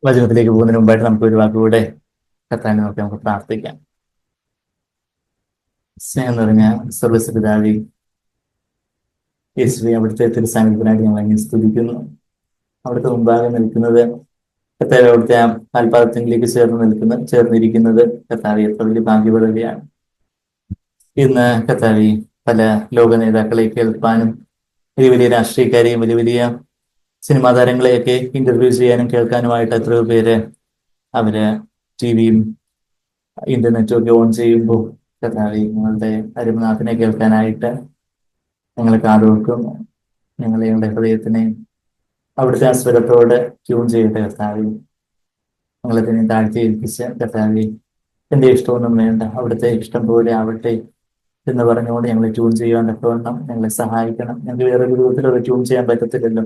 വചനത്തിലേക്ക് പോകുന്നതിന് മുമ്പായിട്ട് നമുക്ക് ഒരു വാക്കുകൂടെ കർത്താവിനെ നോക്കി നമുക്ക് പ്രാർത്ഥിക്കാം. സ്നേഹം നിറഞ്ഞ സർവ്വസപിതാവേ, യേശുവേ, അവിടുത്തെ തിരുസാന്നിധ്യത്തിനായിട്ട് ഞങ്ങൾ അങ്ങനെ സ്തുതിക്കുന്നു. അവിടുത്തെ മുമ്പാകെ നിൽക്കുന്നത് കർത്താവ്, അവിടുത്തെ ആ കാൽപാദത്തിലേക്ക് ചേർന്നിരിക്കുന്നത് കർത്താവ് എത്ര വലിയ ഭാഗ്യപദവിയാണ്. ഇന്ന് കർത്താവ് പല ലോക നേതാക്കളെ കേൾക്കാനും വലിയ വലിയ രാഷ്ട്രീയക്കാരെയും വലിയ വലിയ സിനിമാ താരങ്ങളെയൊക്കെ ഇന്റർവ്യൂ ചെയ്യാനും കേൾക്കാനുമായിട്ട് എത്രയോ പേര് അവര് ടിവിയും ഇന്റർനെറ്റും ഒക്കെ ഓൺ ചെയ്യുമ്പോൾ കർത്താവേ, ഞങ്ങളുടെ അരുമനാഥനെ കേൾക്കാനായിട്ട് ഞങ്ങൾ കാതുവെക്കുന്നു. ഞങ്ങളുടെ ഹൃദയത്തിനെ അവിടുത്തെ ആ സ്വരത്തോട് ട്യൂൺ ചെയ്യട്ടെ കർത്താവേ. ഞങ്ങളെ തന്നെ താഴ്ത്തി ഏൽപ്പിച്ച് കർത്താവേ, എന്റെ ഇഷ്ടമൊന്നും വേണ്ട, അവിടുത്തെ ഇഷ്ടം പോലെ ആവട്ടെ എന്ന് പറഞ്ഞുകൊണ്ട് ഞങ്ങളെ ട്യൂൺ ചെയ്യാൻ തക്കവണ്ണം ഞങ്ങളെ സഹായിക്കണം. ഞങ്ങൾക്ക് വേറെ ഒരു വിധത്തിൽ അത് ട്യൂൺ ചെയ്യാൻ പറ്റത്തില്ലല്ലോ.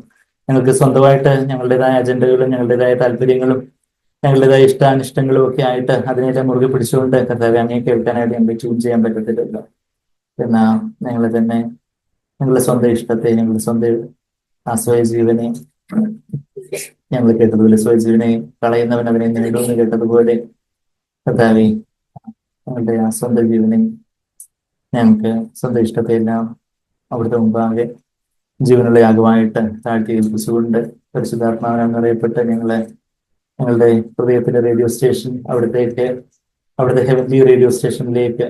ഞങ്ങൾക്ക് സ്വന്തമായിട്ട് ഞങ്ങളുടേതായ അജണ്ടകളും ഞങ്ങളുടേതായ താല്പര്യങ്ങളും ഞങ്ങളുടേതായ ഇഷ്ടാനിഷ്ടങ്ങളും ഒക്കെ ആയിട്ട് അതിനെല്ലാം മുറുകെ പിടിച്ചുകൊണ്ട് കർത്താവെ അങ്ങേ കേൾക്കാനായിട്ട് ഞങ്ങൾക്ക് ട്യൂൺ ചെയ്യാൻ പറ്റത്തില്ലല്ലോ. എന്നാ ഞങ്ങളെ തന്നെ ഞങ്ങളുടെ സ്വന്തം ഇഷ്ടത്തെ, ഞങ്ങളുടെ സ്വന്തം ആശ്രയ ജീവനെ, ഞങ്ങൾ കേട്ടതുപോലെ സ്വയജീവനെ കളയുന്നവൻ അവനെ നേടുമെന്ന് കേട്ടതുപോലെ കർത്താവെ, ഞങ്ങളുടെ ആ സ്വന്തം ജീവനെ, ഞങ്ങൾക്ക് സ്വന്തം ഇഷ്ടത്തെ എല്ലാം അവിടുത്തെ മുമ്പാകെ ജീവനുള്ള യാഗമായിട്ട് താഴ്ത്തി ഏൽപ്പിച്ചുകൊണ്ട് പരിശുദ്ധാത്മാവിനെ നിറയപ്പെട്ട് ഞങ്ങളുടെ ഹൃദയത്തിലെ റേഡിയോ സ്റ്റേഷൻ അവിടുത്തെ ഹെവൻലി റേഡിയോ സ്റ്റേഷനിലേക്ക്,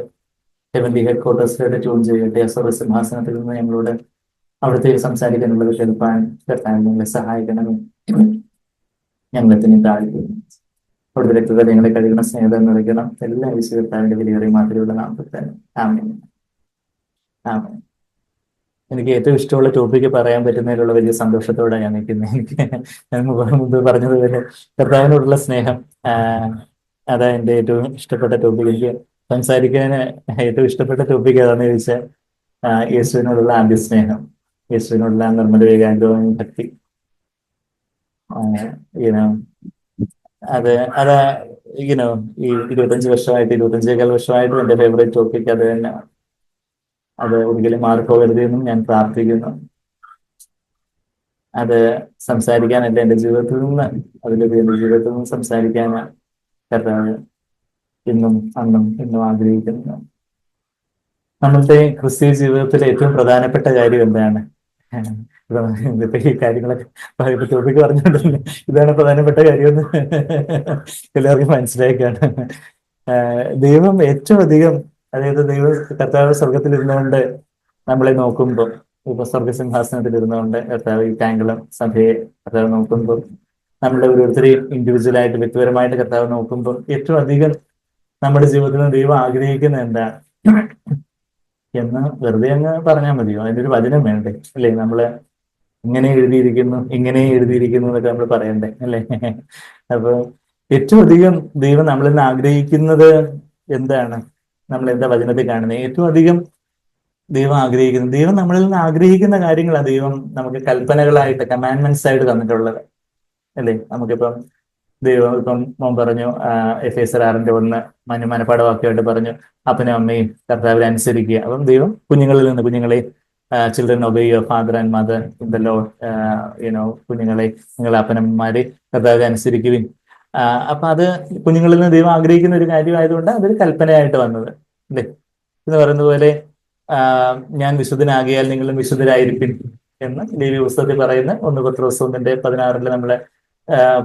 ഹെവൻലി ഹെഡ് ക്വാർട്ടേഴ്സിലേക്ക് ട്യൂൺ ചെയ്യട്ടെ. സർവ്വസിംഹാസനത്തിൽ നിന്ന് ഞങ്ങളോട് അവിടുത്തേക്ക് സംസാരിക്കാനുള്ളത് കേൾപ്പാൻ കർത്താൻ ഞങ്ങളെ സഹായിക്കണമേ. ഞങ്ങളെ തന്നെ താഴ്ത്തി അവിടുത്തെ രക്തത്തെ ഞങ്ങളെ കഴുകണം, സ്നേഹം നിറയ്ക്കണം. എല്ലാ വിശുദ്ധത്താവിന്റെ വിലയേറിയ മാത്രമുള്ള നാമത്തിൽ ആമേൻ. ആമേൻ. എനിക്ക് ഏറ്റവും ഇഷ്ടമുള്ള ടോപ്പിക്ക് പറയാൻ പറ്റുന്നതിലുള്ള വലിയ സന്തോഷത്തോടെ ഞാൻ നിൽക്കുന്നത്. ഞാൻ മുമ്പ് പറഞ്ഞതുപോലെ കർത്താവിനോടുള്ള സ്നേഹം, അതാ എൻ്റെ ഏറ്റവും ഇഷ്ടപ്പെട്ട ടോപ്പിക്. എനിക്ക് സംസാരിക്കാൻ ഏറ്റവും ഇഷ്ടപ്പെട്ട ടോപ്പിക് ഏതാണെന്ന് ചോദിച്ചാൽ യേശുവിനോടുള്ള ആദ്യ സ്നേഹം, യേശുവിനോടുള്ള നിർമ്മല വിവേകാനന്ദവും ഭക്തി. അതാ ഈ 25 വർഷമായിട്ടും എൻ്റെ ഫേവറേറ്റ് ടോപ്പിക് അത് തന്നെ. അത് ഒരിക്കലും മാറിപ്പോകരുതെന്നും ഞാൻ പ്രാർത്ഥിക്കുന്നു. അത് സംസാരിക്കാനല്ല, എൻ്റെ ജീവിതത്തിൽ നിന്ന്, അതിലൊരു എൻ്റെ ജീവിതത്തിൽ നിന്ന് സംസാരിക്കാനാണ് കർത്താവ് ഇന്നും ഇന്നും ആഗ്രഹിക്കുന്നു. നമ്മളുടെ ക്രിസ്തീയ ജീവിതത്തിലെ ഏറ്റവും പ്രധാനപ്പെട്ട കാര്യം എന്താണ്? ഇതൊക്കെ ഈ കാര്യങ്ങളൊക്കെ ടോപ്പിക്ക് പറഞ്ഞിട്ടുണ്ടല്ലോ, ഇതാണ് പ്രധാനപ്പെട്ട കാര്യമെന്ന് എല്ലാവർക്കും മനസ്സിലാക്കാണ്. ദൈവം ഏറ്റവും അധികം, അതായത് ദൈവം കർത്താവ് സ്വർഗത്തിൽ ഇരുന്നുകൊണ്ട് നമ്മളെ നോക്കുമ്പോൾ, ഇപ്പൊ സ്വർഗസിംഹാസനത്തിൽ ഇരുന്നുകൊണ്ട് കർത്താവ് ഈ കായംകുളം സഭയെ കർത്താവ് നോക്കുമ്പോൾ, നമ്മളെ ഓരോരുത്തരെയും ഇൻഡിവിജ്വലായിട്ട് വ്യക്തിപരമായിട്ട് കർത്താവ് നോക്കുമ്പോൾ ഏറ്റവും അധികം നമ്മുടെ ജീവിതത്തിൽ നിന്ന് ദൈവം ആഗ്രഹിക്കുന്ന എന്താണ് എന്ന് വെറുതെ അങ്ങ് പറഞ്ഞാൽ മതിയോ? അതിൻ്റെ ഒരു വചനം വേണ്ടേ? അല്ലേ? നമ്മള് ഇങ്ങനെ എഴുതിയിരിക്കുന്നു എന്നൊക്കെ നമ്മൾ പറയണ്ടേ, അല്ലേ? അപ്പൊ ഏറ്റവും അധികം ദൈവം നമ്മളിൽ നിന്ന് ആഗ്രഹിക്കുന്നത് എന്താണ്? നമ്മൾ എന്താ വചനത്തിൽ കാണുന്നത്? ഏറ്റവും അധികം ദൈവം നമ്മളിൽ നിന്ന് ആഗ്രഹിക്കുന്ന കാര്യങ്ങളാണ് ദൈവം നമുക്ക് കൽപ്പനകളായിട്ട്, കമാൻഡ്മെന്റ്സ് ആയിട്ട് തന്നിട്ടുള്ളത്, അല്ലേ? നമുക്കിപ്പം ദൈവം ഇപ്പം മോൻ പറഞ്ഞു, Efesyർ 6:1 മനപ്പാഠവാക്യമായിട്ട് പറഞ്ഞു, അപ്പനും അമ്മയും കർത്താവിനെ അനുസരിക്കുക. അപ്പം ദൈവം കുഞ്ഞുങ്ങളെ children obey your father and mother in the Lord, കുഞ്ഞുങ്ങളെ നിങ്ങളെ അപ്പനമ്മമാരെ കർത്താവിനെ അനുസരിക്കുവിൻ. അപ്പൊ അത് കുഞ്ഞുങ്ങളിൽ നിന്ന് ദൈവം ആഗ്രഹിക്കുന്ന ഒരു കാര്യമായതുകൊണ്ട് അതൊരു കൽപ്പനയായിട്ട് വന്നത്, അല്ലേ? എന്ന് പറയുന്ന പോലെ ഞാൻ വിശുദ്ധനാകിയാൽ നിങ്ങളും വിശുദ്ധരായിരിക്കും എന്ന് ലേവ്യ പുസ്തകത്തിൽ പറയുന്ന 1 പത്രോസ് 1:16 നമ്മളെ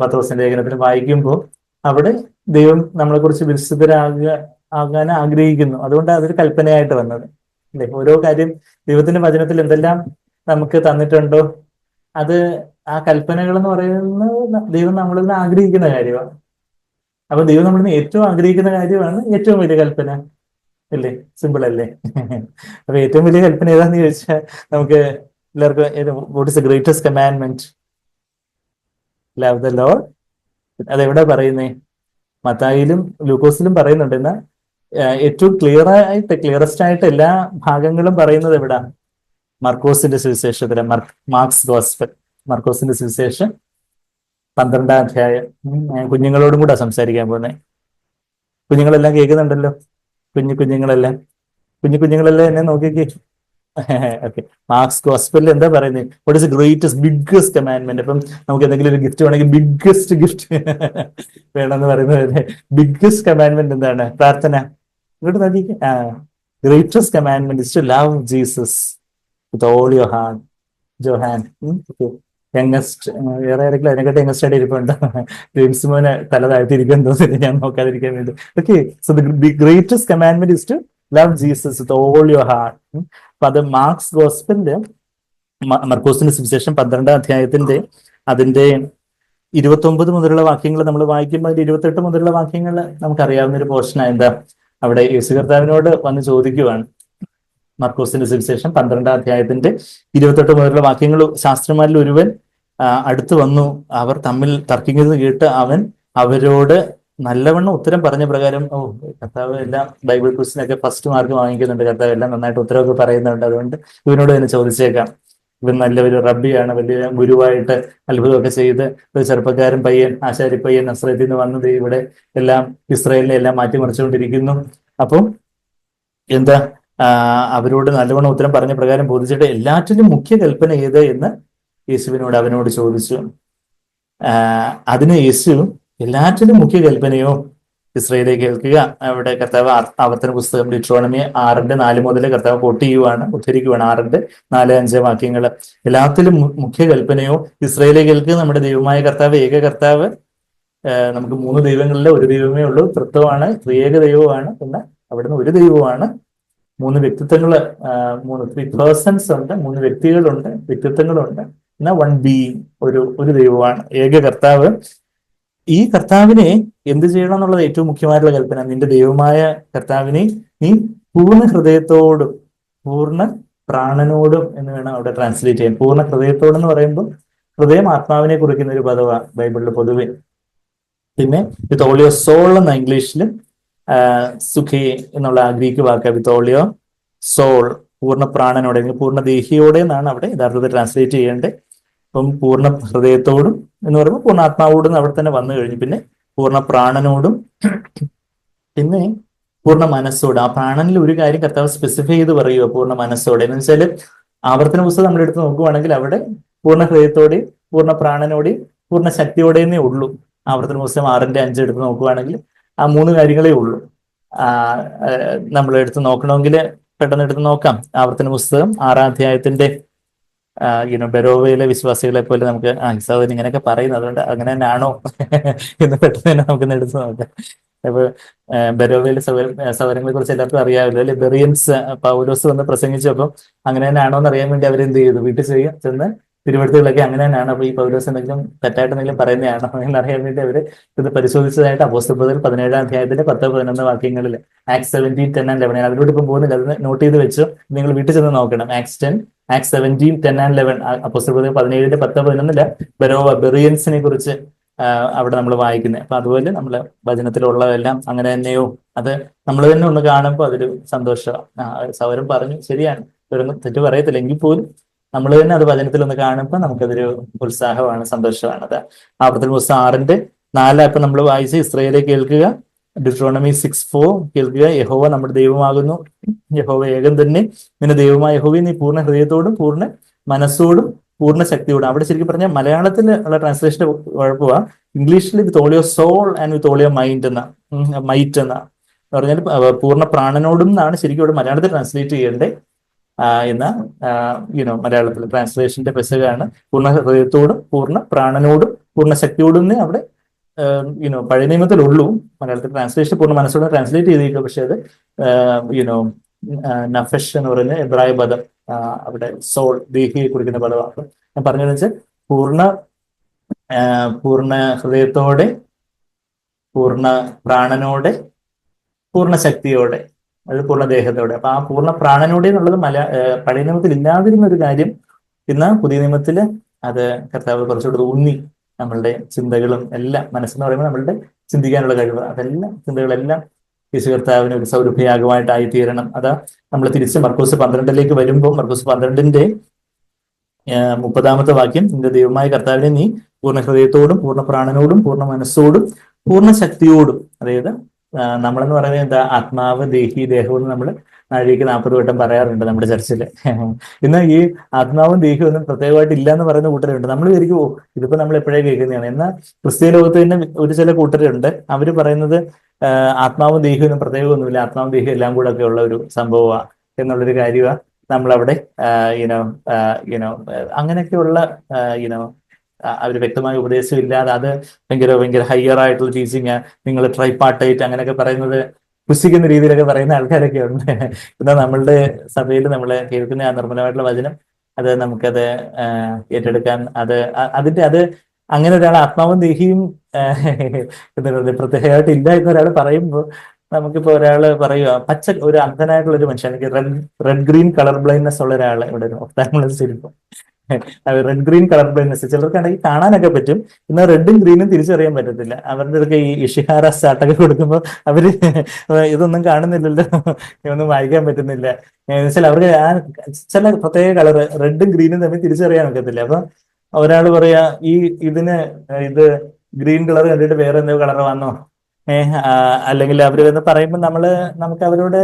പത്രോസിന്റെ ലേഖനത്തിൽ വായിക്കുമ്പോൾ അവിടെ ദൈവം നമ്മളെ കുറിച്ച് ആകാൻ ആഗ്രഹിക്കുന്നു. അതുകൊണ്ട് അതൊരു കൽപ്പനയായിട്ട് വന്നത്, അല്ലെ? ഓരോ കാര്യം ദൈവത്തിന്റെ വചനത്തിൽ എന്തെല്ലാം നമുക്ക് തന്നിട്ടുണ്ടോ അത് ആ കൽപ്പനകൾ എന്ന് പറയുന്നത് ദൈവം നമ്മളിൽ നിന്ന് ആഗ്രഹിക്കുന്ന കാര്യമാണ്. അപ്പൊ ദൈവം നമ്മളിൽ നിന്ന് ഏറ്റവും ആഗ്രഹിക്കുന്ന കാര്യമാണ് ഏറ്റവും വലിയ കൽപ്പന, അല്ലേ? സിമ്പിൾ അല്ലേ? അപ്പൊ ഏറ്റവും വലിയ കൽപ്പന ഏതാന്ന് ചോദിച്ചാൽ നമുക്ക് എല്ലാവർക്കും what is the greatest commandment? Love the Lord. അതെവിടെ പറയുന്നേ? മത്തായിലും ലൂക്കോസിലും പറയുന്നുണ്ട്. എന്നാൽ ഏറ്റവും ക്ലിയറസ്റ്റ് ആയിട്ട് എല്ലാ ഭാഗങ്ങളും പറയുന്നത് എവിടാ? മർക്കോസിന്റെ സുവിശേഷത്തിലെ മാർക്സ് ഗോസ്പൽ, മർക്കോസിന്റെ സുവിശേഷം 12-ാം അധ്യായം. കുഞ്ഞുങ്ങളോടും കൂടെ സംസാരിക്കാൻ പോകുന്നത്. കുഞ്ഞുങ്ങളെല്ലാം കേൾക്കുന്നുണ്ടല്ലോ? കുഞ്ഞുങ്ങളെല്ലാം എന്നെ നോക്കിക്കേ. ഓക്കെ. മാർക്സ് ഗോസ്പെല്ലിൽ എന്താ പറയുന്നത്? What is greatest biggest commandment? അപ്പം നമുക്ക് എന്തെങ്കിലും ഒരു ഗിഫ്റ്റ് വേണമെങ്കിൽ ബിഗ്ഗസ്റ്റ് ഗിഫ്റ്റ് വേണമെന്ന് പറയുന്നത് ബിഗ്ഗസ്റ്റ് കമാൻഡ്മെന്റ് എന്താണ്? പ്രാർത്ഥന. ഇങ്ങോട്ട് നോക്കി. Greatest commandment is to love Jesus with all your heart. Johan. Youngest. വേറെ ആരെങ്കിലും അതിനെക്കാട്ടി യങ്ങസ്റ്റ് ആയിട്ട് ഇരിപ്പുണ്ട്? ജെയിംസ് മോനെ തല താഴ്ത്തിരിക്കാൻ തോന്നുന്നില്ല ഞാൻ നോക്കാതിരിക്കാൻ വേണ്ടി. Okay. So the greatest commandment is to love Jesus with all your heart. അപ്പൊ അത് മാർക്സ് ഗോസ്പെലിന്റെ മർക്കോസിന്റെ സുവിശേഷം 12-ാം അധ്യായത്തിന്റെ അതിന്റെ 29 മുതലുള്ള വാക്യങ്ങൾ നമ്മൾ വായിക്കുമ്പോൾ അതിന്റെ 28 മുതലുള്ള വാക്യങ്ങൾ നമുക്കറിയാവുന്ന ഒരു പോർഷനാണ്. എന്താ? അവിടെ യേശു കർത്താവിനോട് വന്ന് ചോദിക്കുവാണ്. മർക്കോസിന്റെ സുവിശേഷം 12-ാം അധ്യായത്തിന്റെ 28 മുതലുള്ള വാക്യങ്ങൾ. ശാസ്ത്രിമാരിൽ ഒരുവൻ അടുത്ത് വന്നു. അവർ തമ്മിൽ തർക്കിക്കുന്നത് കേട്ട് അവൻ അവരോട് നല്ലവണ്ണം ഉത്തരം പറഞ്ഞ പ്രകാരം, കർത്താവ് എല്ലാം ബൈബിൾ ക്വിസിനൊക്കെ ഫസ്റ്റ് മാർക്ക് വാങ്ങിക്കുന്നുണ്ട്, കർത്താവ് എല്ലാം നന്നായിട്ട് ഉത്തരവൊക്കെ പറയുന്നുണ്ട്, അതുകൊണ്ട് ഇവനോട് തന്നെ ചോദിച്ചേക്കാം. ഇവൻ നല്ലൊരു റബ്ബിയാണ്, വലിയ ഗുരുവായിട്ട് അത്ഭുതമൊക്കെ ചെയ്ത് ഒരു ചെറുപ്പക്കാരൻ പയ്യൻ, ആശാരി പയ്യൻ നസ്രത്തിൽ നിന്ന് വന്നത് ഇവിടെ എല്ലാം ഇസ്രായേലിനെ എല്ലാം മാറ്റിമറിച്ചുകൊണ്ടിരിക്കുന്നു. അപ്പം എന്താ, അവരോട് നല്ലവണ്ണം ഉത്തരം പറഞ്ഞ പ്രകാരം ബോധിച്ചിട്ട് എല്ലാറ്റിലും മുഖ്യ കൽപ്പന ഏത് എന്ന് അവനോട് ചോദിച്ചു. അതിന് യേശു എല്ലാറ്റിലും മുഖ്യ കൽപ്പനയോ ഇസ്രായേലെ കേൾക്കുക. അവിടെ കർത്താവ് ആവർത്തന പുസ്തകം ഡിട്രോണമി 6:4 മുതൽ കർത്താവ് ഉദ്ധരിക്കുവാണ് 6:4-5 വാക്യങ്ങൾ. എല്ലാത്തിലും മുഖ്യ കൽപ്പനയോ ഇസ്രായേലെ കേൾക്കുക. നമ്മുടെ ദൈവമായ കർത്താവ് ഏക കർത്താവ്. നമുക്ക് 3 ദൈവങ്ങളിലെ ഒരു ദൈവമേ ഉള്ളൂ. തൃത്വമാണ്, ത്രിയേക ദൈവമാണ്. പിന്നെ അവിടുന്ന് ഒരു ദൈവമാണ്. 3 വ്യക്തിത്വങ്ങള്, 3 പേഴ്സൺസ് ഉണ്ട്, 3 വ്യക്തികളുണ്ട്, വ്യക്തിത്വങ്ങളുണ്ട്. എന്നാൽ 1 ബീയിങ്, ഒരു ദൈവമാണ്, ഏക കർത്താവ്. ഈ കർത്താവിനെ എന്ത് ചെയ്യണം എന്നുള്ളത് ഏറ്റവും മുഖ്യമായിട്ടുള്ള കൽപ്പന. നിന്റെ ദൈവമായ കർത്താവിനെ നീ പൂർണ്ണ ഹൃദയത്തോടും പൂർണ്ണ പ്രാണനോടും എന്ന് വേണം അവിടെ ട്രാൻസ്ലേറ്റ് ചെയ്യാൻ. പൂർണ്ണ ഹൃദയത്തോടെന്ന് എന്ന് പറയുമ്പോൾ ഹൃദയം ആത്മാവിനെ കുറിക്കുന്ന ഒരു പദമാണ് ബൈബിളിൽ പൊതുവെ. പിന്നെ വിത്ത് ഓൾ യുവർ സോൾ എന്ന ഇംഗ്ലീഷിലും സുഖി എന്നുള്ള ഗ്രീക്ക് വാക്ക് വിത്ത് ഓൾ യുവർ സോൾ, പൂർണ്ണ പ്രാണനോടെ അല്ലെങ്കിൽ പൂർണ്ണ ദേഹിയോടെ എന്നാണ് അവിടെ യഥാർത്ഥത്തിൽ ട്രാൻസ്ലേറ്റ് ചെയ്യേണ്ടത്. അപ്പം പൂർണ്ണ ഹൃദയത്തോടും എന്ന് പറയുമ്പോൾ പൂർണ്ണ ആത്മാവോടും അവിടെ തന്നെ വന്നു കഴിഞ്ഞു. പിന്നെ പൂർണ്ണ പ്രാണനോടും, പിന്നെ പൂർണ്ണ മനസ്സോടും. ആ പ്രാണനിൽ ഒരു കാര്യം കർത്താവ് സ്പെസിഫൈ ചെയ്ത് പറയുക, പൂർണ്ണ മനസ്സോടെ എന്ന് വെച്ചാൽ ആവർത്തന പുസ്തകം നമ്മൾ എടുത്ത് നോക്കുകയാണെങ്കിൽ അവിടെ പൂർണ്ണ ഹൃദയത്തോടെയും പൂർണ്ണ പ്രാണനോടെയും പൂർണ്ണ ശക്തിയോടെയെന്നേ ഉള്ളൂ. ആവർത്തന പുസ്തകം 6:5 എടുത്ത് നോക്കുകയാണെങ്കിൽ ആ 3 കാര്യങ്ങളേ ഉള്ളൂ. നമ്മൾ എടുത്ത് നോക്കണമെങ്കിൽ പെട്ടെന്ന് എടുത്ത് നോക്കാം. ആവർത്തന പുസ്തകം 6-ാം അധ്യായത്തിന്റെ ബെരോവയിലെ വിശ്വാസികളെ പോലെ നമുക്ക് സഹോദരൻ ഇങ്ങനെയൊക്കെ പറയുന്നത് അതുകൊണ്ട് അങ്ങനെ തന്നെയാണോ എന്ന് പെട്ടെന്ന് തന്നെ നമുക്കൊന്ന് എടുത്ത് നോക്കാം. അപ്പൊ ബെരോവയിലെ സഹോദരങ്ങളെ കുറിച്ച് എല്ലാവർക്കും അറിയാമല്ലോ അല്ലെ. ബെറിയൻസ് പൗലോസ് വന്ന് പ്രസംഗിച്ചപ്പം അങ്ങനെ തന്നെയാണോ എന്ന് അറിയാൻ വേണ്ടി അവരെന്ത് ചെയ്തു? വീട്ടിൽ ചെന്ന് തിരുവഴുത്തുകളൊക്കെ അങ്ങനെ തന്നെയാണ്. അപ്പൊ ഈ പൗലോസ് എന്തെങ്കിലും തെറ്റായിട്ട് എന്തെങ്കിലും പറയുന്നതാണോ എന്നറിയാൻ വേണ്ടി അവര് ഇത് പരിശോധിച്ചതായിട്ട് അപ്പോസ്തലപ്രവൃത്തികൾ 17-ാം അധ്യായത്തിന്റെ 10-11 വാക്യങ്ങളിൽ Acts 17:10-11 അതിലൂടെ ഇപ്പം പോകുന്നില്ല, അത് നോട്ട് ചെയ്ത് വെച്ചു നിങ്ങൾ വീട്ടിൽ ചെന്ന് നോക്കണം. Acts 17:10-11 അപ്പോസ്തലപ്രവൃത്തികൾ 17-ന്റെ 10-11 ബെറിയൻസിനെ കുറിച്ച് അവിടെ നമ്മൾ വായിക്കുന്നത്. അപ്പൊ അതുപോലെ നമ്മള് വചനത്തിലുള്ളതെല്ലാം അങ്ങനെ തന്നെയോ, അത് നമ്മൾ തന്നെ ഒന്ന് കാണുമ്പോൾ അതൊരു സന്തോഷമാണ്. സൗരം പറഞ്ഞു, ശരിയാണ്, ഇവരൊന്നും തെറ്റ് പറയത്തില്ല, എങ്കിൽ പോലും നമ്മൾ തന്നെ അത് വചനത്തിൽ ഒന്ന് കാണുമ്പോൾ നമുക്കതൊരു ഉത്സാഹമാണ്, സന്തോഷമാണ്. അത് ആവർത്തന പുസ്തകം 6:4 ഇപ്പൊ നമ്മൾ വായിച്ച് ഇസ്രായേലെ കേൾക്കുക. ഡിട്രോണമി 6:4 കേൾക്കുക. യഹോവ നമ്മുടെ ദൈവമാകുന്നു, യഹോവ ഏകം തന്നെ. നിന്റെ ദൈവമായ യഹോവയെ നീ പൂർണ്ണ ഹൃദയത്തോടും പൂർണ്ണ മനസ്സോടും പൂർണ്ണ ശക്തിയോടും. അവിടെ ശരിക്കും പറഞ്ഞാൽ മലയാളത്തിൽ ഉള്ള ട്രാൻസ്ലേഷന്റെ കുഴപ്പമാണ്. ഇംഗ്ലീഷിൽ with all your soul and with all your might എന്ന പറഞ്ഞാൽ പൂർണ്ണ പ്രാണനോടും എന്നാണ് ശരിക്കും ഇവിടെ മലയാളത്തിൽ ട്രാൻസ്ലേറ്റ് ചെയ്യേണ്ടത്. എന്ന മലയാളത്തിൽ ട്രാൻസ്ലേഷന്റെ പെസകാണ് പൂർണ്ണ ഹൃദയത്തോടും പൂർണ്ണ പ്രാണനോടും പൂർണ്ണ ശക്തിയോടും അവിടെ പഴയ നിയമത്തിലുള്ളൂ. മലയാളത്തിൽ ട്രാൻസ്ലേഷൻ പൂർണ്ണ മനസ്സോടെ ട്രാൻസ്ലേറ്റ് ചെയ്തിരിക്കും. പക്ഷെ അത് നഫഷ് എന്ന് പറയുന്ന എബ്രായ പദം അവിടെ സോൾ, ദേഹിയെ കുറിക്കുന്ന പദമാണ്. ഞാൻ പറഞ്ഞതെന്ന് വെച്ചാൽ പൂർണ്ണ ഹൃദയത്തോടെ പൂർണ്ണ പ്രാണനോടെ പൂർണ്ണ ശക്തിയോടെ, അത് പൂർണ്ണ ദേഹത്തോടെ. അപ്പൊ ആ പൂർണ്ണ പ്രാണനോടെ എന്നുള്ളത് പഴയ നിയമത്തിൽ ഇല്ലാതിരുന്ന ഒരു കാര്യം ഇന്ന് പുതിയ നിയമത്തില് അത് കർത്താവ് കുറച്ചുകൂടി ഊന്നി നമ്മളുടെ ചിന്തകളും എല്ലാം, മനസ്സെന്ന് പറയുമ്പോൾ നമ്മളുടെ ചിന്തിക്കാനുള്ള കഴിവ്, അതെല്ലാം ചിന്തകളെല്ലാം യേശു കർത്താവിന് ഒരു സൗരഭ്യയാഗമായിട്ടായി തീരണം. അതാ നമ്മൾ തിരിച്ച് മർക്കോസ് 12 വരുമ്പോൾ മർക്കോസ് 12-ന്റെ 30-ാമത്തെ വാക്യം, നിന്റെ ദൈവമായ കർത്താവിനെ നീ പൂർണ്ണ ഹൃദയത്തോടും പൂർണ്ണ പ്രാണനോടും പൂർണ്ണ മനസ്സോടും പൂർണ്ണ ശക്തിയോടും, അതായത് നമ്മളെന്ന് പറയുന്നത് എന്താ, ആത്മാവ്, ദേഹി, ദേഹവും നമ്മൾ നാഴികയ്ക്ക് 40 വട്ടം പറയാറുണ്ട് നമ്മുടെ ചർച്ചിൽ. എന്നാൽ ഈ ആത്മാവും ദേഹിയും ഒന്നും പ്രത്യേകമായിട്ട് ഇല്ല എന്ന് പറയുന്ന കൂട്ടരുണ്ട്. നമ്മൾ വിചാരിക്കും, ഓ ഇതിപ്പോ നമ്മൾ എപ്പോഴേ കേൾക്കുന്നതാണ്. എന്നാൽ ക്രിസ്തീയ ലോകത്ത് തന്നെ ഒരു ചില കൂട്ടരുണ്ട്, അവർ പറയുന്നത് ആത്മാവും ദേഹിയും ഒന്നും പ്രത്യേകമൊന്നുമില്ല, ആത്മാവും ദേഹിയും എല്ലാം കൂടെ ഒക്കെ ഉള്ള ഒരു സംഭവമാണ് എന്നുള്ളൊരു കാര്യമാണ് നമ്മളവിടെ യുനോ യുനോ അങ്ങനെയൊക്കെയുള്ള യുനോ അവർ വ്യക്തമായ ഉപദേശം ഇല്ലാതെ അത് ഭയങ്കര ഭയങ്കര ഹയർ ആയിട്ടുള്ള ടീച്ചിങ്, നിങ്ങൾ ട്രൈപാർട്ടൈറ്റ് അങ്ങനെയൊക്കെ പറയുന്നത് പുച്ഛിക്കുന്ന രീതിയിലൊക്കെ പറയുന്ന ആൾക്കാരൊക്കെ ഉണ്ട്. എന്നാൽ നമ്മളുടെ സഭയിൽ നമ്മൾ കേൾക്കുന്ന ആ നിർമ്മലമായിട്ടുള്ള വചനം, അത് നമുക്കത് ഏറ്റെടുക്കാൻ അതിന്റെ അങ്ങനെ ഒരാൾ ആത്മാവും ദേഹിയും എന്താ പറയുക പ്രത്യേകമായിട്ട് ഇല്ല എന്നൊരാൾ പറയുമ്പോൾ, നമുക്കിപ്പോ ഒരാള് പറയുക ഒരു അന്ധനായിട്ടുള്ള ഒരു മനുഷ്യൻ, എനിക്ക് റെഡ് ഗ്രീൻ കളർ ബ്ലൈൻഡ്നെസ് ഉള്ള ഒരാൾ ഇവിടെ ophthalmologist, red green colour blindness ചിലർക്കാണെങ്കിൽ കാണാനൊക്കെ പറ്റും, എന്നാൽ റെഡും ഗ്രീനും തിരിച്ചറിയാൻ പറ്റത്തില്ല. അവരുടെ അടുക്കെ ഈ ഇഷിഹാര സ്റ്റാർട്ടൊക്കെ കൊടുക്കുമ്പോൾ അവര് ഇതൊന്നും കാണുന്നില്ലല്ലോ, ഇതൊന്നും വായിക്കാൻ പറ്റുന്നില്ല. വെച്ചാൽ അവർക്ക് ആ ചില പ്രത്യേക കളർ റെഡും ഗ്രീനും തമ്മിൽ തിരിച്ചറിയാൻ ഒക്കത്തില്ല. അപ്പൊ ഒരാൾ പറയാ ഇതിന് ഇത് ഗ്രീൻ കളർ കണ്ടിട്ട് വേറെ എന്തോ കളർ വന്നോ, അല്ലെങ്കിൽ അവര് എന്ന് പറയുമ്പോൾ നമുക്ക് അവരോട്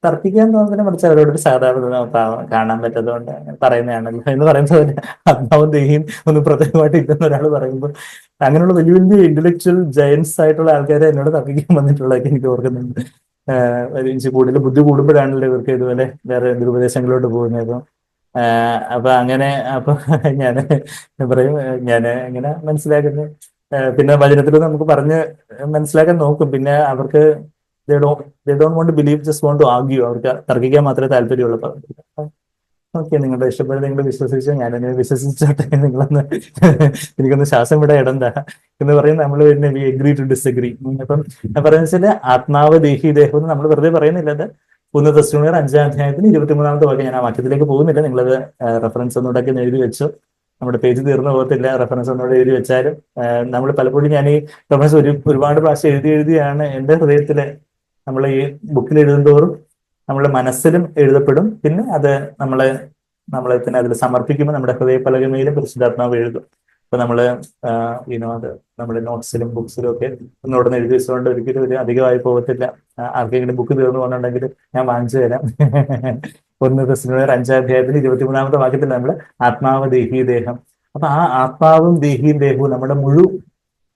തർക്കിക്കാൻ തോന്നുന്നതിനെ മറിച്ച് അവരോട് ഒരു സാധാരണ കാണാൻ പറ്റതുകൊണ്ട് പറയുന്നതാണല്ലോ എന്ന് പറയുന്നത് പോലെ ആത്മാവും ദേഹിയും ഒന്നും പ്രത്യേകമായിട്ട് ഇല്ലെന്ന് ഒരാൾ പറയുമ്പോൾ, അങ്ങനെയുള്ള വലിയ വലിയ ഇന്റലക്ച്വൽ ജയൻസ് ആയിട്ടുള്ള ആൾക്കാരെ എന്നോട് തർക്കിക്കാൻ വന്നിട്ടുള്ളതൊക്കെ എനിക്ക് ഓർക്കുന്നുണ്ട്. എനിക്ക് കൂടുതൽ ബുദ്ധി കൂടുമ്പോഴാണല്ലോ ഇവർക്ക് ഇതുപോലെ വേറെ ദുരുപദേശങ്ങളിലോട്ട് പോകുന്നത്. അപ്പൊ അങ്ങനെ ഞാൻ പറയും, ഞാൻ ഇങ്ങനെ മനസ്സിലാക്കുന്നത്, പിന്നെ വചനത്തിൽ നമുക്ക് പറഞ്ഞ് മനസ്സിലാക്കാൻ നോക്കും. പിന്നെ അവർക്ക് they don't want to believe, just want to argue. അവർക്ക് തർക്കിക്കാൻ മാത്രമേ താല്പര്യമുള്ളൂ. ഓക്കെ, നിങ്ങളുടെ ഇഷ്ടപ്പെട്ട് നിങ്ങൾ വിശ്വസിച്ചോ, ഞാനെന്നെ വിശ്വസിച്ചോട്ടെ, നിങ്ങളൊന്ന് എനിക്കൊന്ന് ശ്വാസം വിടാൻ ഇടണ്ട എന്ന് പറയും. നമ്മൾ പിന്നെ വി എഗ്രി ടു ഡിസ്അഗ്രി. അപ്പം ഞാൻ പറയുന്നത് വെച്ചാൽ ആത്മാവ് ദേഹി ദേഹം എന്ന് നമ്മൾ വെറുതെ പറയുന്നില്ല. അത് 1 തെസ്സലോനിക്കർ 5-ാം അധ്യായത്തിന് 23-ാമത്തെ വാക്യം. ഞാൻ ആ വാക്യത്തിലേക്ക് പോകുന്നില്ല, നിങ്ങളത് റെഫറൻസ് ഒന്നുകൂടെ എഴുതി വെച്ചു. നമ്മുടെ പേജ് തീർന്നു പോകത്തില്ല, റെഫറൻസ് ഒന്നുകൂടെ എഴുതി വെച്ചാലും. നമ്മൾ പലപ്പോഴും ഞാൻ ഈ റെഫറൻസ് ഒരുപാട് പ്രാവശ്യം എഴുതിയാണ് എൻ്റെ ഹൃദയത്തില്, നമ്മൾ ഈ ബുക്കിൽ എഴുതുന്തോറും നമ്മുടെ മനസ്സിലും എഴുതപ്പെടും. പിന്നെ അത് നമ്മളെ തന്നെ അതിൽ സമർപ്പിക്കുമ്പോൾ നമ്മുടെ ഹൃദയപലകമയിലും പരിശുദ്ധാത്മാവ് എഴുതും. അപ്പൊ നമ്മള് അത് നമ്മുടെ നോട്ട്സിലും ബുക്സിലും ഒക്കെ ഒന്നുകൂടെ എഴുതി വെച്ചുകൊണ്ട് ഒരിക്കലും ഒരു അധികമായി പോകത്തില്ല. ആർക്കെങ്കിലും ബുക്ക് തീർന്നു പോകുന്നുണ്ടെങ്കിൽ ഞാൻ വാങ്ങിച്ചു തരാം. 1 തെസ്സലോനിക്കർ 5-ാം അധ്യായത്തിന് 23-ാമത്തെ വാക്യത്തിൽ നമ്മൾ ആത്മാവ് ദേഹി ദേഹം. അപ്പൊ ആ ആത്മാവും ദേഹിയും ദേഹവും നമ്മുടെ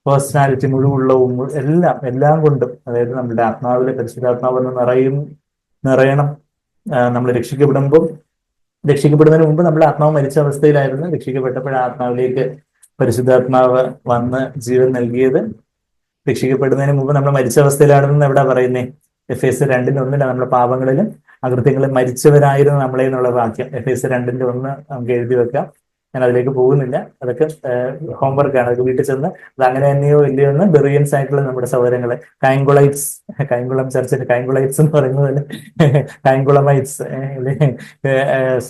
പേഴ്സണാലിറ്റി, മുഴുവുള്ളവും എല്ലാം കൊണ്ടും, അതായത് നമ്മുടെ ആത്മാവിലെ പരിശുദ്ധാത്മാവ് നിറയണം. നമ്മൾ രക്ഷിക്കപ്പെടുന്നതിന് മുമ്പ് നമ്മുടെ ആത്മാവ് മരിച്ച അവസ്ഥയിലായിരുന്നു. രക്ഷിക്കപ്പെട്ടപ്പോൾ ആത്മാവിലേക്ക് പരിശുദ്ധാത്മാവ് വന്ന് ജീവൻ നൽകിയത്. രക്ഷിക്കപ്പെടുന്നതിന് മുമ്പ് നമ്മൾ മരിച്ച അവസ്ഥയിലാണെന്ന് എവിടെ പറയുന്നേ? Efesiയർ 2:1 നമ്മുടെ പാപങ്ങളിലും അകൃത്യങ്ങളും മരിച്ചവരായിരുന്നു നമ്മളെ എന്നുള്ള വാക്യം. Efesiയർ 2:1 നമുക്ക് എഴുതി വെക്കാം. ഞാൻ അതിലേക്ക് പോകുന്നില്ല, അതൊക്കെ ഹോംവർക്കാണ്. അതൊക്കെ വീട്ടിൽ ചെന്ന് അത് അങ്ങനെ തന്നെയോ ഇല്ലയോ എന്ന് ബെറിയൻസ് ആയിട്ടുള്ള നമ്മുടെ സഹോദരങ്ങളെ, കായംകുളം ചർച്ചിന്റെ കായംകുളൈറ്റ്സ് എന്ന് പറയുന്നത്, കായംകുളമൈറ്റ്സ്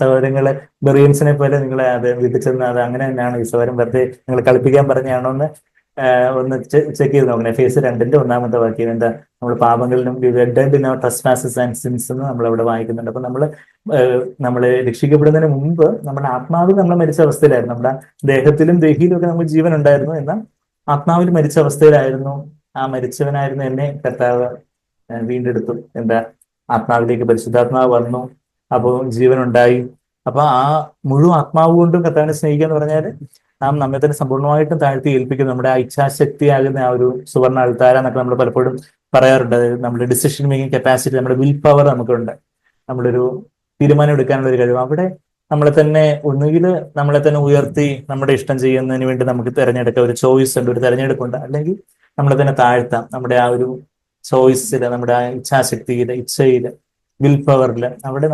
സഹോദരങ്ങളെ, ബെറിയൻസിനെ പോലെ നിങ്ങൾ അത് വീട്ടിൽ ചെന്ന് അത് അങ്ങനെ തന്നെയാണ് ഈ സഹോദരൻ വെറുതെ നിങ്ങൾ കളിപ്പിക്കാൻ പറഞ്ഞാണോ എന്ന് ഒന്ന് ചെക്ക് ചെയ്ത് നോക്കണം. Efesiയർ 2:1 വാക്യം എന്താ? നമ്മൾ പാപങ്ങളിലും ട്രസ്പാസസ് ആൻഡ് സിൻസ് എന്ന് നമ്മളവിടെ വായിക്കുന്നുണ്ട്. അപ്പൊ നമ്മള് രക്ഷിക്കപ്പെടുന്നതിന് മുമ്പ് നമ്മുടെ ആത്മാവിൽ നമ്മൾ മരിച്ച അവസ്ഥയിലായിരുന്നു. നമ്മുടെ ദേഹത്തിലും ദേഹിയിലും ഒക്കെ നമുക്ക് ജീവൻ ഉണ്ടായിരുന്നു, എന്നാൽ ആത്മാവിൽ മരിച്ച അവസ്ഥയിലായിരുന്നു. ആ മരിച്ചവനായിരുന്നു എന്നെ കർത്താവ് വീണ്ടെടുത്തു. എന്താ? ആത്മാവിലേക്ക് പരിശുദ്ധാത്മാവ് വന്നു, അപ്പോൾ ജീവൻ ഉണ്ടായി. അപ്പൊ ആ മുഴുവൻ ആത്മാവ് കൊണ്ടും കർത്താവിനെ സ്നേഹിക്കുക എന്ന് പറഞ്ഞാല് നാം നമ്മെ തന്നെ സമ്പൂർണ്ണമായിട്ടും താഴ്ത്തി ഏൽപ്പിക്കുന്നു. നമ്മുടെ ആ ഇച്ഛാശക്തിയാകുന്ന ആ ഒരു സുവർണ്ണ അൾത്താര എന്നൊക്കെ നമ്മൾ പലപ്പോഴും പറയാറുണ്ട്. അതായത് നമ്മുടെ ഡിസിഷൻ മേക്കിംഗ് കപ്പാസിറ്റി, നമ്മുടെ വിൽ പവർ നമുക്കുണ്ട്, നമ്മളൊരു തീരുമാനം എടുക്കാനുള്ള ഒരു കഴിവ്. അവിടെ ഒന്നുകിൽ നമ്മളെ തന്നെ ഉയർത്തി നമ്മുടെ ഇഷ്ടം ചെയ്യുന്നതിന് വേണ്ടി നമുക്ക് തിരഞ്ഞെടുക്കാം, ഒരു ചോയ്സ് ഉണ്ട്, ഒരു തിരഞ്ഞെടുപ്പുണ്ട്. അല്ലെങ്കിൽ നമ്മളെ തന്നെ താഴ്ത്താം, നമ്മുടെ ആ ഒരു ചോയ്സില്, നമ്മുടെ ആ ഇച്ഛാശക്തിയില്, ഇച്ഛയില്, വിൽ പവറില്. അവിടെ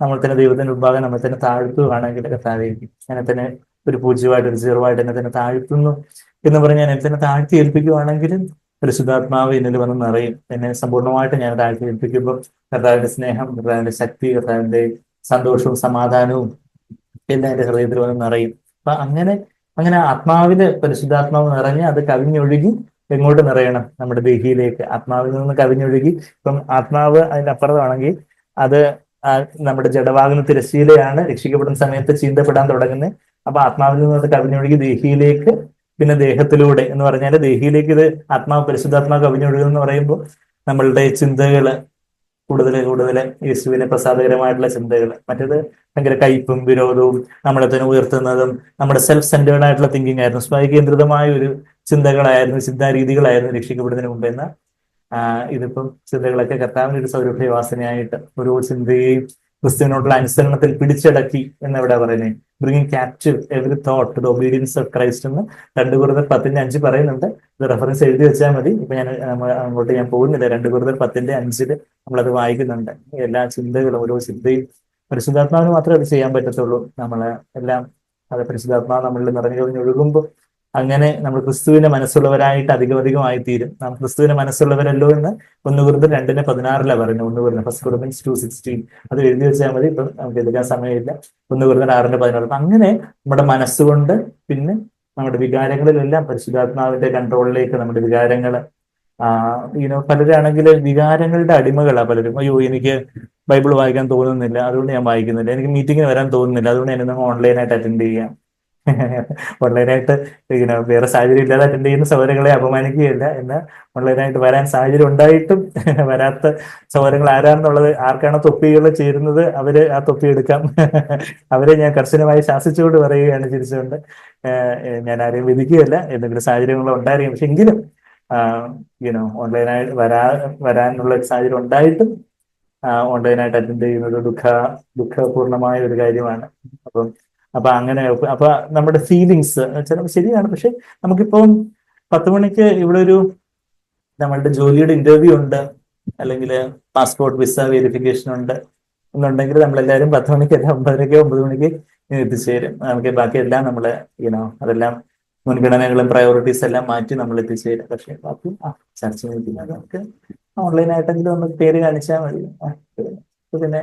നമ്മൾ തന്നെ ദൈവത്തിന്റെ മുമ്പാകെ നമ്മൾ തന്നെ താഴ്ത്തുകയാണെങ്കിൽ കർത്താവായിരിക്കും എന്നെ തന്നെ ഒരു പൂജ്യമായിട്ട്, ഒരു സീറോവായിട്ട് എന്നെ തന്നെ താഴ്ത്തുന്നു എന്ന് പറഞ്ഞ് ഞാൻ എന്നെ തന്നെ താഴ്ത്തി ഏൽപ്പിക്കുകയാണെങ്കിൽ പരിശുദ്ധാത്മാവ് എന്നിൽ വന്ന് നിറയും. എന്നെ സമ്പൂർണ്ണമായിട്ട് ഞാൻ താഴ്ത്തി ഏൽപ്പിക്കുമ്പോൾ കർത്താവിന്റെ സ്നേഹം, കർത്താവിന്റെ ശക്തി, കർത്താവിന്റെ സന്തോഷവും സമാധാനവും എല്ലാം എന്റെ ഹൃദയത്തിൽ വന്ന് നിറയും. അപ്പൊ അങ്ങനെ ആത്മാവില് പരിശുദ്ധാത്മാവ് നിറഞ്ഞ് അത് കവിഞ്ഞൊഴുകി എങ്ങോട്ട് നിറയണം? നമ്മുടെ ദേഹിയിലേക്ക്. ആത്മാവിൽ നിന്ന് കവിഞ്ഞൊഴുകി, ഇപ്പം ആത്മാവ് അതിന്റെ അപ്പുറത്താണെങ്കിൽ അത് നമ്മുടെ ജഡവാകുന്ന തിരശ്ശീലയാണ് രക്ഷിക്കപ്പെടുന്ന സമയത്ത് ചീന്തപ്പെടാൻ തുടങ്ങുന്നത്. അപ്പൊ ആത്മാവിൽ നിന്ന് അത് കവിഞ്ഞൊഴുകി ദേഹിയിലേക്ക്, പിന്നെ ദേഹത്തിലൂടെ എന്ന് പറഞ്ഞാൽ ദേഹിയിലേക്ക് ഇത് ആത്മാവ് പരിശുദ്ധാത്മാവ് കവിഞ്ഞൊഴുകുക എന്ന് പറയുമ്പോൾ നമ്മളുടെ ചിന്തകള്, കൂടുതൽ കൂടുതൽ യേശുവിന് പ്രസാദകരമായിട്ടുള്ള ചിന്തകൾ. മറ്റേത് ഭയങ്കര കയ്പും വിരോധവും നമ്മളെ തന്നെ ഉയർത്തുന്നതും നമ്മുടെ സെൽഫ് സെന്റേർഡ് ആയിട്ടുള്ള തിങ്കിങ് ആയിരുന്നു, സ്വയകേന്ദ്രിതമായ ഒരു ചിന്തകളായിരുന്നു, ചിന്താരീതികളായിരുന്നു രക്ഷിക്കപ്പെടുന്നതിന് മുമ്പ്. എന്ന ഇതിപ്പം ചിന്തകളൊക്കെ കർത്താവിന് ഒരു സൗരഭ്യവാസനയായിട്ട് ഓരോ ചിന്തയെയും ക്രിസ്തുവിനോടുള്ള അനുസരണത്തിൽ പിടിച്ചടക്കി എന്നവിടെ പറയുന്നത്. Bringing captive every thought to the obedience of Christ എന്ന് 2 Corinthians 10:5 പറയുന്നുണ്ട്. ഇത് റെഫറൻസ് എഴുതി വെച്ചാൽ മതി. ഇപ്പൊ അങ്ങോട്ട് ഞാൻ പോകുന്നില്ല. 2 Corinthians 10:5 നമ്മളത് വായിക്കുന്നുണ്ട്. എല്ലാ ചിന്തകളും ഓരോ ചിന്തയും പരിശുദ്ധാത്മാവിന് മാത്രമേ അത് ചെയ്യാൻ പറ്റത്തുള്ളൂ. നമ്മളെ എല്ലാം അത് പരിശുദ്ധാത്മാവ് നമ്മളിൽ നിറഞ്ഞു കവിഞ്ഞൊഴുകുമ്പോൾ അങ്ങനെ നമ്മൾ ക്രിസ്തുവിന്റെ മനസ്സുള്ളവരായിട്ട് അധികമായി തീരും. നാം ക്രിസ്തുവിന്റെ മനസ്സുള്ളവരല്ലോ എന്ന് 1 Corinthians 2:16 പറഞ്ഞു. 1 Corinthians 2:16 അത് എഴുതി വെച്ചാൽ മതി. ഇപ്പം നമുക്ക് എടുക്കാൻ സമയമില്ല. 1 Corinthians 6:14. അങ്ങനെ നമ്മുടെ മനസ്സുകൊണ്ട് പിന്നെ നമ്മുടെ വികാരങ്ങളിലെല്ലാം പരിശുദ്ധാത്മാവിന്റെ കൺട്രോളിലേക്ക് നമ്മുടെ വികാരങ്ങൾ പലരാണെങ്കിൽ വികാരങ്ങളുടെ അടിമകളാ പലരും. അയ്യോ, എനിക്ക് ബൈബിൾ വായിക്കാൻ തോന്നുന്നില്ല, അതുകൊണ്ട് ഞാൻ വായിക്കുന്നില്ല. എനിക്ക് മീറ്റിങ്ങിന് വരാൻ തോന്നുന്നില്ല, അതുകൊണ്ട് ഞാൻ ഓൺലൈനായിട്ട് അറ്റൻഡ് ചെയ്യാം. ഓൺലൈനായിട്ട് വേറെ സാഹചര്യം ഇല്ലാതെ അറ്റൻഡ് ചെയ്യുന്ന സഹോദരങ്ങളെ അപമാനിക്കുകയല്ല. എന്നാൽ ഓൺലൈനായിട്ട് വരാൻ സാഹചര്യം ഉണ്ടായിട്ടും വരാത്ത സഹോദരങ്ങൾ ആരാണെന്നുള്ളത്, ആർക്കാണ് തൊപ്പികൾ ചേരുന്നത് അവര് ആ തൊപ്പി എടുക്കാം. അവരെ ഞാൻ കർശനമായി ശാസിച്ചുകൊണ്ട് പറയുകയാണ് ചിരിച്ചുകൊണ്ട്. ഞാൻ ആരെയും വിധിക്കുകയല്ല, എന്തെങ്കിലും സാഹചര്യങ്ങളോ ഉണ്ടായിരിക്കും. പക്ഷെ എങ്കിലും ഓൺലൈനായിട്ട് വരാനുള്ള ഒരു സാഹചര്യം ഉണ്ടായിട്ടും ഓൺലൈനായിട്ട് അറ്റൻഡ് ചെയ്യുന്നത് ദുഃഖപൂർണമായ ഒരു കാര്യമാണ്. അപ്പൊ അങ്ങനെ അപ്പൊ നമ്മുടെ ഫീലിങ്സ് ചിലപ്പോൾ ശരിയാണ്. പക്ഷെ നമുക്കിപ്പം 10 മണിക്ക് ഇവിടെ ഒരു നമ്മളുടെ ജോലിയുടെ ഇന്റർവ്യൂ ഉണ്ട്, അല്ലെങ്കിൽ പാസ്പോർട്ട് വിസ വെരിഫിക്കേഷൻ ഉണ്ട് എന്നുണ്ടെങ്കിൽ നമ്മളെല്ലാവരും 10 മണിക്ക് അല്ല 9:30 9 മണിക്ക് എത്തിച്ചേരും. നമുക്ക് ബാക്കിയെല്ലാം നമ്മള് അതെല്ലാം മുൻഗണനകളും പ്രയോറിറ്റീസ് എല്ലാം മാറ്റി നമ്മൾ എത്തിച്ചേരും. പക്ഷെ ബാക്കി ചർച്ച മീറ്റിംഗ് നമുക്ക് ഓൺലൈനായിട്ടെങ്കിലും ഒന്ന് പേര് കാണിച്ചാൽ മതി. പിന്നെ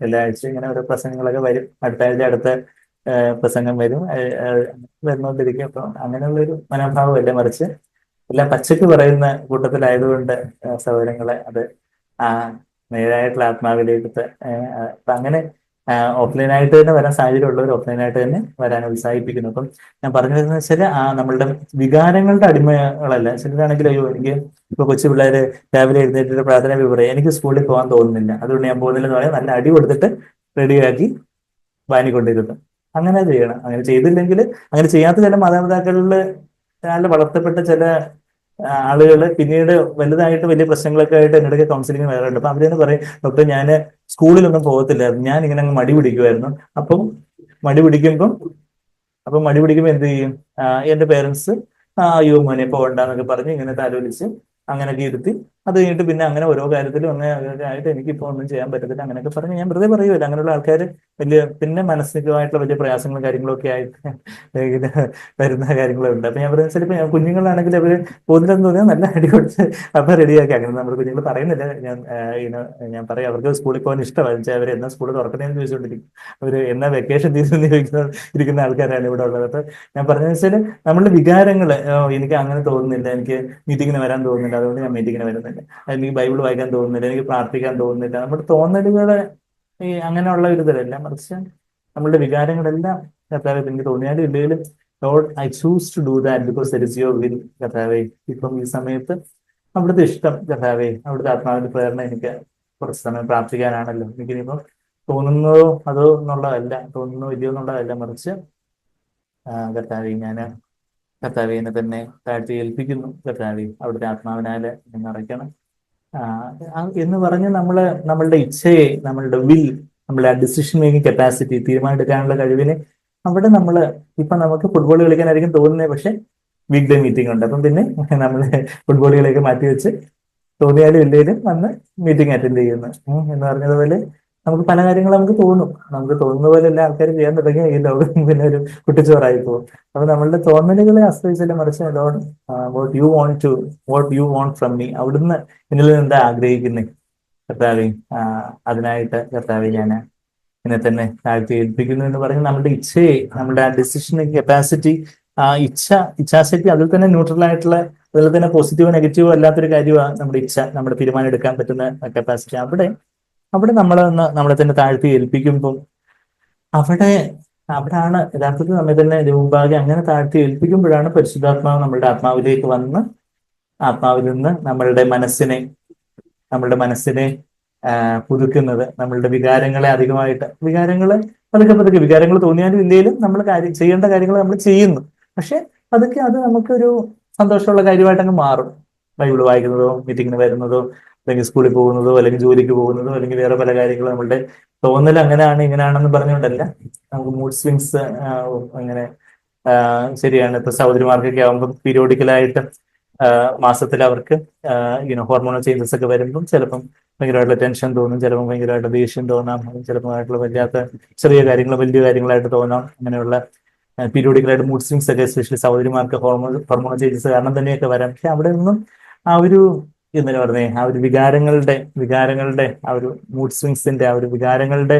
എല്ലാ ആഴ്ചയും ഇങ്ങനെ ഓരോ പ്രസംഗങ്ങളൊക്കെ വരും. അടുത്ത ആഴ്ച അടുത്ത പ്രസംഗം വരും, വരുന്നോണ്ടിരിക്കും. അപ്പൊ അങ്ങനെയുള്ളൊരു മനോഭാവമല്ല, മറിച്ച് എല്ലാം പച്ചക്ക് പറയുന്ന കൂട്ടത്തിലായതുകൊണ്ട് സൗകര്യങ്ങളെ അത് നേരായിട്ടുള്ള ആത്മാവിലേക്ക് അപ്പൊ അങ്ങനെ ഓഫ്ലൈനായിട്ട് തന്നെ വരാൻ സാഹചര്യമുള്ളവർ ഓഫ്ലൈനായിട്ട് തന്നെ വരാൻ ഉത്സാഹിപ്പിക്കുന്നു. അപ്പം ഞാൻ പറഞ്ഞു വരുന്നത് വെച്ചാൽ നമ്മളുടെ വികാരങ്ങളുടെ അടിമകളല്ല. ചിലരാണെങ്കിൽ അയ്യോ എനിക്ക് ഇപ്പൊ കൊച്ചു പിള്ളേര് രാവിലെ എഴുന്നേറ്റിട്ട് പ്രാർത്ഥന പറയും, എനിക്ക് സ്കൂളിൽ പോകാൻ തോന്നുന്നില്ല, അതുകൊണ്ട് ഞാൻ പോകുന്നില്ലെന്ന് പറയാൻ നല്ല അടി കൊടുത്തിട്ട് റെഡിയാക്കി വാനിക്കൊണ്ടിരുന്നു. അങ്ങനെ ചെയ്യണം. അങ്ങനെ ചെയ്തില്ലെങ്കിൽ, അങ്ങനെ ചെയ്യാത്ത ചില മാതാപിതാക്കളില് നല്ല വളർത്തപ്പെട്ട ചില ആളുകൾ പിന്നീട് വലുതായിട്ട് വലിയ പ്രശ്നങ്ങളൊക്കെ ആയിട്ട് എന്നിടയ്ക്ക് കൗൺസിലിംഗ് വരാറുണ്ട്. അപ്പൊ അവരെന്ന് പറയും, ഡോക്ടർ ഞാൻ സ്കൂളിലൊന്നും പോകത്തില്ലായിരുന്നു, ഞാൻ ഇങ്ങനെ അങ്ങ് മടി പിടിക്കുമായിരുന്നു. അപ്പം മടി പിടിക്കുമ്പോൾ എന്ത് ചെയ്യും, എന്റെ പേരൻസ് അയ്യോ മോനെ പോകണ്ടെന്നൊക്കെ പറഞ്ഞ് ഇങ്ങനെ താലോലിച്ച് അങ്ങനെയൊക്കെ ഇരുത്തി അത് കഴിഞ്ഞിട്ട് പിന്നെ അങ്ങനെ ഓരോ കാര്യത്തിലും അങ്ങനെ ആയിട്ട് എനിക്കിപ്പോ ഒന്നും ചെയ്യാൻ പറ്റത്തില്ല അങ്ങനെയൊക്കെ പറഞ്ഞ് ഞാൻ വെറുതെ പറയുമല്ലോ. അങ്ങനെയുള്ള ആൾക്കാർ വലിയ പിന്നെ മാനസികമായിട്ടുള്ള വലിയ പ്രയാസങ്ങളും കാര്യങ്ങളും ഒക്കെ ആയിട്ട് ഇങ്ങനെ വരുന്ന കാര്യങ്ങളും ഉണ്ട്. അപ്പൊ ഞാൻ പറയുന്നത് ചിലപ്പോൾ കുഞ്ഞുങ്ങളാണെങ്കിൽ അവര് പോകുന്നില്ലെന്ന് തോന്നിയാൽ നല്ല അടി കൊടുത്ത് അപ്പൊ റെഡിയാക്കി. അങ്ങനെ നമ്മുടെ കുഞ്ഞുങ്ങൾ പറയുന്നില്ല, ഞാൻ പറയാം അവർക്ക് സ്കൂളിൽ പോകാൻ ഇഷ്ടമാണ്. അവർ എന്നാ സ്കൂൾ തുറക്കണേന്ന് ചോദിച്ചുകൊണ്ടിരിക്കും. അവര് എന്നാ വെക്കേഷൻ തീരുന്ന ഇരിക്കുന്ന ആൾക്കാരാണ് ഇവിടെ ഉള്ളത്. അപ്പൊ ഞാൻ പറഞ്ഞതെന്ന് വെച്ചാൽ നമ്മളുടെ വികാരങ്ങള്, എനിക്ക് അങ്ങനെ തോന്നുന്നില്ല, എനിക്ക് മീറ്റിങ്ങിന് വരാൻ തോന്നുന്നില്ല, അതുകൊണ്ട് ഞാൻ മീറ്റിങ്ങിന് വരുന്നില്ല, എനിക്ക് ബൈബിൾ വായിക്കാൻ തോന്നുന്നില്ല, എനിക്ക് പ്രാർത്ഥിക്കാൻ തോന്നുന്നില്ല. നമ്മുടെ തോന്നലുകള് അങ്ങനെയുള്ള ഒരു ഇതല്ല, മറിച്ച് നമ്മളുടെ വികാരങ്ങളെല്ലാം കർത്താവെ എനിക്ക് തോന്നിയാലും ഇല്ലെങ്കിലും Lord I choose to do that because that is your will കർത്താവെ. ഇപ്പം ഈ സമയത്ത് അവിടുത്തെ ഇഷ്ടം കർത്താവെ, അവിടുത്തെ ആത്മാവിന്റെ പ്രേരണ എനിക്ക് കുറച്ച് സമയം പ്രാർത്ഥിക്കാനാണല്ലോ. എനിക്കിനിപ്പം തോന്നുന്നതോ അതോ എന്നുള്ളതല്ല, തോന്നുന്നോ ഇല്ലയോ എന്നുള്ളതല്ല, മറിച്ച് കർത്താവെ ഞാൻ കർത്താവിനെ തന്നെ താഴ്ത്തി ഏൽപ്പിക്കുന്നു. കർത്താവെ അവിടുത്തെ ആത്മാവിനാല് നിറയ്ക്കണം എന്ന് പറഞ്ഞ് നമ്മളുടെ ഇച്ഛയെ, നമ്മളുടെ വിൽ, നമ്മളുടെ ഡിസിഷൻ മേക്കിംഗ് കപ്പാസിറ്റി, തീരുമാനം എടുക്കാനുള്ള കഴിവിനെ അവിടെ ഇപ്പൊ നമുക്ക് ഫുട്ബോൾ കളിക്കാനായിരിക്കും തോന്നുന്നത്, പക്ഷെ വീക്ക് ഡേ മീറ്റിംഗ് ഉണ്ട്. അപ്പം പിന്നെ നമ്മൾ ഫുട്ബോളുകളൊക്കെ മാറ്റി വെച്ച് തോന്നിയാലും ഇല്ലേലും വന്ന് മീറ്റിംഗ് അറ്റൻഡ് ചെയ്യുന്നു എന്ന് പറഞ്ഞതുപോലെ നമുക്ക് പല കാര്യങ്ങളും നമുക്ക് തോന്നും. നമുക്ക് തോന്നുന്ന പോലെ എല്ലാ ആൾക്കാരും ചെയ്യാൻ തുടങ്ങിയ ഈ ലോകം പിന്നെ ഒരു കുട്ടിച്ചോറായി പോകും. അപ്പൊ നമ്മളുടെ തോന്നലുകളെ ആശ്രയിച്ചല്ല, മറിച്ച് load what you want from me, അവിടുന്ന് എന്നിൽ നിന്ന് എന്താ ആഗ്രഹിക്കുന്നേ കർത്താവെ, അതിനായിട്ട് കർത്താവെ ഞാൻ എന്നെ തന്നെ താഴ്ത്തി ഏൽപ്പിക്കുന്നു എന്ന് പറഞ്ഞ് നമ്മുടെ ഇച്ഛയെ, നമ്മുടെ ആ ഡിസിഷൻ കപ്പാസിറ്റി, ആ ഇച്ഛാശക്തി, അതിൽ തന്നെ ന്യൂട്രൽ ആയിട്ടുള്ള, അതിൽ തന്നെ പോസിറ്റീവോ നെഗറ്റീവോ അല്ലാത്തൊരു കാര്യമാണ് നമ്മുടെ ഇച്ഛ, നമ്മുടെ തീരുമാനം എടുക്കാൻ പറ്റുന്ന കപ്പാസിറ്റി. അവിടെ നമ്മളെ തന്നെ താഴ്ത്തി ഏൽപ്പിക്കുമ്പോൾ അവിടാണ് യഥാർത്ഥത്തിൽ നമ്മെ തന്നെ മുമ്പാകെ അങ്ങനെ താഴ്ത്തി ഏൽപ്പിക്കുമ്പോഴാണ് പരിശുദ്ധാത്മാവ് നമ്മളുടെ ആത്മാവിലേക്ക് വന്ന് ആത്മാവിൽ നിന്ന് നമ്മളുടെ മനസ്സിനെ പുതുക്കുന്നത്, നമ്മളുടെ വികാരങ്ങളെ അധികമായിട്ട്, പതുക്കെ വികാരങ്ങൾ തോന്നിയാലും ഇല്ലെങ്കിലും നമ്മൾ ചെയ്യേണ്ട കാര്യങ്ങൾ നമ്മൾ ചെയ്യുന്നു. പക്ഷെ അതൊക്കെ അത് നമുക്കൊരു സന്തോഷമുള്ള കാര്യമായിട്ട് അങ്ങ് മാറും. ബൈബിൾ വായിക്കുന്നതോ മീറ്റിങ്ങിന് വരുന്നതോ അല്ലെങ്കിൽ സ്കൂളിൽ പോകുന്നതോ അല്ലെങ്കിൽ ജോലിക്ക് പോകുന്നതോ അല്ലെങ്കിൽ വേറെ പല കാര്യങ്ങളും നമ്മളുടെ തോന്നൽ അങ്ങനെയാണ് ഇങ്ങനെയാണെന്ന് പറഞ്ഞുകൊണ്ടല്ല. നമുക്ക് മൂഡ് സ്വിങ്സ് അങ്ങനെ ശരിയാണ്. ഇപ്പൊ സഹോദരിമാർക്കൊക്കെ ആകുമ്പോൾ പീരിയോഡിക്കലായിട്ട് മാസത്തിൽ അവർക്ക് ഹോർമോണൽ ചേഞ്ചസ് ഒക്കെ വരുമ്പം ചിലപ്പം ഭയങ്കരമായിട്ടുള്ള ടെൻഷൻ തോന്നും, ചിലപ്പോൾ ഭയങ്കരമായിട്ട് ദേഷ്യം തോന്നാം, ചിലപ്പോൾ ആയിട്ടുള്ള വല്ലാത്ത ചെറിയ കാര്യങ്ങൾ വലിയ കാര്യങ്ങളായിട്ട് തോന്നാം. അങ്ങനെയുള്ള പീരിയോഡിക്കലായിട്ട് മൂഡ് സ്വിങ്സ് ഒക്കെ എസ്പെഷ്യലി സഹോദരിമാർക്ക് ഹോർമോണൽ ചേഞ്ചസ് കാരണം തന്നെയൊക്കെ വരാം. പക്ഷെ അവിടെ നിന്നും ആ ഒരു എന്തിനാ പറഞ്ഞേ, ആ ഒരു വികാരങ്ങളുടെ ആ ഒരു മൂഡ് സ്വിങ്സിന്റെ ആ ഒരു വികാരങ്ങളുടെ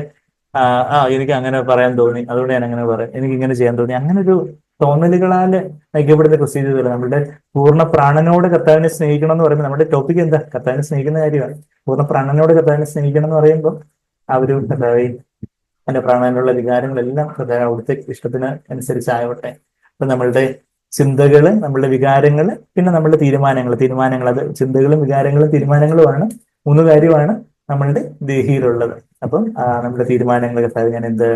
എനിക്ക് അങ്ങനെ പറയാൻ തോന്നി, അതുകൊണ്ട് ഞാൻ അങ്ങനെ പറയാം, എനിക്ക് ഇങ്ങനെ ചെയ്യാൻ തോന്നി, അങ്ങനെ ഒരു തോന്നലുകളാൽ നയിക്കപ്പെടുന്ന ക്രിസ്ത്യൻ നമ്മുടെ പൂർണ്ണ പ്രാണനോട് കർത്താവിനെ സ്നേഹിക്കണം എന്ന് പറയുമ്പോൾ നമ്മുടെ ടോപ്പിക് എന്താ? കർത്താവിനെ സ്നേഹിക്കുന്ന കാര്യമാണ്. പൂർണ്ണ പ്രാണനോട് കർത്താവിനെ സ്നേഹിക്കണം എന്ന് പറയുമ്പോൾ ആ ഒരു കർത്താവ് എന്റെ പ്രാണനുള്ള വികാരങ്ങളെല്ലാം കർത്താവ് അവിടുത്തെ ഇഷ്ടത്തിന് അനുസരിച്ചാവട്ടെ. അപ്പൊ നമ്മളുടെ ചിന്തകള്, നമ്മളുടെ വികാരങ്ങള്, പിന്നെ നമ്മളുടെ തീരുമാനങ്ങൾ, അത് ചിന്തകളും വികാരങ്ങളും തീരുമാനങ്ങളുമാണ്. മൂന്ന് കാര്യമാണ് നമ്മളുടെ ദേഹിയിലുള്ളത്. അപ്പം നമ്മുടെ തീരുമാനങ്ങൾ കർത്താവ് ഞാൻ എന്ത്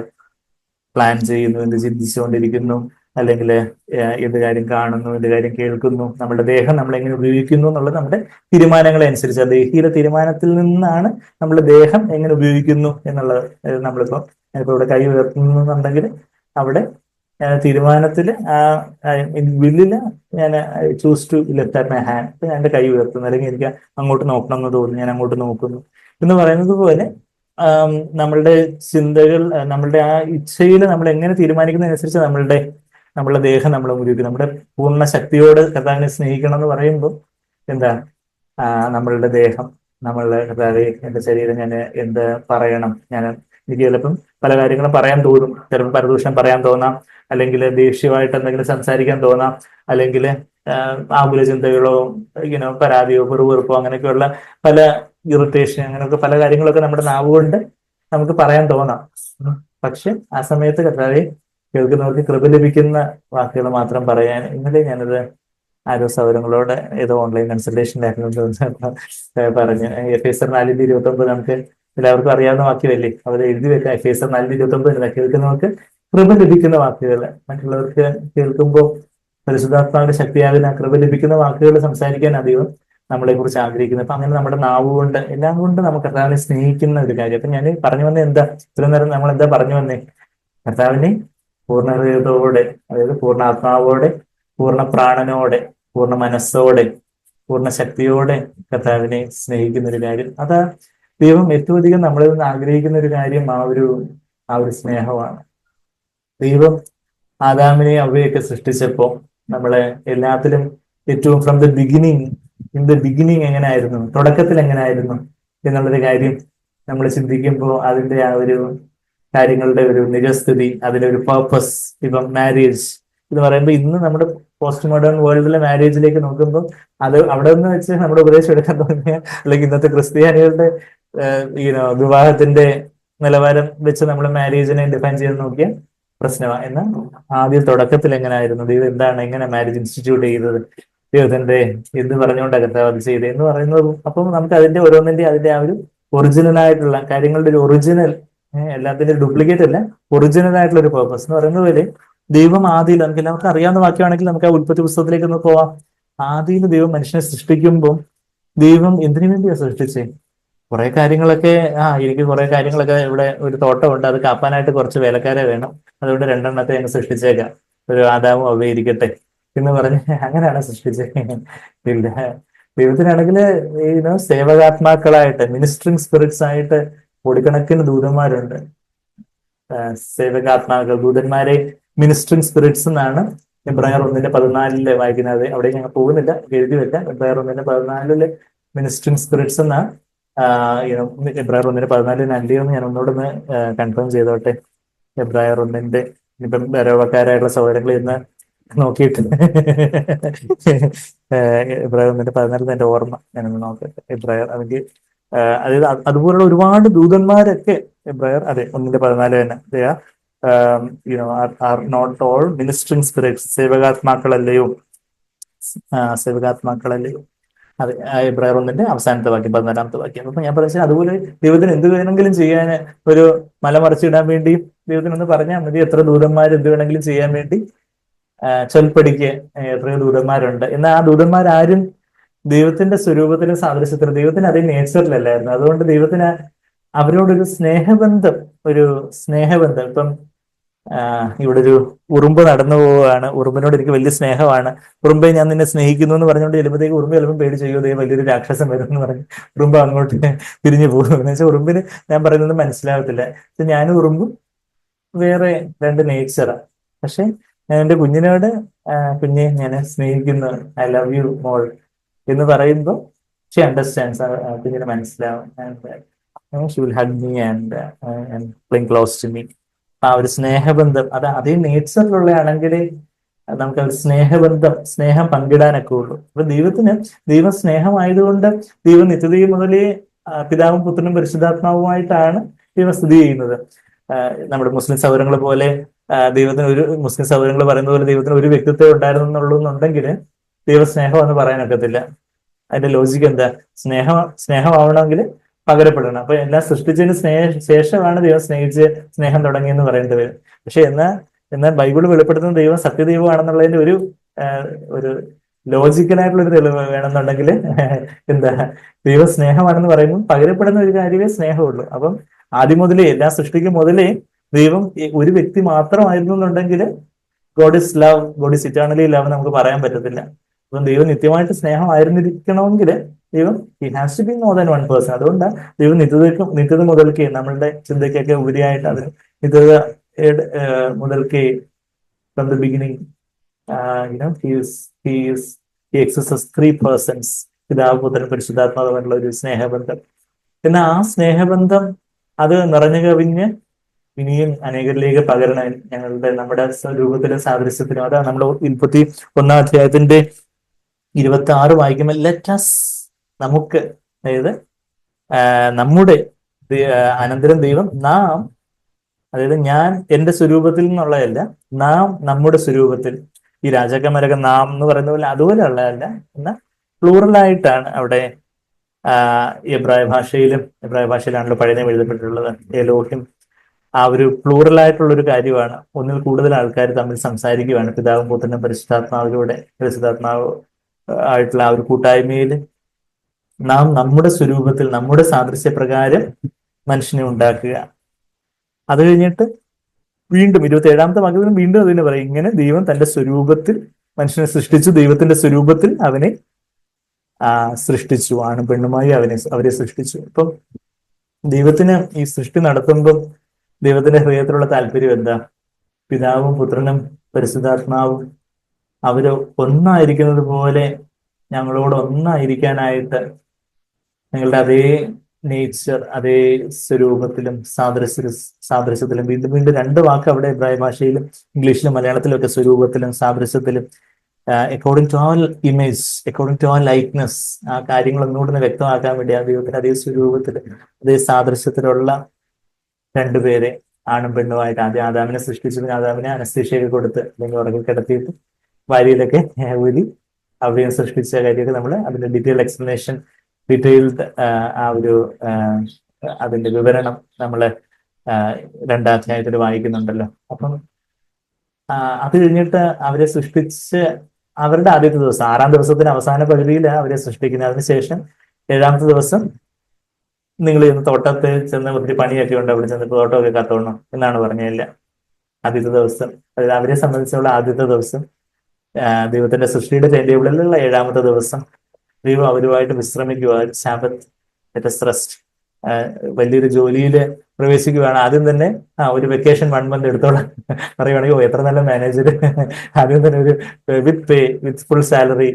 പ്ലാൻ ചെയ്യുന്നു, എന്ത് ചിന്തിച്ചുകൊണ്ടിരിക്കുന്നു, അല്ലെങ്കിൽ എന്ത് കാര്യം കാണുന്നു, എന്ത് കാര്യം കേൾക്കുന്നു, നമ്മുടെ ദേഹം നമ്മൾ എങ്ങനെ ഉപയോഗിക്കുന്നു എന്നുള്ളത് നമ്മുടെ തീരുമാനങ്ങളെ അനുസരിച്ച്, ദേഹിയുടെ തീരുമാനത്തിൽ നിന്നാണ് നമ്മുടെ ദേഹം എങ്ങനെ ഉപയോഗിക്കുന്നു എന്നുള്ളത്. ഞാനിപ്പോ ഇവിടെ കൈ ഉയർത്തുന്നുണ്ടെങ്കിൽ അവിടെ തീരുമാനത്തില് വില്ലില് ഞാൻ choose to lift at my hand, അപ്പൊ ഞാൻ എന്റെ കൈ ഉയർത്തുന്നു, അല്ലെങ്കിൽ എനിക്ക് അങ്ങോട്ട് നോക്കണം എന്ന് തോന്നുന്നു, ഞാൻ അങ്ങോട്ട് നോക്കുന്നു എന്ന് പറയുന്നത് പോലെ നമ്മളുടെ ചിന്തകൾ, നമ്മളുടെ ആ ഇച്ഛയിൽ നമ്മൾ എങ്ങനെ തീരുമാനിക്കുന്നതനുസരിച്ച് നമ്മളുടെ ദേഹം നമ്മൾ ഉപയോഗിക്കും. നമ്മുടെ പൂർണ്ണ ശക്തിയോട് കർത്താവിനെ സ്നേഹിക്കണം എന്ന് പറയുമ്പോൾ എന്താ, നമ്മളുടെ ദേഹം, നമ്മളുടെ കർത്താവെ എന്റെ ശരീരം ഞാൻ എന്ത് പറയണം, എനിക്ക് ചിലപ്പം പല കാര്യങ്ങളും പറയാൻ തോന്നും, ചിലപ്പോൾ പരദൂഷണം പറയാൻ തോന്നാം, അല്ലെങ്കിൽ ദേഷ്യമായിട്ട് എന്തെങ്കിലും സംസാരിക്കാൻ തോന്നാം, അല്ലെങ്കിൽ ആകുല ചിന്തകളോ പരാതിയോ പെറുപെറുപ്പോ അങ്ങനെയൊക്കെയുള്ള പല ഇറിറ്റേഷൻ, അങ്ങനെയൊക്കെ പല കാര്യങ്ങളൊക്കെ നമ്മുടെ നാവ് കൊണ്ട് നമുക്ക് പറയാൻ തോന്നാം. പക്ഷെ ആ സമയത്ത് കർത്താവെ കേൾക്കുന്നവർക്ക് കൃപ ലഭിക്കുന്ന വാക്കുകൾ മാത്രം പറയാൻ. ഇന്നലെ ഞാനത് ആരോ സൗരങ്ങളോട് ഏതോ ഓൺലൈൻ കൺസൾട്ടേഷനിലായിരുന്നു പറഞ്ഞു. എഫേസർ 4:29 നമുക്ക് എല്ലാവർക്കും അറിയാവുന്ന വാക്യമല്ലേ, അവർ എഴുതി വെക്കാം. എഫേസർ 4:29 കേൾക്കുന്നവർക്ക് കൃപ ലഭിക്കുന്ന വാക്കുകൾ, മറ്റുള്ളവർക്ക് കേൾക്കുമ്പോൾ പരിശുദ്ധാത്മാവിന്റെ ശക്തിയാകുന്ന കൃപ ലഭിക്കുന്ന വാക്കുകൾ സംസാരിക്കാൻ അധികം നമ്മളെ കുറിച്ച് ആഗ്രഹിക്കുന്നത്. അപ്പൊ അങ്ങനെ നമ്മുടെ നാവ് കൊണ്ട് എല്ലാം കൊണ്ട് നമുക്ക് കർത്താവിനെ സ്നേഹിക്കുന്ന ഒരു കാര്യം. അപ്പൊ ഞാൻ പറഞ്ഞു വന്നേ എന്താ, ഇത്രയും നേരം നമ്മൾ എന്താ പറഞ്ഞു വന്നേ? കർത്താവിനെ പൂർണ്ണ ഹൃദയത്തോടെ, അതായത് പൂർണ്ണ ആത്മാവോടെ, പൂർണ്ണ പ്രാണനോടെ, പൂർണ്ണ മനസ്സോടെ, പൂർണ്ണ ശക്തിയോടെ കർത്താവിനെ സ്നേഹിക്കുന്ന ഒരു കാര്യം. അതാ ദൈവം ഏറ്റവും അധികം നമ്മളിൽ നിന്ന് ആഗ്രഹിക്കുന്ന ഒരു കാര്യം. ആ ഒരു സ്നേഹമാണ്. ദൈവം ആദാമിനെ അവയൊക്കെ സൃഷ്ടിച്ചപ്പോ നമ്മളെ എല്ലാത്തിലും ഏറ്റവും from the beginning, in the beginning എങ്ങനെയായിരുന്നു, തുടക്കത്തിൽ എങ്ങനെയായിരുന്നു എന്നുള്ളൊരു കാര്യം നമ്മൾ ചിന്തിക്കുമ്പോൾ അതിന്റെ ആ ഒരു കാര്യങ്ങളുടെ ഒരു നിജസ്ഥിതി, അതിന്റെ ഒരു പർപ്പസ്. ഇപ്പം മാരേജ് എന്ന് പറയുമ്പോൾ ഇന്ന് നമ്മുടെ പോസ്റ്റ് മോഡേൺ വേൾഡിലെ മാരേജിലേക്ക് നോക്കുമ്പോൾ അത് അവിടെ നിന്ന് വെച്ച് നമ്മുടെ ഉപദേശം എടുക്കാൻ തോന്നിയ, അല്ലെങ്കിൽ ഇന്നത്തെ ക്രിസ്ത്യാനികളുടെ വിവാഹത്തിന്റെ നിലവാരം വെച്ച് നമ്മൾ മാരേജിനെ ഡിഫൈൻ ചെയ്ത് നോക്കിയ പ്രശ്നമാണ്. എന്നാൽ ആദ്യം തുടക്കത്തിൽ എങ്ങനെയായിരുന്നു, ദൈവം എന്താണ്, എങ്ങനെ മാരേജ് ഇൻസ്റ്റിറ്റ്യൂട്ട് ചെയ്തത്, ദൈവത്തിന്റെ എന്ത് പറഞ്ഞുകൊണ്ടാണ് കർത്താവ് അത് ചെയ്തത് എന്ന് പറയുന്നത്. അപ്പം നമുക്ക് അതിന്റെ ഓരോന്നിന്റെ അതിന്റെ ആ ഒരു ഒറിജിനൽ ആയിട്ടുള്ള കാര്യങ്ങളുടെ ഒരു ഒറിജിനൽ, എല്ലാത്തിന്റെ ഡ്യൂപ്ലിക്കേറ്റ് അല്ല, ഒറിജിനൽ ആയിട്ടുള്ള ഒരു പേർപ്പസ് എന്ന് പറയുന്നത് പോലെ ദൈവം ആദിയിൽ, നമുക്ക് എല്ലാവർക്കും അറിയാവുന്ന വാക്യമാണെങ്കിൽ നമുക്ക് ആ ഉൽപ്പത്തി പുസ്തകത്തിലേക്ക് ഒന്ന് പോവാം. ആദിയിൽ ദൈവം മനുഷ്യനെ സൃഷ്ടിക്കുമ്പോൾ ദൈവം എന്തിനു വേണ്ടിയാ സൃഷ്ടിച്ചേ? കുറെ കാര്യങ്ങളൊക്കെ, എനിക്ക് കുറെ കാര്യങ്ങളൊക്കെ ഇവിടെ ഒരു തോട്ടമുണ്ട്, അത് കാപ്പാനായിട്ട് കുറച്ച് വേലക്കാരെ വേണം, അതുകൊണ്ട് 2 അങ്ങ് സൃഷ്ടിച്ചേക്കാം, ഒരു ആദാമും അവ ഇരിക്കട്ടെ എന്ന് പറഞ്ഞ് അങ്ങനെയാണ് സൃഷ്ടിച്ചത്. ഇല്ല, ദൈവത്തിനാണെങ്കിൽ സേവകാത്മാക്കളായിട്ട്, മിനിസ്ട്രിങ് സ്പിരിറ്റ്സ് ആയിട്ട് കോടിക്കണക്കിന് ദൂതന്മാരുണ്ട്. സേവകാത്മാക്കൾ, ദൂതന്മാരെ മിനിസ്ട്രിങ് സ്പിരിറ്റ്സ് എന്നാണ് എബ്രായർ 1:14 വായിക്കുന്നത്. അവിടെ ഞങ്ങൾ പോകുന്നില്ല, എഴുതി വെക്കാം. എബ്രായർ 1:14 മിനിസ്ട്രിങ് സ്പിരിറ്റ്സ് എന്നാ എബ്രായർ 1:14 അല്ലയോ ഞാൻ ഒന്നുകൂടെ കൺഫേം ചെയ്തോട്ടെ. എബ്രായർ 1 ഇപ്പം രോഗക്കാരായിട്ടുള്ള സഹോദരങ്ങൾ ഇന്ന് നോക്കിയിട്ട് എബ്രായർ 1:14 എന്റെ ഓർമ്മ ഞാനൊന്ന് നോക്കട്ടെ. എബ്രായർ അല്ലെങ്കിൽ അതായത് അതുപോലുള്ള ഒരുപാട് ദൂതന്മാരൊക്കെ എബ്രായർ 1:14 തന്നെ. Are not all ministering spirits, സേവകാത്മാക്കളല്ലയോ, സേവകാത്മാക്കളല്ലയോ. അത് എബ്രായർ 1 അവസാനത്തെ വാക്യം 14 വാക്യം. അപ്പൊ ഞാൻ പറഞ്ഞാൽ അതുപോലെ ദൈവത്തിന് എന്ത് വേണമെങ്കിലും ചെയ്യാൻ, ഒരു മല മറിച്ചിടാൻ വേണ്ടി ദൈവത്തിനൊന്ന് പറഞ്ഞാൽ മതി, എത്ര ദൂതന്മാർ എന്ത് വേണമെങ്കിലും ചെയ്യാൻ വേണ്ടി ചൊൽപ്പടിക്ക് എത്രയോ ദൂതന്മാരുണ്ട്. എന്നാൽ ആ ദൂതന്മാരാരും ദൈവത്തിന്റെ സ്വരൂപത്തിലും സാദൃശ്യത്തിലും, ദൈവത്തിന് അതേ നേച്ചറിലല്ലായിരുന്നു. അതുകൊണ്ട് ദൈവത്തിന് അവരോടൊരു സ്നേഹബന്ധം, ഒരു സ്നേഹബന്ധം. ഇപ്പം ഇവിടെ ഒരു ഉറുമ്പ് നടന്നു പോവുകയാണ്, ഉറുമ്പിനോട് എനിക്ക് വലിയ സ്നേഹമാണ്, ഉറുമ്പെ ഞാൻ നിന്നെ സ്നേഹിക്കുന്നു എന്ന് പറഞ്ഞുകൊണ്ട് ചെല്ലുമ്പോഴത്തേക്ക് ഉറുമ്പ് ചിലപ്പോൾ പേടി ചെയ്യോ, ദൈവം വലിയൊരു രാക്ഷസം വരും എന്ന് പറഞ്ഞ് ഉറുമ്പ് അങ്ങോട്ട് തിരിഞ്ഞു പോകും. എന്ന് വെച്ചാൽ ഉറുമ്പിന് ഞാൻ പറയുന്നത് മനസ്സിലാവത്തില്ല. ഞാനും ഉറുമ്പും വേറെ രണ്ട് നേച്ചറാണ്. പക്ഷെ ഞാൻ എൻ്റെ കുഞ്ഞിനോട് കുഞ്ഞെ ഞാൻ സ്നേഹിക്കുന്നു, ഐ ലവ് യു മോൾ എന്ന് പറയുമ്പോൾ ഷി അണ്ടർസ്റ്റാൻഡ്സ്, കുഞ്ഞിന് മനസ്സിലാവും. She will hug me and cling close to me. ആ ഒരു സ്നേഹബന്ധം അത് അതേ നേച്ചറിലുള്ളയാണെങ്കിൽ നമുക്ക് ഒരു സ്നേഹബന്ധം, സ്നേഹം പങ്കിടാനൊക്കെ ഉള്ളൂ. അപ്പൊ ദൈവം സ്നേഹമായതുകൊണ്ട് ദൈവം നിത്യതയും മുതലേ പിതാവും പുത്രനും പരിശുദ്ധാത്മാവുമായിട്ടാണ് ദൈവം സ്ഥിതി ചെയ്യുന്നത്. നമ്മുടെ മുസ്ലിം സൗരങ്ങൾ പോലെ ദൈവത്തിന് ഒരു മുസ്ലിം സൗരങ്ങൾ പറയുന്ന പോലെ ദൈവത്തിന് ഒരു വ്യക്തിത്വം ഉണ്ടായിരുന്നു എന്നുണ്ടെങ്കിൽ ദൈവ സ്നേഹമെന്ന് പറയാനൊക്കത്തില്ല. അതിന്റെ ലോജിക്ക് എന്താ? സ്നേഹമാവണമെങ്കിൽ പകരപ്പെടണം. അപ്പൊ എല്ലാം സൃഷ്ടിച്ചതിന് ശേഷമാണ് ദൈവം സ്നേഹിച്ച് സ്നേഹം തുടങ്ങിയെന്ന് പറയേണ്ടി വരും. പക്ഷെ എന്നാൽ ബൈബിൾ വെളിപ്പെടുത്തുന്ന ദൈവം സത്യദൈവമാണെന്നുള്ളതിന്റെ ഒരു ലോജിക്കലായിട്ടുള്ള ഒരു തെളിവ് വേണമെന്നുണ്ടെങ്കിൽ എന്താ, ദൈവം സ്നേഹമാണെന്ന് പറയുമ്പോൾ പകരപ്പെടുന്ന ഒരു കാര്യമേ സ്നേഹമുള്ളൂ. അപ്പം ആദ്യം മുതലേ, എല്ലാ സൃഷ്ടിക്കും മുതലേ ദൈവം ഒരു വ്യക്തി മാത്രമായിരുന്നു എന്നുണ്ടെങ്കിൽ God is love, God is eternally love നമുക്ക് പറയാൻ പറ്റത്തില്ല. അപ്പം ദൈവം നിത്യമായിട്ട് സ്നേഹമായിരുന്നിരിക്കണമെങ്കിൽ ദൈവം he has to be more than one person. അതുകൊണ്ട് ദൈവം നിത്യത മുതൽക്കേ നമ്മളുടെ ചിന്തയ്ക്കൊക്കെ ഉപരിയായിട്ട് അത് നിത്യത മുതൽക്കേ from the beginning he exercises three persons, പിതാവ് പുത്രൻ പരിശുദ്ധാത്മാവുള്ള ഒരു സ്നേഹബന്ധം. എന്നാൽ ആ സ്നേഹബന്ധം അത് നിറഞ്ഞു കവിഞ്ഞ് ഇനിയും അനേകരിലേക്ക് പകരണം നമ്മുടെ രൂപത്തിലും സാദൃശ്യത്തിലും. അതാണ് നമ്മൾ 21 26 വായിക്കുമ്പോൾ ലെറ്റസ്, നമുക്ക്, അതായത് നമ്മുടെ അനന്തരം ദൈവം നാം, അതായത് ഞാൻ എന്റെ സ്വരൂപത്തിൽ നിന്നുള്ളതല്ല, നാം നമ്മുടെ സ്വരൂപത്തിൽ. ഈ രാജാക്കന്മാരൊക്കെ നാം എന്ന് പറയുന്ന പോലെ അതുപോലെ ഉള്ളതല്ല, എന്നാൽ പ്ലൂറലായിട്ടാണ് അവിടെ എബ്രായ ഭാഷയിലാണല്ലോ പഴയ നിയമം എഴുതപ്പെട്ടിട്ടുള്ളത്. എലോഹിം ആ ഒരു പ്ലൂറലായിട്ടുള്ള ഒരു കാര്യമാണ്. ഒന്നിൽ കൂടുതൽ ആൾക്കാർ തമ്മിൽ സംസാരിക്കുകയാണ് പിതാവും പുത്രനും പരിശുദ്ധാത്മാവ് ആയിട്ടുള്ള ആ ഒരു കൂട്ടായ്മയിൽ നാം നമ്മുടെ സ്വരൂപത്തിൽ, നമ്മുടെ സാദൃശ്യപ്രകാരം മനുഷ്യനെ ഉണ്ടാക്കുക. അത് കഴിഞ്ഞിട്ട് വീണ്ടും 27 വാക്യത്തിലും വീണ്ടും അതിന് പറയും, ഇങ്ങനെ ദൈവം തന്റെ സ്വരൂപത്തിൽ മനുഷ്യനെ സൃഷ്ടിച്ചു, ദൈവത്തിന്റെ സ്വരൂപത്തിൽ അവനെ സൃഷ്ടിച്ചു, ആണും പെണ്ണുമായി അവരെ സൃഷ്ടിച്ചു. ഇപ്പം ദൈവത്തിന് ഈ സൃഷ്ടി നടത്തുമ്പം ദൈവത്തിന്റെ ഹൃദയത്തിലുള്ള താല്പര്യം എന്താ? പിതാവും പുത്രനും പരിശുദ്ധാത്മാവും അവര് ഒന്നായിരിക്കുന്നത് പോലെ ഞങ്ങളോട് ഒന്നായിരിക്കാനായിട്ട് നിങ്ങളുടെ അതേ നേച്ചർ, അതേ സ്വരൂപത്തിലും സാദൃശ്യത്തിലും, വീണ്ടും വീണ്ടും രണ്ട് വാക്ക് അവിടെ എബ്രായ ഭാഷയിലും ഇംഗ്ലീഷിലും മലയാളത്തിലും ഒക്കെ, സ്വരൂപത്തിലും സാദൃശ്യത്തിലും, according to our image, according to our likeness, ആ കാര്യങ്ങൾ ഒന്നുകൂടെ വ്യക്തമാക്കാൻ വേണ്ടി ആ ദൈവത്തിന് അതേ സ്വരൂപത്തിൽ അതേ സാദൃശ്യത്തിലുള്ള രണ്ടുപേരെ ആണും പെണ്ണുമായിട്ട് ആദ്യം ആദാമിനെ സൃഷ്ടിച്ചതിന് ആദാമിനെ അനസ്തീഷയൊക്കെ കൊടുത്ത് അല്ലെങ്കിൽ ഉറങ്ങി കിടത്തിയിട്ട് വാരിയിലൊക്കെ ഊരി അവിടെയും സൃഷ്ടിച്ച കാര്യമൊക്കെ നമ്മൾ അതിന്റെ ഡീറ്റെയിൽഡ് ആ ഒരു അതിന്റെ വിവരണം നമ്മള് 2-ാം അധ്യായത്തിൽ വായിക്കുന്നുണ്ടല്ലോ. അപ്പം അത് കഴിഞ്ഞിട്ട് അവരെ സൃഷ്ടിച്ച് അവരുടെ ആദ്യത്തെ ദിവസം 6-ാം ദിവസത്തിന് അവസാന പകുതിയിലാണ് അവരെ സൃഷ്ടിക്കുന്നത്. അതിനുശേഷം 7-ാമത്തെ ദിവസം നിങ്ങൾ ചെന്ന് തോട്ടത്തിൽ ചെന്ന് ഒത്തിരി പണിയൊക്കെ ഉണ്ട്, അവിടെ ചെന്ന് തോട്ടമൊക്കെ കത്തോണം എന്നാണ് പറഞ്ഞില്ല. ആദ്യത്തെ ദിവസം, അതായത് അവരെ സംബന്ധിച്ചുള്ള ആദ്യത്തെ ദിവസം, ദൈവത്തിന്റെ സൃഷ്ടിയുടെ ടൈം ടേബിളിലുള്ള 7-ാമത്തെ ദിവസം ദൈവം അവരുമായിട്ട് വിശ്രമിക്കുക, സാബത്ത് റെസ്റ്റ്, വലിയൊരു ജോലിയിൽ പ്രവേശിക്കുകയാണ്. ആദ്യം തന്നെ ഒരു വെക്കേഷൻ 1 month എടുത്തോളാം പറയുവാണെങ്കിൽ എത്ര നല്ല മാനേജർ, ആദ്യം തന്നെ ഒരു with pay, with full salary,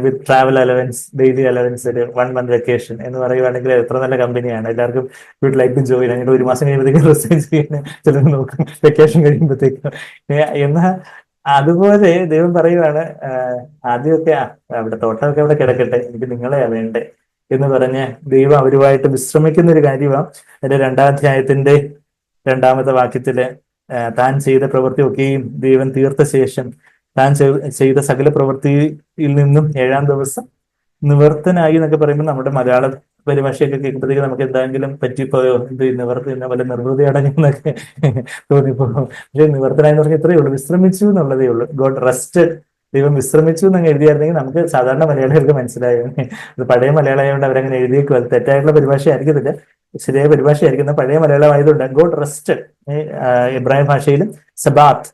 with travel allowance, daily allowance, ഒരു 1 month വെക്കേഷൻ എന്ന് പറയുവാണെങ്കിൽ എത്ര നല്ല കമ്പനിയാണ്. എല്ലാവർക്കും വീട്ടിൽ ലൈക്ക് ജോയിൻ, അങ്ങനെ 1 മാസം കഴിയുമ്പോഴത്തേക്കും റിസൈൻ ചെയ്യുന്ന ചിലർ നോക്കും വെക്കേഷൻ കഴിയുമ്പോഴത്തേക്കും. എന്നാൽ അതുപോലെ ദൈവം പറയുവാണ്, ആദ്യമൊക്കെ അവിടെ തോട്ടമൊക്കെ അവിടെ കിടക്കട്ടെ, എനിക്ക് നിങ്ങളെയാ വേണ്ടേ എന്ന് പറഞ്ഞ് ദൈവം അവരുമായിട്ട് വിശ്രമിക്കുന്ന ഒരു കാര്യമാണ്. അതിന്റെ 2-ാം അധ്യായത്തിന്റെ 2-ാമത്തെ വാക്യത്തില് താൻ ചെയ്ത പ്രവൃത്തിയൊക്കെയും ദൈവം തീർത്ത ശേഷം താൻ ചെയ്ത സകല പ്രവൃത്തിയിൽ നിന്നും 7-ാം ദിവസം നിവർത്തനായി എന്നൊക്കെ പറയുമ്പോൾ നമ്മുടെ മലയാള പരിഭാഷയൊക്കെ കേൾക്കുമ്പോഴത്തേക്ക് നമുക്ക് എന്തെങ്കിലും പറ്റിപ്പോയോ, ഇത് നിവർത്തി എന്ന പോലെ നിർവൃതി അടങ്ങുന്നൊക്കെ തോന്നിപ്പോ. പക്ഷെ നിവർത്തനായി എന്ന് പറഞ്ഞാൽ ഇത്രയേ ഉള്ളൂ, വിശ്രമിച്ചു എന്നുള്ളതേ ഉള്ളൂ. ഗോഡ് റെസ്റ്റഡ്, ദൈവം വിശ്രമിച്ചു എന്നങ്ങ് എഴുതിയായിരുന്നെങ്കിൽ നമുക്ക് സാധാരണ മലയാളികൾക്ക് മനസ്സിലായോ. അത് പഴയ മലയാളമായതുകൊണ്ട് അവരങ്ങനെ എഴുതിയേക്കും. അത് തെറ്റായിട്ടുള്ള പരിഭാഷ ആയിരിക്കത്തില്ല, ശരിയായ പരിഭാഷയായിരിക്കുന്ന പഴയ മലയാളമായതുകൊണ്ട് ഗോഡ് റെസ്റ്റഡ്. എബ്രാഹിം ഭാഷയിലും സബാത്ത്,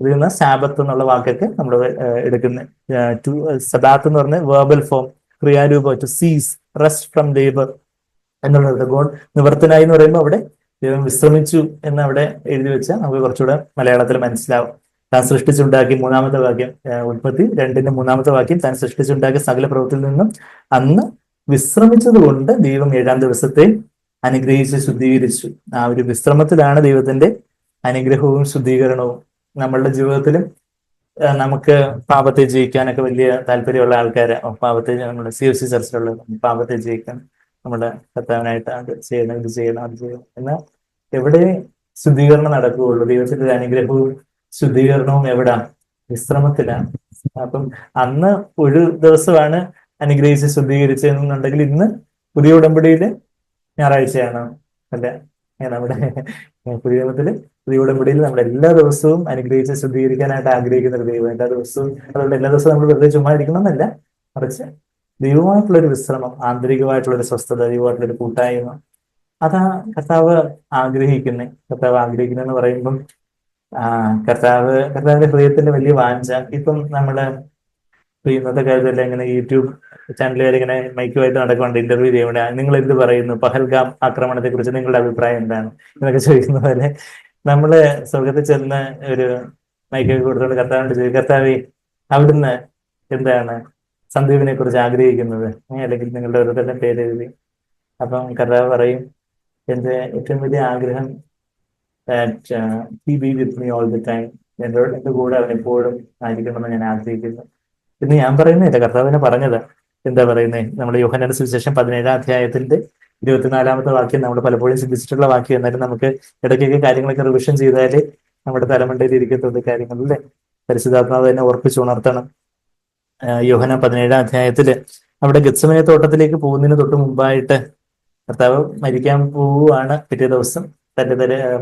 ഇതിൽ നിന്ന് സാബത്ത് എന്നുള്ള വാക്കൊക്കെ നമ്മൾ എടുക്കുന്നത്. ടു സബാത്ത് എന്ന് പറഞ്ഞ വേർബൽ ഫോം, ക്രിയാരൂപം, ടു സീസ്, റെസ്റ്റ് ഫ്രം ലേബർ എന്നുള്ളത്. ഗോഡ് നിവർത്തനായി എന്ന് പറയുമ്പോൾ അവിടെ ദൈവം വിശ്രമിച്ചു എന്ന് അവിടെ എഴുതി വെച്ചാൽ നമുക്ക് കുറച്ചുകൂടെ മലയാളത്തിൽ മനസ്സിലാവും. താൻ സൃഷ്ടിച്ചുണ്ടാക്കി, മൂന്നാമത്തെ വാക്യം, ഉൽപ്പത്തി 2:3 മൂന്നാമത്തെ വാക്യം, താൻ സൃഷ്ടിച്ചുണ്ടാക്കിയ സകല പ്രവൃത്തിയിൽ നിന്നും അന്ന് വിശ്രമിച്ചത് കൊണ്ട് ദൈവം 7-ാം ദിവസത്തെ അനുഗ്രഹിച്ച് ശുദ്ധീകരിച്ചു. ആ ഒരു വിശ്രമത്തിലാണ് ദൈവത്തിന്റെ അനുഗ്രഹവും ശുദ്ധീകരണവും. നമ്മളുടെ ജീവിതത്തിലും നമുക്ക് പാപത്തെ ജയിക്കാനൊക്കെ വലിയ താല്പര്യമുള്ള ആൾക്കാര്, പാപത്തെ നമ്മുടെ CFC ചർച്ചിലുള്ള പാപത്തെ ജയിക്കാൻ നമ്മുടെ കർത്താവിനായിട്ട് അത് ചെയ്യണം, ഇത് ചെയ്യണം, അത് ചെയ്യണം എന്നാൽ എവിടെ ശുദ്ധീകരണം നടക്കുകയുള്ളൂ? ദൈവത്തിന്റെ ഒരു അനുഗ്രഹവും ശുദ്ധീകരണവും എവിടാ? വിശ്രമത്തിലാണ്. അപ്പം അന്ന് ഒരു ദിവസമാണ് അനുഗ്രഹിച്ച് ശുദ്ധീകരിച്ചതെന്നുണ്ടെങ്കിൽ ഇന്ന് പുതിയ ഉടമ്പടിയില് ഞായറാഴ്ചയാണ് അല്ലെ? നമ്മുടെ പുതിയ നിയമത്തില്, പുതിയ ഉടമ്പടിയിൽ നമ്മൾ എല്ലാ ദിവസവും അനുഗ്രഹിച്ച് ശുദ്ധീകരിക്കാനായിട്ട് ആഗ്രഹിക്കുന്ന ഒരു ദൈവം. എല്ലാ ദിവസവും, അതുകൊണ്ട് എല്ലാ ദിവസവും നമ്മൾ വെറുതെ ചുമ്മാ ഇരിക്കണം എന്നല്ല, മറിച്ച് ദൈവമായിട്ടുള്ളൊരു വിശ്രമം, ആന്തരികമായിട്ടുള്ളൊരു സ്വസ്ഥത, ദൈവമായിട്ടുള്ളൊരു കൂട്ടായ്മ, അതാ കർത്താവ് ആഗ്രഹിക്കുന്നത്. കർത്താവ് ആഗ്രഹിക്കുന്നതെന്ന് പറയുമ്പം കർത്താവിന്റെ ഹൃദയത്തിന്റെ വലിയ വാഞ്ച. ഇപ്പം നമ്മുടെ ഇന്നത്തെ കാലത്തല്ല ഇങ്ങനെ യൂട്യൂബ് ചാനലുകാർ ഇങ്ങനെ മൈക്കുമായിട്ട് നടക്കുന്നുണ്ട്, ഇന്റർവ്യൂ ചെയ്യുമ്പോൾ നിങ്ങൾ എന്ത് പറയുന്നു, പഹൽഗാം ആക്രമണത്തെ കുറിച്ച് നിങ്ങളുടെ അഭിപ്രായം എന്താണ് എന്നൊക്കെ ചോദിക്കുന്ന പോലെ നമ്മള് സ്വർഗത്തിൽ ചെന്ന് ഒരു മൈക്കൊക്കെ കൊടുത്തുകൊണ്ട് കർത്താവിനോട് ചോദിക്കും, കർത്താവേ അവിടുന്ന് എന്താണ് സന്ദീപിനെ കുറിച്ച് ആഗ്രഹിക്കുന്നത്, അല്ലെങ്കിൽ നിങ്ങളുടെ ഓരോരുത്തരുടെ പേര് എഴുതി. അപ്പം കർത്താവ് പറയും, എന്റെ ഏറ്റവും വലിയ ആഗ്രഹം he be with me all the time, എന്റെ കൂടെ അവൻ എപ്പോഴും ആയിരിക്കണമെന്ന് ഞാൻ ആഗ്രഹിക്കുന്നു എന്ന് ഞാൻ പറയുന്നില്ല, കർത്താവിനെ പറഞ്ഞത്. എന്താ പറയുന്നത്? നമ്മുടെ യോഹന്നാന്റെ സുവിശേഷം 17-ാം അധ്യായത്തിന്റെ 24-ാമത്തെ വാക്യം നമ്മൾ പലപ്പോഴും ചിന്തിച്ചിട്ടുള്ള വാക്യം. എന്നാലും നമുക്ക് ഇടയ്ക്കൊക്കെ കാര്യങ്ങളൊക്കെ റിവിഷൻ ചെയ്താലേ നമ്മുടെ തലമണ്ടയിൽ ഇരിക്കത്തുള്ള കാര്യങ്ങൾ അല്ലേ. പരിശുദ്ധാത്മാവ് തന്നെ ഉറപ്പിച്ചുണർത്തണം. യോഹന്നാൻ 17-ാം അധ്യായത്തില് അവിടെ ഗത്സമനെ തോട്ടത്തിലേക്ക് പോകുന്നതിന് തൊട്ട് മുമ്പായിട്ട് കർത്താവ് മരിക്കാൻ പോവുകയാണ്. പിറ്റേ ദിവസം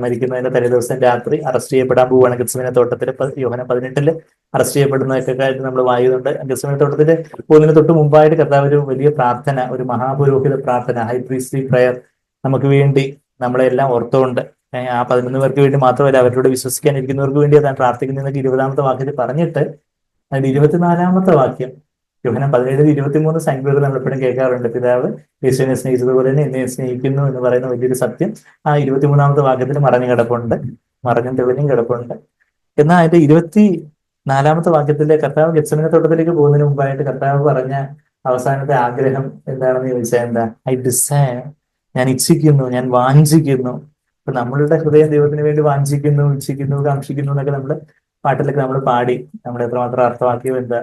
മരിക്കുന്നതിന്റെ തലേ ദിവസം രാത്രി അറസ്റ്റ് ചെയ്യപ്പെടാൻ പോവുകയാണ് ഗത്സമനെ തോട്ടത്തിൽ. യോഹന്നാൻ 18-ല് അറസ്റ്റ് ചെയ്യപ്പെടുന്നതൊക്കെ ആയിട്ട് നമ്മൾ വായുന്നുണ്ട്. ഗത്സമനെ തോട്ടത്തിൽ പോകുന്നതിന് തൊട്ട് മുമ്പായിട്ട് കർത്താവ് ഒരു വലിയ പ്രാർത്ഥന, ഒരു മഹാപുരോഹിത പ്രാർത്ഥന, ഹൈ പ്രീസ്റ്റ്ലി പ്രയർ നമുക്ക് വേണ്ടി നമ്മളെല്ലാം ഓർത്തുകൊണ്ട്, ആ 11 പേർക്ക് വേണ്ടി മാത്രമല്ല, അവരോട് വിശ്വസിക്കാനിരിക്കുന്നവർക്ക് വേണ്ടി താൻ പ്രാർത്ഥിക്കുന്നതൊക്കെ 20-ാമത്തെ വാക്യത്തിൽ പറഞ്ഞിട്ട് അതിന്റെ 24-ാമത്തെ വാക്യം, യോഹന്നാൻ 17-23 സംഖ്യകൾ നമ്മളെപ്പോഴും കേൾക്കാറുണ്ട്. പിതാവ് യേശുവിനെ സ്നേഹിച്ചതുപോലെ തന്നെ എന്നെ സ്നേഹിക്കുന്നു എന്ന് പറയുന്ന വലിയൊരു സത്യം ആ 23-ാമത്തെ വാക്യത്തിൽ മറഞ്ഞു കിടപ്പുണ്ട്, മറഞ്ഞും തെളിഞ്ഞും കിടപ്പുണ്ട്. എന്നാൽ അതിന്റെ 24-ാമത്തെ വാക്യത്തിലെ കർത്താവ് ഗെത്സമനെ തോട്ടത്തിലേക്ക് പോകുന്നതിന് മുമ്പായിട്ട് കർത്താവ് പറഞ്ഞ അവസാനത്തെ ആഗ്രഹം എന്താണെന്ന് ചോദിച്ചാൽ എന്താ? ഐ ഡിസയർ, ഞാൻ ഇച്ഛിക്കുന്നു, ഞാൻ വാഞ്ചിക്കുന്നു. അപ്പൊ നമ്മളുടെ ഹൃദയം ദൈവത്തിന് വേണ്ടി വാഞ്ചിക്കുന്നു, ഇച്ഛിക്കുന്നു, കാക്ഷിക്കുന്നു എന്നൊക്കെ നമ്മള് പാട്ടിലൊക്കെ നമ്മൾ പാടി, നമ്മൾ എത്രമാത്രം അർത്ഥമാക്കിയോ എന്താ.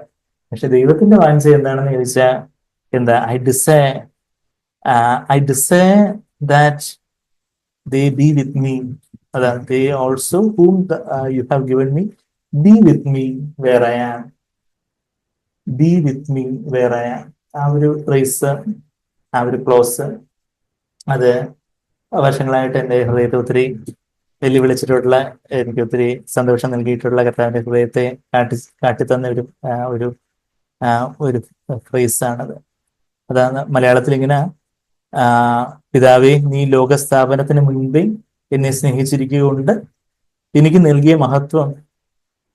പക്ഷെ ദൈവത്തിന്റെ വാഞ്ച എന്താണെന്ന് ചോദിച്ചാൽ എന്താ? I desire that they be with me, അതാ they also whom you have given me be with me where I am, be with me where I am. ആ ഒരു ഫ്രേസ്, ആ ഒരു ക്ലോസ്, അത് വർഷങ്ങളായിട്ട് എൻ്റെ ഹൃദയത്തെ ഒത്തിരി വെല്ലുവിളിച്ചിട്ടുള്ള, എനിക്ക് ഒത്തിരി സന്തോഷം നൽകിയിട്ടുള്ള, കർത്താവിന്റെ ഹൃദയത്തെ കാട്ടിത്തന്ന ഒരു ഫ്രേസാണത്. അതാണ് മലയാളത്തിൽ ഇങ്ങനെ, പിതാവേ നീ ലോകസ്ഥാപനത്തിന് മുൻപേ എന്നെ സ്നേഹിച്ചിരിക്കുകകൊണ്ട് എനിക്ക് നൽകിയ മഹത്വം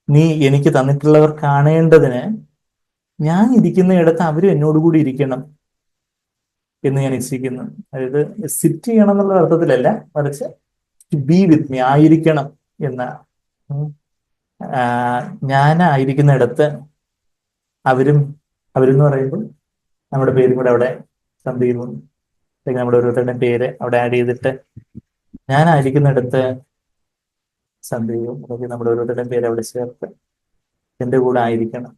നീ എനിക്ക് തന്നിട്ടുള്ളവർ കാണേണ്ടതിന് ഞാൻ ഇരിക്കുന്ന ഇടത്ത് അവരും എന്നോടുകൂടി ഇരിക്കണം എന്ന് ഞാൻ ഇച്ഛിക്കുന്നു. അതായത് സിറ്റ് ചെയ്യണം എന്നുള്ള അർത്ഥത്തിലല്ല, മറിച്ച് ബി വിത്ത് മീ, ആയിരിക്കണം എന്ന, ഞാനായിരിക്കുന്ന ഇടത്ത് അവരെന്ന് പറയുമ്പോൾ നമ്മുടെ പേരും കൂടെ അവിടെ സന്ദീപും, അല്ലെങ്കിൽ നമ്മുടെ ഓരോരുത്തരുടെയും പേര് അവിടെ ആഡ് ചെയ്തിട്ട് ഞാനായിരിക്കുന്നിടത്ത് സന്ദീപും, അല്ലെങ്കിൽ നമ്മുടെ ഓരോരുത്തരുടെയും പേര് അവിടെ ചേർത്ത് എൻ്റെ കൂടെ ആയിരിക്കണം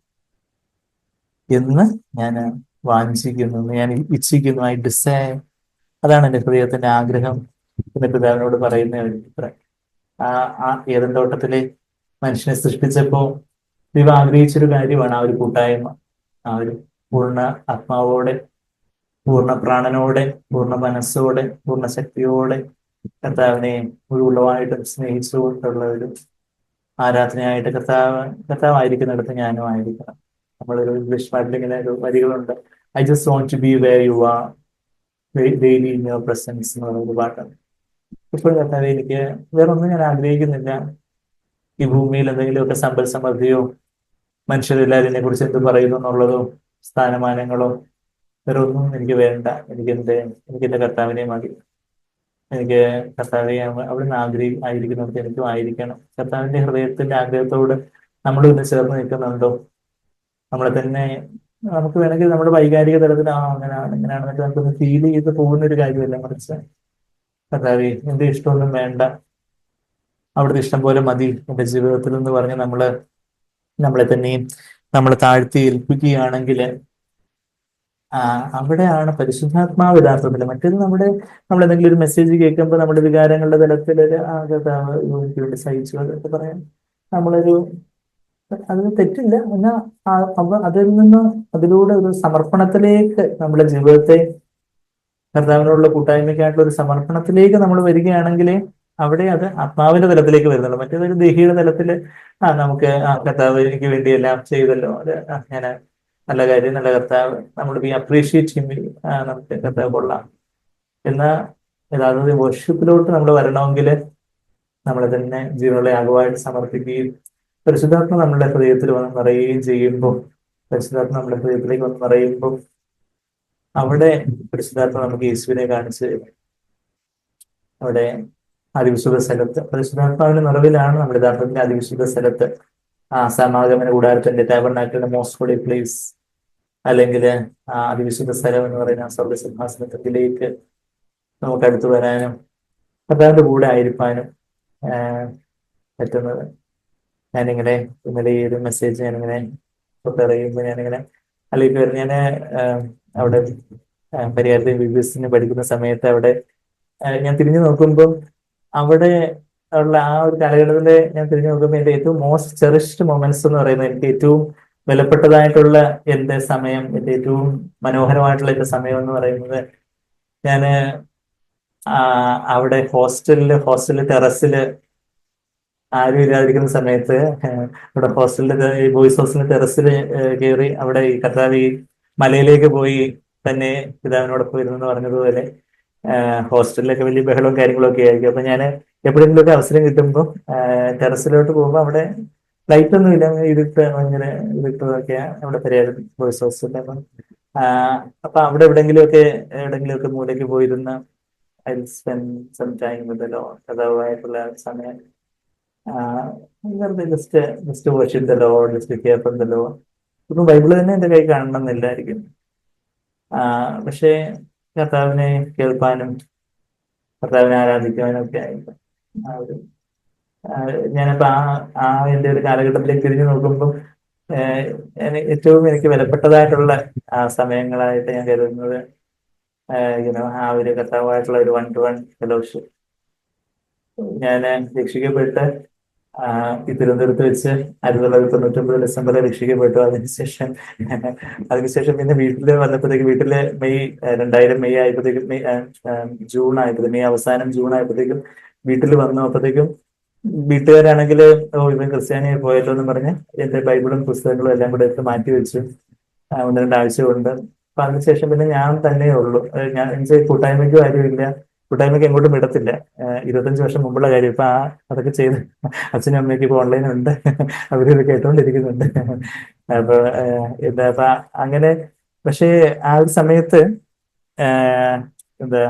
എന്ന് ഞാൻ വാഞ്ചിക്കുന്നു, ഞാൻ ഇച്ഛിക്കുന്നു. ഐ ഡിസയർ, അതാണ് എൻ്റെ ഹൃദയത്തിന്റെ ആഗ്രഹം എന്ന് പിതാവിനോട് പറയുന്ന ഒരു ഏദൻ തോട്ടത്തിലെ മനുഷ്യനെ സൃഷ്ടിച്ചപ്പോ ദൈവം ആഗ്രഹിച്ചൊരു കാര്യമാണ് ആ ഒരു കൂട്ടായ്മ, ആ ഒരു പൂർണ്ണ ആത്മാവോടെ, പൂർണ്ണ പ്രാണനോടെ, പൂർണ്ണ മനസ്സോടെ, പൂർണ്ണ ശക്തിയോടെ കർത്താവിനെ മുഴുവനായിട്ടും സ്നേഹിച്ചുകൊണ്ടുള്ള ഒരു ആരാധനയായിട്ട് കർത്താവായിരിക്കുന്നിടത്ത് ഞാനും ആയിരിക്കണം. നമ്മളൊരു ഇംഗ്ലീഷ് പാട്ടിൽ ഇങ്ങനെ ഒരു വരികളുണ്ട്, I just want to be where you are daily in your presence എന്ന് പറയുന്ന പാട്ടാണ്. ഇപ്പോൾ കർത്താവെ എനിക്ക് വേറൊന്നും ഞാൻ ആഗ്രഹിക്കുന്നില്ല. ഈ ഭൂമിയിൽ എന്തെങ്കിലുമൊക്കെ സമ്പൽ സമൃദ്ധിയോ മനുഷ്യരെല്ലാവരും എന്നെ കുറിച്ച് എന്ത് പറയുന്നു എന്നുള്ളതോ സ്ഥാനമാനങ്ങളോ വേറെ ഒന്നും എനിക്ക് വേണ്ട. എനിക്ക് എന്റെ കർത്താവിനെ മതി. എനിക്ക് കർത്താവെ അവിടുന്ന് ആയിരിക്കുന്നിടത്ത് എനിക്കും ആയിരിക്കണം. കർത്താവിന്റെ ഹൃദയത്തിന്റെ ആഗ്രഹത്തോട് നമ്മൾ ഇന്ന് ചേർന്ന് നിൽക്കുന്നുണ്ടോ? നമ്മളെ തന്നെ നമുക്ക് വേണമെങ്കിൽ നമ്മുടെ വൈകാരിക തലത്തിൽ അങ്ങനെയാണ് ഇങ്ങനെയാണെന്നൊക്കെ നമുക്കൊന്ന് ഫീൽ ചെയ്ത് പോകുന്ന ഒരു കാര്യമല്ല, മറിച്ച് കർത്താവെ എന്റെ ഇഷ്ടമൊന്നും വേണ്ട, അവിടുത്തെ ഇഷ്ടം പോലെ മതി എന്റെ ജീവിതത്തിൽ എന്ന് പറഞ്ഞ് നമ്മളെ തന്നെയും നമ്മൾ താഴ്ത്തി ഏൽപ്പിക്കുകയാണെങ്കിൽ അവിടെയാണ് പരിശുദ്ധാത്മാവ് യഥാർത്ഥത്തിൽ. മറ്റേത് നമ്മൾ എന്തെങ്കിലും ഒരു മെസ്സേജ് കേൾക്കുമ്പോൾ നമ്മുടെ വികാരങ്ങളുടെ തലത്തിൽ കർത്താവ് എനിക്ക് വേണ്ടി സഹിച്ചു അതൊക്കെ പറയാൻ നമ്മളൊരു അതിന് തെറ്റില്ല. എന്നാൽ അതിൽ നിന്ന് അതിലൂടെ ഒരു സമർപ്പണത്തിലേക്ക് നമ്മുടെ ജീവിതത്തെ കർത്താവിനോടുള്ള കൂട്ടായ്മയ്ക്കായിട്ടുള്ള ഒരു സമർപ്പണത്തിലേക്ക് നമ്മൾ വരികയാണെങ്കിൽ അവിടെ അത് ആത്മാവിന്റെ തലത്തിലേക്ക് വരുന്നുള്ളൂ. മറ്റേതൊരു ദേഹിയുടെ തലത്തിൽ നമുക്ക് കർത്താവ് എനിക്ക് വേണ്ടി എല്ലാം ചെയ്തല്ലോ, അത് ഞാൻ നല്ല കാര്യം, നല്ല കർത്താവ്, നമ്മൾ ബി അപ്രീഷിയേറ്റ് ചെയ്യുമ്പോൾ നമുക്ക് കർത്താവ് കൊള്ളാം. എന്നാൽ യഥാർത്ഥത്തിൽ വർഷിപ്പിലോട്ട് നമ്മൾ വരണമെങ്കിൽ നമ്മളെ തന്നെ ജീവനുള്ള യാഗമായിട്ട് സമർപ്പിക്കുകയും പരിശുദ്ധാത്മ നമ്മുടെ ഹൃദയത്തിൽ വന്ന് നിറയുകയും ചെയ്യുമ്പോൾ, പരിശുദ്ധാത്മ നമ്മുടെ ഹൃദയത്തിലേക്ക് വന്ന് നിറയുമ്പോൾ അവിടെ പരിശുദ്ധാത്മ നമുക്ക് യേശുവിനെ കാണിച്ച് അവിടെ അതിവിശുദ്ധ സ്ഥലത്ത് പരിശുദ്ധാത്മാവിന്റെ നിറവിലാണ് നമ്മൾ യഥാർത്ഥത്തിന്റെ അതിവിശുദ്ധ സ്ഥലത്ത് സമാഗമന കൂടാരത്തിന്റെ ടാബർനാക്കിളിന്റെ മോസ്റ്റ് ഹോളി പ്ലേസ് അല്ലെങ്കിൽ അതിവിശുദ്ധ സ്ഥലം എന്ന് പറയുന്ന സ്വർഗസിംഹാസനത്തിലേക്ക് നമുക്ക് അടുത്ത് വരാനും കർത്താവിന്റെ കൂടെ ആയിരിക്കാനും പറ്റുന്നത്. ഞാനിങ്ങനെ ഇന്നലെ ഈ ഒരു മെസ്സേജ് ഞാനിങ്ങനെ പ്രിപ്പയർ ചെയ്യുമ്പോൾ ഞാനിങ്ങനെ അല്ലെങ്കിൽ ഞാൻ അവിടെ പരിഹാരത്തിൽ വിദ്യാഭ്യാസത്തിന് പഠിക്കുന്ന സമയത്ത് അവിടെ ഞാൻ തിരിഞ്ഞു നോക്കുമ്പോൾ അവിടെ ഉള്ള ആ ഒരു കാലഘട്ടത്തില് ഞാൻ തിരിഞ്ഞു നോക്കുമ്പോൾ എന്റെ ഏറ്റവും മോസ്റ്റ് ചെറിഷ്ഡ് മൊമെന്റ്സ് എന്ന് പറയുന്നത്, എനിക്ക് ഏറ്റവും വിലപ്പെട്ടതായിട്ടുള്ള എന്റെ സമയം, എന്റെ ഏറ്റവും മനോഹരമായിട്ടുള്ള എന്റെ സമയം എന്ന് പറയുന്നത് ഞാന് അവിടെ ഹോസ്റ്റലില് ടെറസില് ആരും ഇല്ലാതിരിക്കുന്ന സമയത്ത് ഇവിടെ ഹോസ്റ്റലിന്റെ ബോയ്സ് ഹോസ്റ്റലിന്റെ ടെറസിൽ കയറി അവിടെ ഈ കർത്താവ് ഈ മലയിലേക്ക് പോയി തന്നെ പിതാവിനോടൊപ്പം ഇരുന്നെന്ന് പറഞ്ഞതുപോലെ ഹോസ്റ്റലിലൊക്കെ വലിയ ബഹളവും കാര്യങ്ങളും ഒക്കെ ആയിരിക്കും. അപ്പൊ ഞാൻ എപ്പോഴെങ്കിലുമൊക്കെ അവസരം കിട്ടുമ്പോൾ ടെറസിലോട്ട് പോകുമ്പോൾ അവിടെ ലൈറ്റ് ഒന്നും ഇല്ല, ഭയങ്കര ഇരുട്ടതൊക്കെയാണ് അവിടെ പരിഹാരം ബോയ്സ് ഹോസ്റ്റലിൽ. അപ്പൊ അവിടെ എവിടെങ്കിലുമൊക്കെ മൂലയ്ക്ക് പോയിരുന്ന I spend some time with the Lord, കഥാവായിട്ടുള്ള സമയം വെറുതെ just worship the Lord, just hear from the Lord. ഇപ്പം ബൈബിള് തന്നെ എന്റെ കൈ കാണണമെന്നില്ലായിരിക്കും, പക്ഷേ കർത്താവിനെ കേൾക്കാനും കർത്താവിനെ ആരാധിക്കാനും ഒക്കെ ആയിട്ട് ഞാനിപ്പോ എന്റെ ഒരു കാലഘട്ടത്തിലേക്ക് തിരിഞ്ഞു നോക്കുമ്പോൾ ഏറ്റവും എനിക്ക് വിലപ്പെട്ടതായിട്ടുള്ള സമയങ്ങളായിട്ട് ഞാൻ കരുതുന്നത് ആ ഒരു കർത്താവായിട്ടുള്ള ഒരു 1-to-1 ഫെലോഷിപ്പ്. ഞാൻ രക്ഷിക്കപ്പെട്ട് ഈ തിരുവനന്തപുരത്ത് വെച്ച് 1999 ഡിസംബറിൽ രക്ഷിക്കപ്പെട്ടു. അതിനുശേഷം പിന്നെ വീട്ടില് വന്നപ്പോഴത്തേക്ക് മെയ് 2000 മെയ് ആയപ്പോഴത്തേക്കും മെയ് അവസാനം ജൂൺ ആയപ്പോഴത്തേക്കും വീട്ടിൽ വന്നു. അപ്പോഴത്തേക്കും വീട്ടുകാരാണെങ്കിൽ ഇവൻ ക്രിസ്ത്യാനിയായി പോയല്ലോ എന്ന് പറഞ്ഞ് എന്റെ ബൈബിളും പുസ്തകങ്ങളും എല്ലാം കൂടെ എടുത്ത് മാറ്റി വെച്ചു 1-2 ആഴ്ച കൊണ്ട്. അപ്പൊ അതിനുശേഷം പിന്നെ ഞാൻ തന്നെ ഉള്ളൂ. ഞാൻ എനിക്ക് കൂട്ടായ്മയ്ക്കും ആരുമില്ല, കൂട്ടായ്മയ്ക്ക് എങ്ങോട്ടും വിടത്തില്ല. 25 വർഷം മുമ്പുള്ള കാര്യം. ഇപ്പൊ അതൊക്കെ ചെയ്ത് അച്ഛനും അമ്മയ്ക്ക് ഇപ്പൊ ഓൺലൈനുണ്ട്, അവരിത് കേട്ടോണ്ടിരിക്കുന്നുണ്ട്. അപ്പൊ അപ്പൊ അങ്ങനെ. പക്ഷേ ആ ഒരു സമയത്ത് എന്താ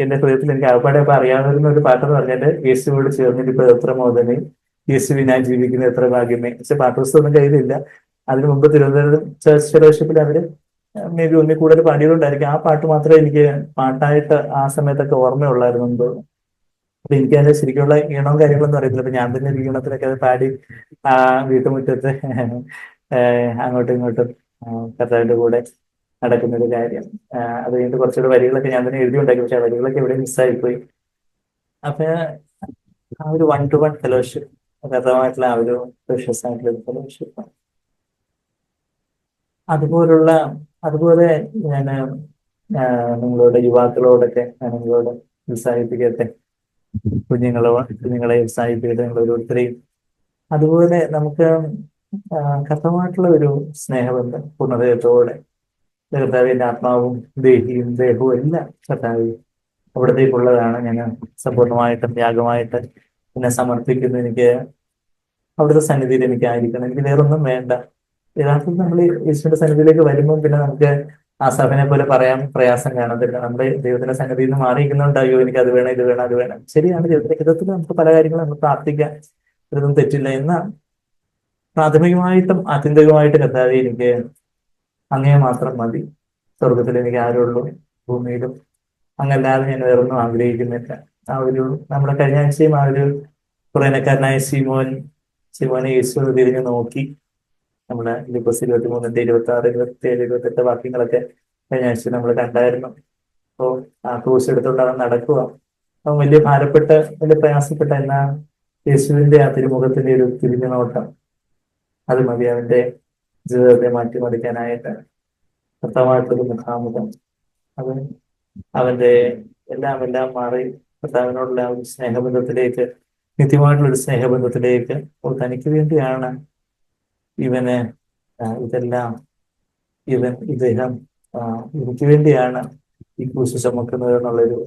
എന്റെ ഹൃദയത്തിൽ എനിക്ക് ആകപ്പാടെ ഇപ്പൊ അറിയാവുന്ന ഒരു പാട്ടെന്ന് പറഞ്ഞാല് യേശുവോട് ചേർന്നിട്ട് ഇപ്പൊ എത്ര മോദനെ, യേശുവിനായി ജീവിക്കുന്ന എത്ര ഭാഗ്യമേ. പക്ഷെ പാട്ടുപുസ്തകമൊന്നും കയ്യിലില്ല. അതിനു മുമ്പ് തിരുവനന്തപുരം ചർച്ച് ഫെലോഷിപ്പിൽ അവര് മേ ബി ഒന്നിൽ കൂടുതൽ പാടിയതുകൊണ്ടായിരിക്കും ആ പാട്ട് മാത്രമേ എനിക്ക് പാട്ടായിട്ട് ആ സമയത്തൊക്കെ ഓർമ്മയുള്ളായിരുന്നു. അപ്പൊ എനിക്ക് അതിന്റെ ശരിക്കുള്ള ഈണവും കാര്യങ്ങളൊന്നും അറിയത്തില്ല. അപ്പൊ ഞാൻ തന്നെ ഒരു ഈണത്തിലൊക്കെ അത് പാടി വീട്ടുമുറ്റത്ത് അങ്ങോട്ടും ഇങ്ങോട്ടും കർത്താവിന്റെ കൂടെ നടക്കുന്ന ഒരു കാര്യം. അത് കഴിഞ്ഞിട്ട് കുറച്ചുകൂടെ വരികളൊക്കെ ഞാൻ തന്നെ എഴുതി ഉണ്ടാക്കി, പക്ഷെ ആ വരികളൊക്കെ എവിടെ മിസ്സായിപ്പോയി. അപ്പൊ ആ ഒരു 1-to-1 ഫെലോഷിപ്പ് കർത്താവായിട്ടുള്ള ആ ഒരു പ്രഷ്യസ് ആയിട്ടുള്ള ഒരു ഫെലോഷിപ്പ് അതുപോലുള്ള അതുപോലെ ഞാൻ നിങ്ങളോട് യുവാക്കളോടൊക്കെ ഞാൻ നിങ്ങളോട് ഉത്സാഹിപ്പിക്കട്ടെ. കുഞ്ഞുങ്ങളെ ഉത്സാഹിപ്പിക്കട്ടെ നിങ്ങൾ ഓരോരുത്തരെയും. അതുപോലെ നമുക്ക് കർത്തമായിട്ടുള്ള ഒരു സ്നേഹബന്ധം പൂർണ്ണതയോടെ കർത്താവിന്റെ ആത്മാവും ദേഹവും എല്ലാം കർത്താവ് അവിടത്തേക്കുള്ളതാണ്. ഞാൻ സമ്പൂർണ്ണമായിട്ടും ത്യാഗമായിട്ട് എന്നെ സമർപ്പിക്കുന്നു. എനിക്ക് അവിടുത്തെ സന്നിധിയിൽ എനിക്കായിരിക്കണം, എനിക്ക് വേറൊന്നും വേണ്ട. യഥാർത്ഥത്തിൽ നമ്മൾ യേശുവിന്റെ സന്നിധിയിലേക്ക് വരുമ്പോൾ പിന്നെ നമുക്ക് ആ സഭനെ പോലെ പറയാൻ പ്രയാസം കാണത്തില്ല. നമ്മുടെ ദൈവത്തിന്റെ സന്നിധിയിൽ നിന്ന് മാറിയിരിക്കുന്നുണ്ട്, അയ്യോ എനിക്ക് അത് വേണം ഇത് വേണം അത് വേണം. ശരിയാണ്, ദൈവത്തിന്റെ ഹിതത്തിൽ നമുക്ക് പല കാര്യങ്ങളും നമുക്ക് പ്രാർത്ഥിക്കാം, ഇതൊന്നും തെറ്റില്ല. എന്നാൽ പ്രാഥമികമായിട്ടും ആത്യന്തികമായിട്ട് കർത്താവേ എനിക്ക് അങ്ങേ മാത്രം മതി. സ്വർഗത്തിൽ എനിക്ക് ആരുള്ളൂ, ഭൂമിയിലും അങ്ങല്ലാതെ ഞാൻ വേറൊന്നും ആഗ്രഹിക്കുന്നില്ല. ആ ഒരു നമ്മുടെ കഴിഞ്ഞ ആഴ്ചയും ആ ഒരു കുറേനക്കാരനായ ശിമോനെ യേശു തിരിഞ്ഞു നോക്കി. നമ്മുടെ ലൂക്കോസ് 23:26, 27, 28 വാക്യങ്ങളൊക്കെ കഴിഞ്ഞ ആഴ്ച നമ്മൾ കണ്ടായിരുന്നു. അപ്പോൾ ആ ക്രൂശ് എടുത്തുകൊണ്ട് അവൻ നടക്കുക. അവൻ വലിയ ഭാരപ്പെട്ട് വലിയ പ്രയാസപ്പെട്ട എന്നാ യേശുവിന്റെ ആ തിരുമുഖത്തിന്റെ ഒരു തിരിഞ്ഞു നോട്ടം അത് മതി അവന്റെ ജീവിതത്തെ മാറ്റിമറിക്കാനായിട്ട്. കർത്താവായിട്ടൊരു മുഖാമുഖം, അത് അവന്റെ എല്ലാം മാറി കർത്താവിനോടുള്ള ഒരു സ്നേഹബന്ധത്തിലേക്ക്, നിത്യമായിട്ടുള്ള ഒരു സ്നേഹബന്ധത്തിലേക്ക്. തനിക്ക് വേണ്ടിയാണ് ഇവന് ഇതെല്ലാം, ഇദ്ദേഹം എനിക്ക് വേണ്ടിയാണ് ഈ ക്രൂശ് ചുമക്കുന്നത് എന്നുള്ളൊരു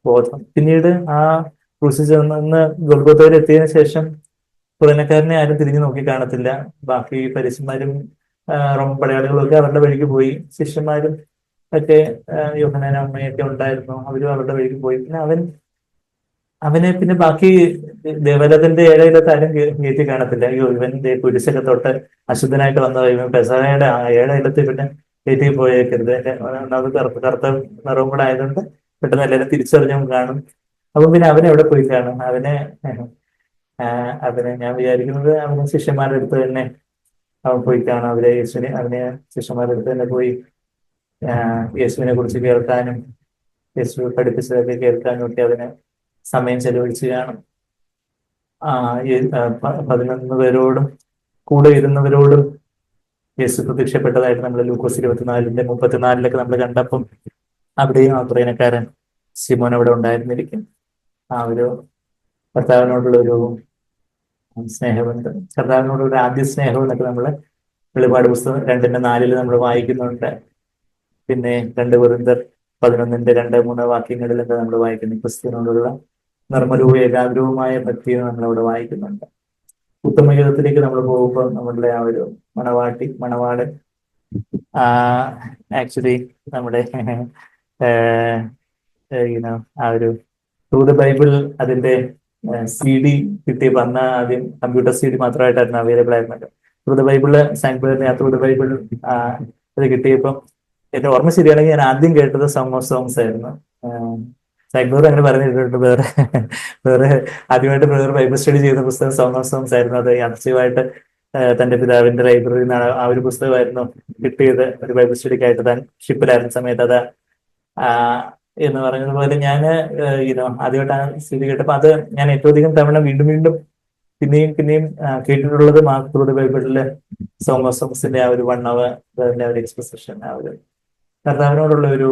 ബോധം. പിന്നീട് ആ ക്രൂശ് ചുമന്ന് ഗൊൽഗോഥയിൽ എത്തിയതിനു ശേഷം കുറേനക്കാരനെ ആരും തിരിഞ്ഞു നോക്കി കാണത്തില്ല. ബാക്കി പരീശന്മാരും റോമൻ പടയാളികളും ഒക്കെ അവരുടെ വഴിക്ക് പോയി. ശിഷ്യന്മാരും ഒക്കെ യോഹന്നാനും അമ്മയൊക്കെ ഉണ്ടായിരുന്നു, അവരും അവരുടെ വഴിക്ക് പോയി. പിന്നെ അവനെ പിന്നെ ബാക്കി ദേവാലയത്തിന്റെ ഏഴയിലത്തെ ആരും കയറ്റി കാണത്തില്ല. അയ്യോ ഇവൻ കുരിശൊക്കെ തൊട്ട് അശുദ്ധനായിട്ട് വന്നത്, ഇവൻ പെസഹയുടെ ഏഴയിലത്തിൽ പിന്നെ കയറ്റി പോയേക്കരുത്, ഒന്നാമത് കറുത്ത നിറവും കൂടെ ആയതുകൊണ്ട് പെട്ടെന്ന് എല്ലാവരും തിരിച്ചറിഞ്ഞും കാണും. അപ്പൊ പിന്നെ അവനെ എവിടെ പോയി കാണും? അവനെ ഞാൻ വിചാരിക്കുന്നത് അവന് ശിഷ്യന്മാരുടെ അടുത്ത് തന്നെ അവൻ പോയി കാണും. അവനെ ശിഷ്യന്മാരുടെ അടുത്ത് തന്നെ പോയി യേശുവിനെ കുറിച്ച് കേൾക്കാനും യേശു പഠിപ്പിച്ചതൊക്കെ കേൾക്കാനും ഒക്കെ അവന് സമയം ചെലവഴിച്ച് കാണും. 11 പേരോടും കൂടെ ഇരുന്നവരോടും യേശു പ്രത്യക്ഷപ്പെട്ടതായിട്ട് നമ്മൾ ലൂക്കോസ് 24:34 നമ്മൾ കണ്ടപ്പം അവിടെയും ആ കുറേനക്കാരൻ ശിമോൻ അവിടെ ഉണ്ടായിരുന്നിരിക്കും. ആ ഒരു കർത്താവിനോടുള്ള ഒരു സ്നേഹബന്ധം, കർത്താവിനോടുള്ള ഒരു ആദ്യ സ്നേഹം എന്നൊക്കെ നമ്മൾ വെളിപാട് പുസ്തകം 2:4 നമ്മൾ വായിക്കുന്നുണ്ട്. പിന്നെ 2 കൊരിന്ത്യർ 11:2-3 വാക്യങ്ങളിലൊക്കെ നമ്മൾ വായിക്കുന്നു. ക്രിസ്തുവിനോടുള്ള നിർമ്മലവും ഏകാഗ്രവുമായ ഭക്തിയെ നമ്മളവിടെ വായിക്കുന്നുണ്ട്. ഉത്തമയുഗത്തിലേക്ക് നമ്മൾ പോകുമ്പോൾ നമ്മളുടെ ആ ഒരു മണവാട് ആക്ച്വലി നമ്മുടെ ആ ഒരു ത്രൂ ദ ബൈബിൾ അതിന്റെ CD കിട്ടിയപ്പോൾ അന്ന് ആദ്യം കമ്പ്യൂട്ടർ CD മാത്രമായിട്ടായിരുന്നു അവൈലബിൾ ആയിരുന്നത്. ത്രൂ ദ ബൈബിള് സാങ്ക്ബേറിനെ ത്രൂ ദ ബൈബിൾ അത് കിട്ടിയപ്പം എന്റെ ഓർമ്മ ശരിയാണെങ്കിൽ ഞാൻ ആദ്യം കേട്ടത് സോങ് ഓഫ് സോങ്സ് ആയിരുന്നു. സാങ്ക്ബേർ അങ്ങനെ പറഞ്ഞിട്ടുണ്ട്. വേറെ ആദ്യമായിട്ട് വേറെ ബൈബിൾ സ്റ്റഡി ചെയ്ത പുസ്തകം സോങ് ഓഫ് സോങ്സ് ആയിരുന്നു. അത് യാദൃച്ഛികമായിട്ട് തന്റെ പിതാവിന്റെ ലൈബ്രറിയിൽ നിന്നാണ് ആ ഒരു പുസ്തകമായിരുന്നു കിട്ടിയത്. ഒരു ബൈബിൾ സ്റ്റഡിക്കായിട്ട് താൻ ഷിപ്പിലായിരുന്ന സമയത്ത് അത് എന്ന് പറഞ്ഞതുപോലെ ഞാൻ ആദ്യമായിട്ട് ആ സ്ഥിതി കേട്ടപ്പോൾ അത് ഞാൻ ഏറ്റവും അധികം തവണ വീണ്ടും വീണ്ടും പിന്നെയും കേട്ടിട്ടുള്ളത് ത്രൂ ദ ബൈബിളിലെ സോങ് ഓഫ് സോങ്സിന്റെ ആ ഒരു 1 hour അതിന്റെ ഒരു എക്സ്പ്രഷൻ, ആ ഒരു കർത്താവിനോടുള്ള ഒരു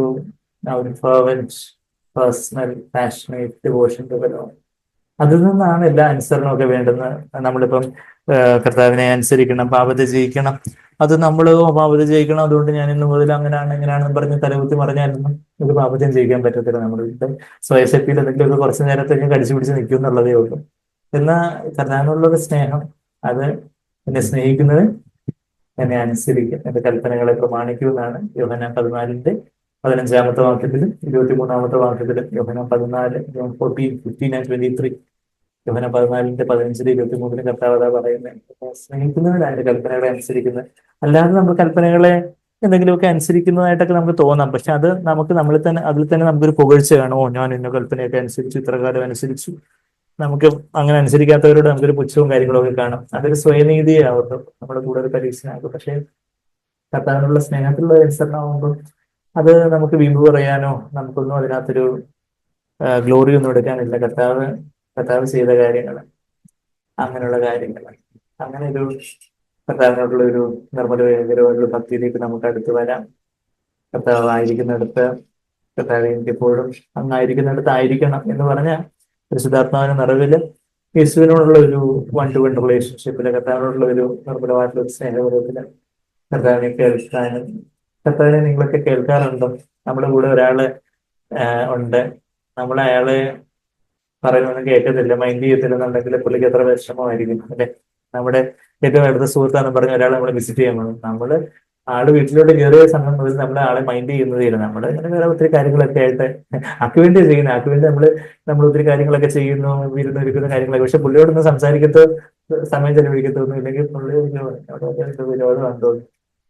ഫെർവന്റ് പേഴ്സണൽ പാഷനേറ്റ് ഡിവോഷൻ ഡെവലപ്പ്. അതിൽ നിന്നാണ് എല്ലാ അനുസരണമൊക്കെ വേണ്ടുന്നത്. നമ്മളിപ്പം കർത്താവിനെ അനുസരിക്കണം, പാപത്തെ ജയിക്കണം, അത് നമ്മൾ പാപത്തെ ജയിക്കണം, അതുകൊണ്ട് ഞാൻ ഇന്ന് മുതൽ അങ്ങനെയാണ് ഇങ്ങനെയാണെന്ന് പറഞ്ഞ് തലകുത്തി പറഞ്ഞാലൊന്നും ഇത് പാപത്തെയും ജയിക്കാൻ പറ്റത്തില്ല. നമ്മുടെ സ്വയശക്തിയിൽ എന്തെങ്കിലുമൊക്കെ കുറച്ചു നേരത്തേക്ക് കടിച്ചു പിടിച്ച് നിൽക്കും എന്നുള്ളതേ ഉള്ളൂ. എന്നാൽ കർത്താവിനുള്ളൊരു സ്നേഹം, അത് എന്നെ സ്നേഹിക്കുന്നത് എന്നെ അനുസരിക്കും, എന്റെ കൽപ്പനകളെ പ്രമാണിക്കുമെന്നാണ് യോഹന്നാൻ 14:15 വാക്യത്തിലും 23 വാക്യത്തിലും യോഹന്നാൻ 14, 14, 15 and 23, യോഹന്നാൻ 14:15, 23 കർത്താവ് പറയുന്നത്. സ്നേഹിക്കുന്നവരാണ് എന്റെ കൽപ്പനകളെ അനുസരിക്കുന്നത്. അല്ലാതെ നമ്മൾ കൽപ്പനകളെ എന്തെങ്കിലുമൊക്കെ അനുസരിക്കുന്നതായിട്ടൊക്കെ നമുക്ക് തോന്നാം. പക്ഷെ അത് നമുക്ക് അതിൽ തന്നെ നമുക്കൊരു പുകഴ്ച കാണും. ഞാൻ ഇന്ന കൽപ്പനയൊക്കെ അനുസരിച്ചു, ഇത്ര കാലം അനുസരിച്ചു. നമുക്ക് അങ്ങനെ അനുസരിക്കാത്തവരോട് നമുക്കൊരു പുച്ഛവും കാര്യങ്ങളൊക്കെ കാണും. അതൊരു സ്വയനീതിയാവട്ടെ, നമ്മുടെ കൂടെ ഒരു പരീക്ഷണമാകും. പക്ഷെ കർത്താവിനുള്ള സ്നേഹത്തിലുള്ള അനുസരണമാകുമ്പോൾ അത് നമുക്ക് വീമ്പ് പറയാനോ നമുക്കൊന്നും അതിനകത്തൊരു ഗ്ലോറി ഒന്നും എടുക്കാനില്ല. കർത്താവ് ചെയ്ത കാര്യങ്ങൾ, അങ്ങനെയുള്ള കാര്യങ്ങൾ, അങ്ങനെ ഒരു കർത്താവിനോടുള്ള ഒരു നിർമ്മലമായ ഭക്തിയിലേക്ക് നമുക്ക് അടുത്ത് വരാം. കർത്താവ് ആയിരിക്കുന്നിടത്ത് കർത്താവ് എനിക്കെപ്പോഴും അങ്ങായിരിക്കുന്നിടത്ത് ആയിരിക്കണം എന്ന് പറഞ്ഞ പരിശുദ്ധാത്മാവിന്റെ നിറവില് യേശുവിനോടുള്ള ഒരു വൺ ടു വൺ റിലേഷൻഷിപ്പില് കർത്താവിനോടുള്ള ഒരു നിർമ്മലമായിട്ടുള്ള ഒരു സ്നേഹബോധത്തില് കർത്താവിനെ കേൾക്കാനും. കർത്താവിനെ നിങ്ങളൊക്കെ കേൾക്കാറുണ്ടോ? നമ്മുടെ കൂടെ ഒരാള് ഉണ്ട്, നമ്മൾ അയാള് പറയുന്നൊന്നും കേൾക്കത്തില്ല, മൈൻഡ് ചെയ്യത്തില്ലെന്നുണ്ടെങ്കിൽ പുള്ളിക്ക് എത്ര വിഷമമായിരിക്കും അല്ലെ? നമ്മുടെ ഏറ്റവും അടുത്ത സുഹൃത്താണെന്ന് പറഞ്ഞ ഒരാളെ നമ്മൾ വിസിറ്റ് ചെയ്യാൻ പോകും. നമ്മള് ആള് വീട്ടിലോട്ട് കയറിയ സമയം മുതൽ നമ്മളെ ആളെ മൈൻഡ് ചെയ്യുന്നതില്ല. നമ്മള് ഇങ്ങനെ വേറെ ഒത്തിരി കാര്യങ്ങളൊക്കെ ആയിട്ട് ആക്ക് വേണ്ടി ചെയ്യുന്നത്, ആക്ക് വേണ്ടി നമ്മൾ ഒത്തിരി കാര്യങ്ങളൊക്കെ ചെയ്യുന്നു, ഇരുന്നിരിക്കുന്ന കാര്യങ്ങളൊക്കെ. പക്ഷെ പുള്ളിയോടൊന്നും സംസാരിക്കത്തോ സമയം ചെലവഴിക്കത്തൊന്നും ഇല്ലെങ്കിൽ പുള്ളി വിരോധമാണ് തോന്നുന്നു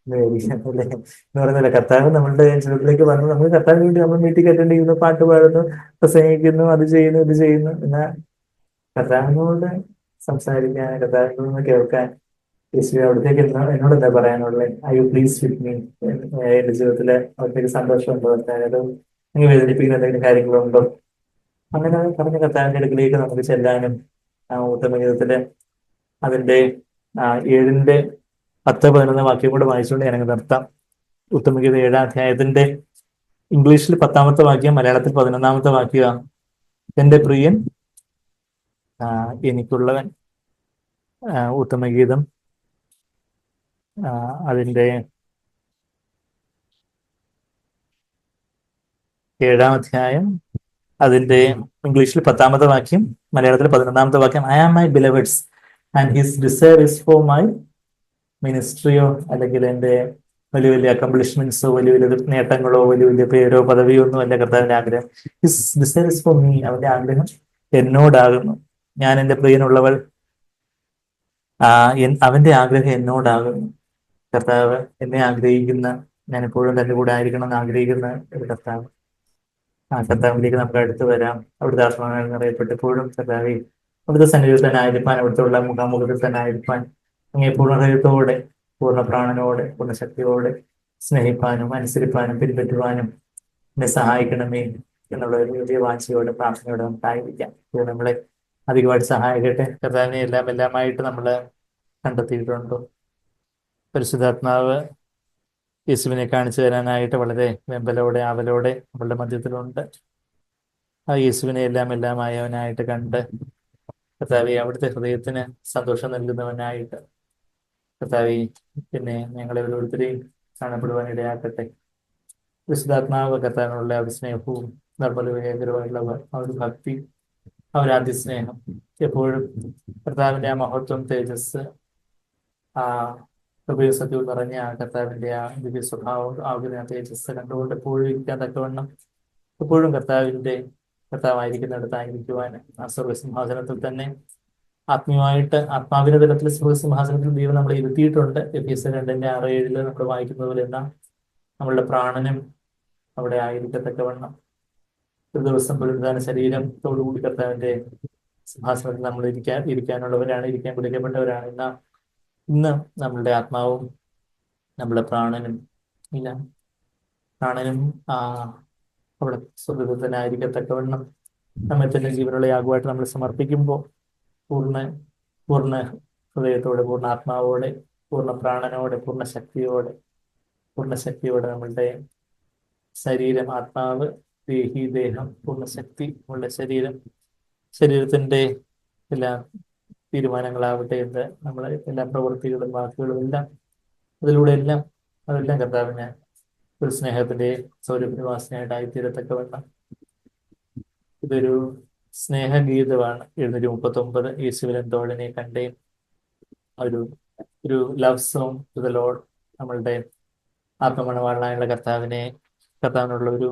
അല്ലേ എന്ന് പറയുന്നില്ല. കർത്താവ് നമ്മളുടെ ജീവിതത്തിലേക്ക് വന്ന് നമ്മൾ കർത്താവിന് വേണ്ടി നമ്മൾ മീറ്റിംഗ് അറ്റൻഡ് ചെയ്യുന്നു, പാട്ട് പാടുന്നു, പ്രസംഗിക്കുന്നു, അത് ചെയ്യുന്നു, ഇത് ചെയ്യുന്നു. എന്നാൽ കർത്താവിനോട് സംസാരിക്കാൻ, കർത്താവിനോട് നിന്ന് കേൾക്കാൻ യേശു അവിടത്തേക്ക് എന്നോട് എന്താ പറയാനുള്ളത്? I you please with me? എന്റെ ജീവിതത്തിലെ അവിടത്തേക്ക് സന്തോഷമുണ്ടോ? അതായത് നിങ്ങൾ വേദനിപ്പിക്കുന്ന എന്തെങ്കിലും കാര്യങ്ങളുണ്ടോ? അങ്ങനെ പറഞ്ഞ കർത്താവിന്റെ അടുക്കിലേക്ക് നമുക്ക് ചെല്ലാനും ഉത്തമഗീതത്തിലെ അതിന്റെ 7-10-11 വാക്യം കൂടെ വായിച്ചുകൊണ്ട് ഞാനങ്ങ് നിർത്താം. ഉത്തമഗീത 7-ാം അധ്യായത്തിന്റെ ഇംഗ്ലീഷിൽ 10-ാമത്തെ വാക്യം, മലയാളത്തിൽ 11-ാമത്തെ വാക്യം. എന്റെ പ്രിയൻ എനിക്കുള്ളവൻ. ഉത്തമഗീതം അതിന്റെ 7-ാം അധ്യായം അതിന്റെ ഇംഗ്ലീഷിൽ 10-ാമത്തെ വാക്യം, മലയാളത്തിൽ 11-ാമത്തെ വാക്യം. I am my beloved's and his desire is for my മിനിസ്ട്രിയോ, അല്ലെങ്കിൽ എന്റെ വലിയ വലിയ അക്കംപ്ലിഷ്മെന്റ്സോ, വലിയ വലിയ നേട്ടങ്ങളോ, വലിയ വലിയ പേരോ പദവിയോ ഒന്നും അല്ല കർത്താവിന്റെ ആഗ്രഹം. His desire is for me, അവന്റെ ആഗ്രഹം എന്നോടാകുന്നു. ഞാൻ എന്റെ പ്രിയനുള്ളവൾ, അവന്റെ ആഗ്രഹം എന്നോടാകുന്നു. കർത്താവ് എന്നെ ആഗ്രഹിക്കുന്ന, ഞാൻ എപ്പോഴും തന്റെ കൂടെ ആയിരിക്കണം എന്ന് ആഗ്രഹിക്കുന്ന ഒരു കർത്താവ്. കർത്താവിലേക്ക് നമുക്ക് അടുത്ത് വരാം. അവിടുത്തെ ആത്മാവിനാൽ നിറയപ്പെട്ട് എപ്പോഴും കർത്താവെ അവിടുത്തെ സന്നിധിയിൽ തന്നെ ആയിരിക്കാൻ, അവിടുത്തെ ഉള്ള മുഖാമുഖത്തിൽ തന്നെ ആയിരിക്കാൻ, അങ്ങനെ പൂർണ്ണ ഹൃദയത്തോടെ, പൂർണ്ണ പ്രാണനോടെ, പൂർണ്ണ ശക്തിയോടെ സ്നേഹിപ്പാനും അനുസരിപ്പാനും പിൻപറ്റുവാനും എന്നെ സഹായിക്കണമേ എന്നുള്ള ഒരു വലിയ വാഞ്ചയോടെ പ്രാർത്ഥനയോടെ നമുക്കായിരിക്കാം. ഇത് നമ്മളെ അധികമായിട്ട് സഹായിക്കട്ടെ. കർത്താവിനെ എല്ലാമായിട്ട് നമ്മൾ കണ്ടെത്തിയിട്ടുണ്ടോ? പരിശുദ്ധാത്മാവ് യേശുവിനെ കാണിച്ചു തരാനായിട്ട് വളരെ വെമ്പലോടെ ആവലോടെ നമ്മളുടെ മധ്യത്തിലുണ്ട്. ആ യേശുവിനെ എല്ലാമായവനായിട്ട് കണ്ട് കർത്താവെ അവിടുത്തെ ഹൃദയത്തിന് സന്തോഷം നൽകുന്നവനായിട്ട് കർത്താവെ പിന്നെ ഞങ്ങളെ ഓരോരുത്തരെയും കാണപ്പെടുവാൻ ഇടയാക്കട്ടെ. വിശുദ്ധാത്മാവ് കർത്താവിനുള്ള ആ സ്നേഹവും നിർമ്മലമായിട്ടുള്ള ആ ഒരു ഭക്തി, ആ ഒരു അതിസ്നേഹം, എപ്പോഴും കർത്താവിന്റെ ആ മഹത്വം, തേജസ്, ആ ഹൃദയസത്യവും നിറഞ്ഞ ആ കർത്താവിന്റെ ആ ദിവ്യ സ്വഭാവം, ആകുന്ന തേജസ് കണ്ടുകൊണ്ട് എപ്പോഴും ഇരിക്കാൻ തക്കവണ്ണം എപ്പോഴും കർത്താവായിരിക്കുന്നിടത്തായിരിക്കുവാൻ ആ സർവ്വസിംഹാസനത്തിൽ തന്നെ ആത്മീയമായിട്ട് ആത്മാവിന്റെ തലത്തിൽ സർവ്വസിംഹാസനത്തിൽ ദൈവം നമ്മളെ ഇരുത്തിയിട്ടുണ്ട്. എഫെസ്യർ 2:6-7 നമ്മൾ വായിക്കുന്നത് പോലെ എന്നാ നമ്മളുടെ പ്രാണനും അവിടെ ആയിരിക്കത്തക്കവണ്ണം ഒരു ദിവസം പുനരുദ്ധാന ശരീരത്തോടുകൂടി കർത്താവിന്റെ സിംഹാസനത്തിൽ നമ്മൾ ഇരിക്കാനുള്ളവരാണ്, ഇരിക്കാൻ വിളിക്കപ്പെട്ടവരാണ്. ഇന്ന് നമ്മളുടെ ആത്മാവും നമ്മളുടെ പ്രാണനും പ്രാണനും അവിടെ സ്വർഗത്തിൽ തന്നെ ആയിരിക്കത്തക്കവണ്ണം നമ്മെ തന്നെ ജീവനുള്ള യാഗമായിട്ട് നമ്മൾ സമർപ്പിക്കുമ്പോൾ പൂർണ്ണ ഹൃദയത്തോടെ, പൂർണ്ണ ആത്മാവോടെ, പൂർണ്ണ പ്രാണനോടെ, പൂർണ്ണ ശക്തിയോടെ നമ്മളുടെ ശരീരം, ആത്മാവ്, ദേഹം, പൂർണ്ണ ശക്തി, നമ്മളുടെ ശരീരത്തിന്റെ എല്ലാ തീരുമാനങ്ങളാവട്ടെ, നമ്മളെ എല്ലാ പ്രവൃത്തികളും വാക്കുകളും എല്ലാം അതെല്ലാം കർത്താവിന് ഒരു സ്നേഹത്തിന്റെ സൗരഭ്യവാസനയായിട്ടായി തീരത്തക്കവണ്ണം ഇതൊരു സ്നേഹഗീതമാണ്. 739 യേശുവിൻ തോഴനെ കണ്ടേൻ, ഒരു love song to the Lord. നമ്മളുടെ ആത്മമണവാളനായുള്ള കർത്താവിനുള്ള ഒരു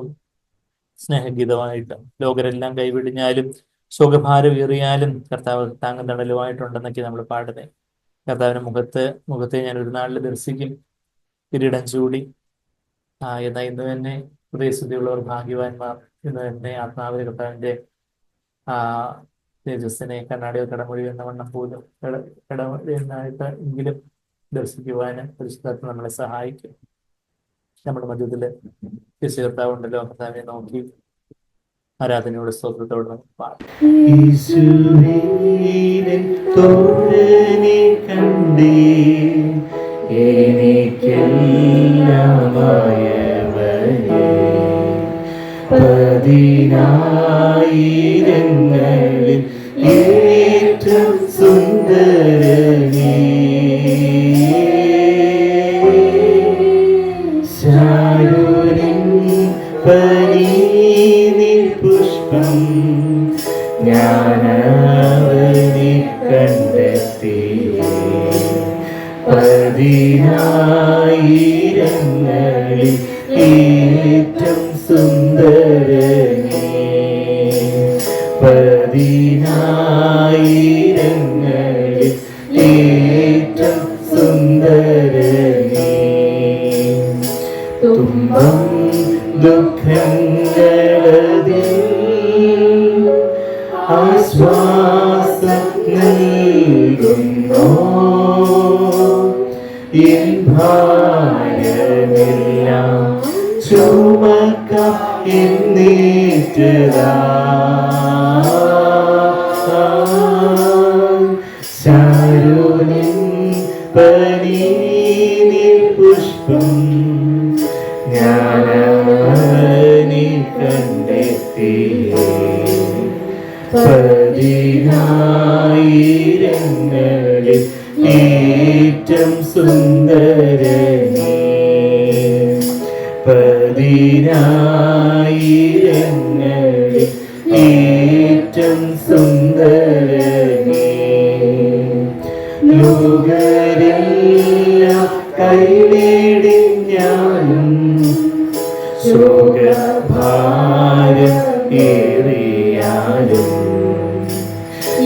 സ്നേഹഗീതമായിട്ട് ലോകരെല്ലാം കൈവിടിഞ്ഞാലും ശോകഭാരമേറിയാലും കർത്താവ് താങ്ങും തണലുമായിട്ടുണ്ടെന്നൊക്കെ നമ്മൾ പാടുന്നത്. കർത്താവിന്റെ മുഖത്തെ ഞാൻ ഒരു നാളിൽ ദർശിക്കും, കിരീടം ചൂടി. എന്നാൽ ഇന്ന് തന്നെ ഹൃദയശുദ്ധിയുള്ളവർ ഭാഗ്യവാന്മാർ. ഇന്ന് തന്നെ ആത്മാവിന് കർത്താവിന്റെ തേജസ്സിനെ കണ്ണാടിയിൽ കടമൊഴി എന്ന വണ്ണം പോലും കടമൊഴിയെന്നായിട്ട് എങ്കിലും ദർശിക്കുവാനും പരിശുദ്ധാത്മ നമ്മളെ സഹായിക്കും. നമ്മുടെ മധ്യത്തില് യേശു കർത്താവ് ഉണ്ടല്ലോ, കർത്താവിനെ നോക്കി ആരാധനയോട് സ്തോത്രത്തോടെ പാടും. തോഴനെ കണ്ടേ എനിക്കെല്ലാമായവനെ പതിനായിരങ്ങളിൽ ഏറ്റവും സുന്ദരനേ ശാരോനിൻ പനീനിൻ പുഷ്പം ഞാനവനെ കണ്ടെത്തി പതിനായിരങ്ങളിൽ ഏറ്റവും സുന്ദരനേ പതിനായിരങ്ങളിൽ ഏറ്റവും സുന്ദരനേ തുമ്പം ദുഃഖങ്ങളതിൽ ആശ്വാസം നൽകുന്നു എൻ ഭാരമെല്ലാം ചുമക്കാം എന്നേറ്റതാ ശാരോനിൻ പനീനിൻ പുഷ്പം ഞാനവനെ കണ്ടെത്തി പതിനായിരങ്ങളിൽ ഏറ്റവും സുന്ദരനേ പതിനായിരങ്ങളിൽ ഏറ്റവും സുന്ദരനേ ലോകരെല്ലാം കൈവേടിഞ്ഞാലും ശോകഭാരം ഏറിയാലും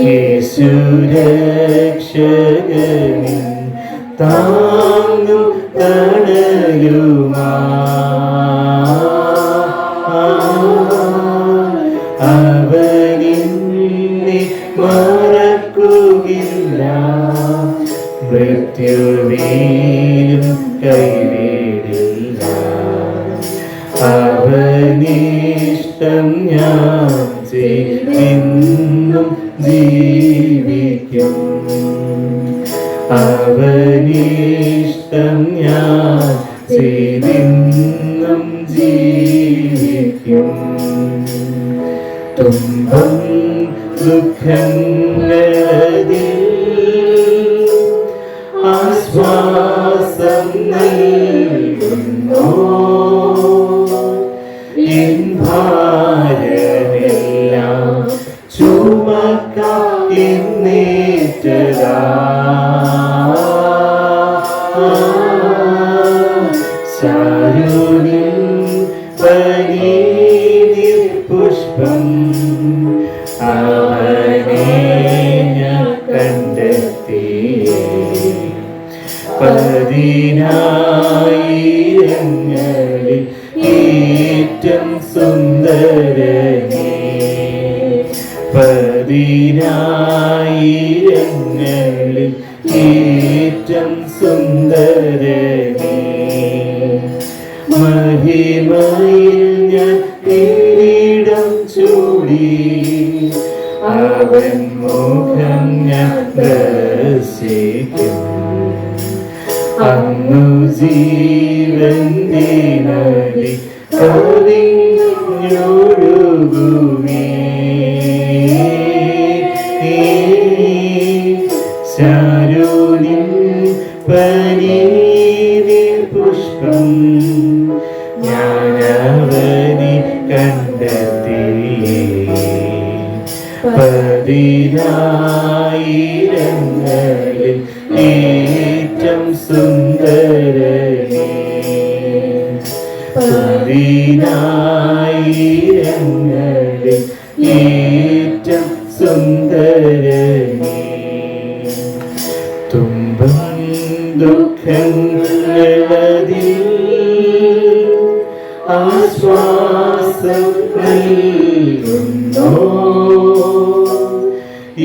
യേശു രക്ഷകനിൻ താങ്ങും തണലുമാ അവനിന്നെ മറക്കുകയില്ല മൃത്യുവിലും കൈവേടില്ല അവനിഷ്ടം ഞാൻ ചെയ്തെന്നും ജീവിക്കും അവനിഷ്ടം ഞാൻ ചെയ്തെന്നും ജീവിക്കും തുമ്പം ദുഃഖങ്ങളതിൽ ആശ്വാസം നൽകുന്നു എൻ ഭാരമെല്ലാം ചുമക്കാം എന്നേറ്റതാ ശാരോനിൻ പനീനിൻ പുഷ്പം അവനെ ഞാൻ കണ്ടെത്തി പതിനായിരങ്ങളിൽ ഏറ്റവും സുന്ദരനേ പതിനായിരങ്ങളിൽ ഏറ്റവും സുന്ദരനേ മഹിമയിൽ ഞാൻ കിരീടം ചൂടി അവൻ മുഖം ഞാൻ ദർശിക്കും അന്നു ജീവന്റെ നദി കവിഞ്ഞൊഴുകുമേ ശാരോനിൻ പനീനിൻ പുഷ്പം ഞാനവനെ കണ്ടെത്തി പതിനായിരങ്ങളിൽ ഏറ്റവും സുന്ദരനേ പതിനായിരങ്ങളിൽ ഏറ്റവും സുന്ദരനേ തുമ്പം ദുഃഖങ്ങളതിൽ ആശ്വാസം നൽകുന്നു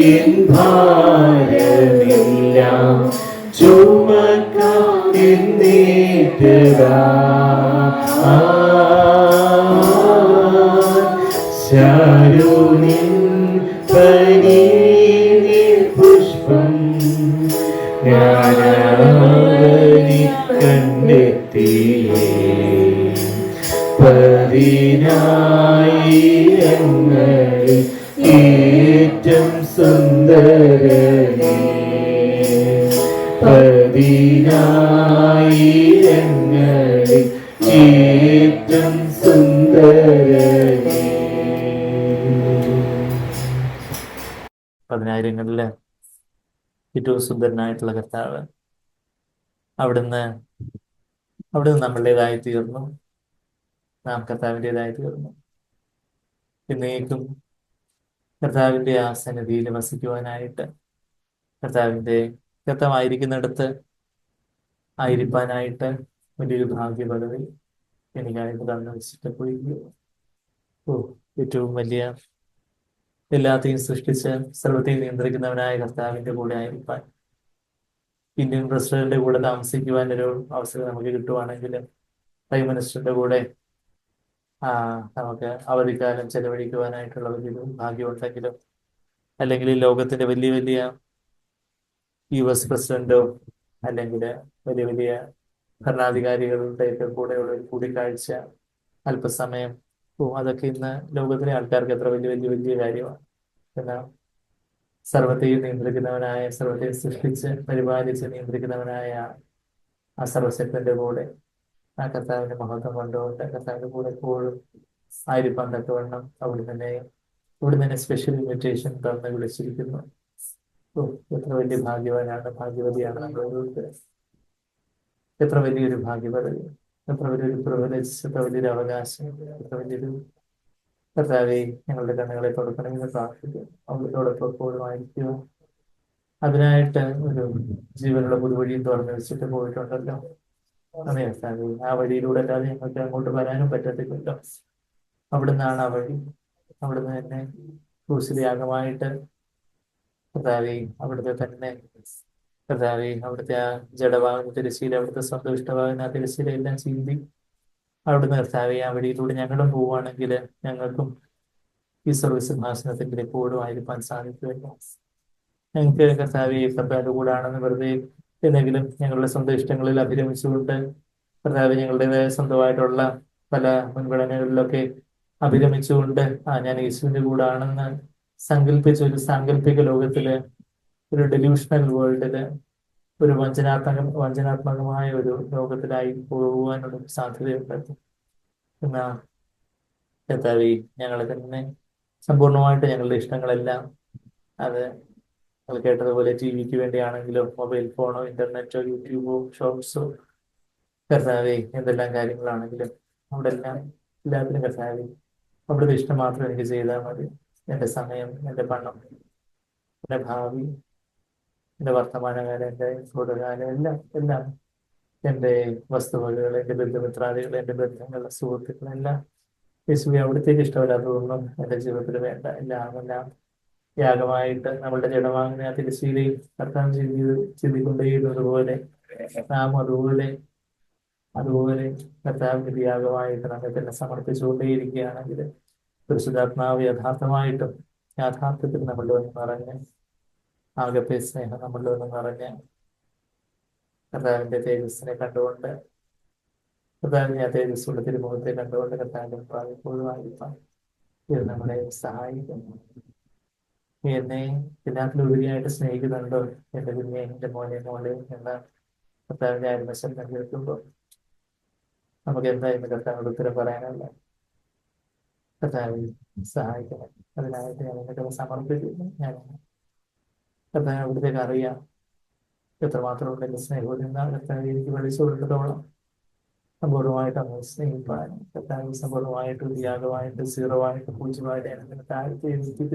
എൻ ഭാരമെല്ലാം ചുമക്കാം എന്നേറ്റതാ പതിനായിരങ്ങളിൽ ഏറ്റവും സുന്ദരനേ, പതിനായിരങ്ങളിൽ ഏറ്റവും സുന്ദരനേ. പതിനായിരങ്ങളില് ഏറ്റവും സുന്ദരനായിട്ടുള്ള കർത്താവ് അവിടുന്ന് നമ്മളുടേതായി തീർന്നു, നാം കർത്താവിൻ്റെതായി തീർന്നു. എന്നേക്കും കർത്താവിൻ്റെ ആ സന്നിധിയിൽ വസിക്കുവാനായിട്ട്, കർത്താവായിരിക്കുന്നിടത്ത് ആയിരിക്കാനായിട്ട് വലിയൊരു ഭാഗ്യപദവി എനിക്കായിട്ട് തന്നു വെച്ചിട്ട് പോയി. ഏറ്റവും വലിയ എല്ലാത്തെയും സൃഷ്ടിച്ച് സർവത്തെയും നിയന്ത്രിക്കുന്നവനായ കർത്താവിൻ്റെ കൂടെ ആയിരിക്കാൻ, ഇന്ത്യൻ പ്രസിഡന്റിന്റെ കൂടെ താമസിക്കുവാൻ ഒരു അവസരം നമുക്ക് കിട്ടുവാണെങ്കിൽ, പ്രൈം മിനിസ്റ്ററിന്റെ കൂടെ നമുക്ക് അവധിക്കാലം ചെലവഴിക്കുവാനായിട്ടുള്ള വലിയൊരു ഭാഗ്യമുണ്ടെങ്കിലും, അല്ലെങ്കിൽ ലോകത്തിന്റെ വലിയ വലിയ US പ്രസിഡന്റോ അല്ലെങ്കിൽ വലിയ വലിയ ഭരണാധികാരികളുടെയൊക്കെ കൂടെയുള്ള ഒരു കൂടിക്കാഴ്ച, അല്പസമയം, അതൊക്കെ ഇന്ന് ലോകത്തിലെ ആൾക്കാർക്ക് എത്ര വലിയ വലിയ വലിയ കാര്യമാണ്. എന്നാൽ സർവത്തെയും നിയന്ത്രിക്കുന്നവനായ, സർവത്തെയും സൃഷ്ടിച്ച് പരിപാലിച്ച് നിയന്ത്രിക്കുന്നവനായ ആ സർവശക്തന്റെ കൂടെ ആ കർത്താവിന്റെ മഹത്വം കണ്ടുകൊണ്ട് കർത്താവിന്റെ കൂടെ എപ്പോഴും ആയിരിക്കാൻ തക്കവണ്ണം അവിടെ തന്നെ സ്പെഷ്യൽ ഇൻവിറ്റേഷൻ തന്ന് വിളിച്ചിരിക്കുന്നു. എത്ര വലിയ ഭാഗ്യവതിയാണ് നമ്മൾ ഓരോരുത്തരും. എത്ര വലിയൊരു ഭാഗ്യപദവി, എത്ര വലിയൊരു പ്രിവിലേജ്, എത്ര വലിയൊരു അവകാശം, എത്ര വലിയൊരു കർത്താവെ, ഞങ്ങളുടെ കണ്ണുകളെ തുറക്കണമെന്ന് പ്രാർത്ഥിക്കും. അവിടത്തോടൊപ്പം എപ്പോഴും ആയിരിക്കുക. അതിനായിട്ട് ഒരു ജീവനുള്ള പുതുവഴിയും തുറന്നു വെച്ചിട്ട് പോയിട്ടുണ്ടല്ലോ. അതെ കർത്താവെ, ആ വഴിയിലൂടെ അല്ലാതെ ഞങ്ങൾക്ക് അങ്ങോട്ട് വരാനും പറ്റത്തില്ലല്ലോ. അവിടുന്നാണ് ആ വഴി. അവിടുന്ന് തന്നെ ക്രൂശിതയാഗമായിട്ട് കർത്താവെ, അവിടുത്തെ തന്നെ കർത്താവെ, അവിടുത്തെ ആ ജഡഭാഗം തിരശ്ശീല, അവിടുത്തെ സ്വന്തം ഇഷ്ടഭാഗം ആ തിരശ്ശീല എല്ലാം ചീന്തി അവിടുന്ന് കർത്താവെ ആ വഴിയിലൂടെ ഞങ്ങളും പോവുകയാണെങ്കിൽ ഞങ്ങൾക്കും ഈ സർവ്വസിംഹാസനത്തിൽ എപ്പോഴും ആയിരിക്കാൻ സാധിക്കുമല്ലോ. ഞങ്ങൾക്ക് കർത്താവെ കർത്താവിന്റെ കൂടാണെന്ന് വെറുതെ എന്തെങ്കിലും ഞങ്ങളുടെ സ്വന്തം ഇഷ്ടങ്ങളിൽ അഭിരമിച്ചുകൊണ്ട്, കർത്താവ് ഞങ്ങളുടേതായ സ്വന്തമായിട്ടുള്ള പല മുൻഗണനകളിലൊക്കെ അഭിരമിച്ചുകൊണ്ട് ഞാൻ യേശുവിന്റെ കൂടാണെന്ന് സങ്കല്പിച്ച ഒരു സാങ്കല്പിക ലോകത്തില്, ഒരു ഡെലൂഷണൽ വേൾഡില്, ഒരു വഞ്ചനാത്മകമായ ഒരു ലോകത്തിലായി പോകുവാനുള്ള സാധ്യതയുണ്ട്. എന്നാ കർത്താവേ, ഞങ്ങളെ തന്നെ സമ്പൂർണ്ണമായിട്ട് ഞങ്ങളുടെ ഇഷ്ടങ്ങളെല്ലാം, അത് നിങ്ങൾ കേട്ടതുപോലെ TV-ക്ക് വേണ്ടിയാണെങ്കിലോ, മൊബൈൽ ഫോണോ, ഇന്റർനെറ്റോ, യൂട്യൂബോ, ഷോർട്സോ, കർത്താവേ, എന്തെല്ലാം കാര്യങ്ങളാണെങ്കിലും അവിടെ എല്ലാത്തിനും കർത്താവേ, അവിടുത്തെ ഇഷ്ടം മാത്രം എനിക്ക് ചെയ്താൽ മതി. എൻ്റെ സമയം, എൻ്റെ പണം, എൻ്റെ ഭാവി, എൻ്റെ വർത്തമാനകാലം, എൻ്റെ ഭൂതകാലം, എല്ലാം എൻ്റെ വസ്തുവകകൾ, എൻ്റെ ബന്ധുമിത്രാദികൾ, എൻ്റെ ബന്ധങ്ങൾ, സുഹൃത്തുക്കളെല്ലാം യേശുവെ, അവിടുത്തേക്ക് ഇഷ്ടമില്ലാത്തതൊന്നും എൻ്റെ ജീവിതത്തിൽ വേണ്ട. എല്ലാം യാഗമായിട്ട് നമ്മളുടെ ജഡമാകുന്ന ആ തിരശ്ശീലയിൽ കർത്താവ് ചെയ്തുകൊണ്ടേയിരുന്നതുപോലെ നാം അതുപോലെ കർത്താവിന്റെ യാഗമായിട്ട് നമ്മെ തന്നെ സമർപ്പിച്ചുകൊണ്ടേയിരിക്കുകയാണെങ്കിൽ, പരിശുദ്ധാത്മാവ് യാഥാർത്ഥത്തിൽ നമ്മളുടെ ഒന്ന് നിറഞ്ഞ്, ആകത്തെ സ്നേഹം നമ്മളുടെ ഒന്ന് നിറഞ്ഞ്, കർത്താവിന്റെ തേജസ്സിനെ കണ്ടുകൊണ്ട്, കർത്താവിന്റെ ആ തേജസ്സുള്ള തിരുമുഖത്തെ കണ്ടുകൊണ്ട് കർത്താവിന്റെ എപ്പോഴും ആയിരിക്കാം. ഇത് നമ്മളെ സഹായിക്കുന്നു. എന്നെ എല്ലാത്തിലുപരിയായിട്ട് സ്നേഹിക്കുന്നുണ്ടോ എൻ്റെ കുഞ്ഞെ, എൻ്റെ മോനെ, മോളെ എന്ന കർത്താവിന്റെ ആത്മശം കേൾക്കുമ്പോൾ നമുക്ക് എന്തായിരുന്നു കർത്താവിനോട് ഉത്തരം പറയാനല്ല? കർത്താവിനെ സഹായിക്കണം. അതിനായിട്ട് ഞാൻ എന്നൊക്കെ സമർപ്പിക്കുന്നു. ഞാൻ കർത്താവിനെ അവിടത്തേക്ക് അറിയാം എത്രമാത്രം ഉണ്ട് എൻ്റെ സ്നേഹം എന്ന കർത്താവ് എനിക്ക് പഠിച്ചു കൊടുക്കത്തോളം സമ്പൂർണ്ണമായിട്ട് അങ്ങ് സ്നേഹിപ്പാൻ, കർത്താവ് സമ്പൂർണ്ണമായിട്ട് ത്യാഗമായിട്ട്, സീറോവായിട്ട്, പൂജ്യമായിട്ട് എനിക്ക് താഴ്ത്തി എനിക്ക്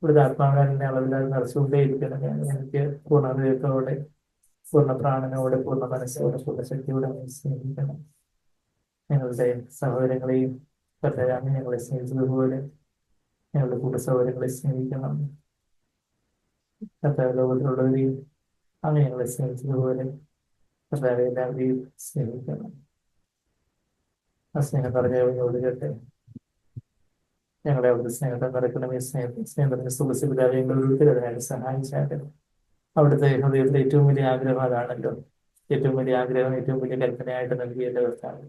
ഇവിടുത്തെ ആത്മാവിനെ അളവില്ലാതെ നിറച്ചുകൊണ്ടേയിരിക്കണം. എനിക്ക് പൂർണ്ണ ഹൃദയത്തോടെ, പൂർണ്ണ പ്രാണനോടെ, പൂർണ്ണ മനസ്സോടെ, പൂർണ്ണ ശക്തിയോടെ സ്നേഹിക്കണം. ഞങ്ങളുടെ സഹോദരങ്ങളെയും കർത്താവ് ഞങ്ങളെ സ്നേഹിച്ചതുപോലെ ഞങ്ങളുടെ കൂട്ട സഹോദരങ്ങളെ സ്നേഹിക്കണം. കർത്താവ് ലോകത്തിലുള്ളവരെയും അങ്ങ് ഞങ്ങളെ സ്നേഹിച്ചതുപോലെ കർത്താവ് എല്ലാവരെയും സ്നേഹിക്കണം. ആ സ്നേഹം പറഞ്ഞവരോട് കേട്ടെ ഞങ്ങളെ അവിടുത്തെ സ്നേഹത്തെ നിറയ്ക്കണമേ. സ്നേഹത്തിന്റെ സുഖസുഖാലയങ്ങളിൽ അതിനായിട്ട് സഹായിച്ചാലും അവിടുത്തെ ഹൃദയത്തിലെ ഏറ്റവും വലിയ ആഗ്രഹം അതാണല്ലോ. ഏറ്റവും വലിയ ആഗ്രഹം, ഏറ്റവും വലിയ കൽപ്പനയായിട്ട് നൽകിയ എന്റെ കർത്താവ്,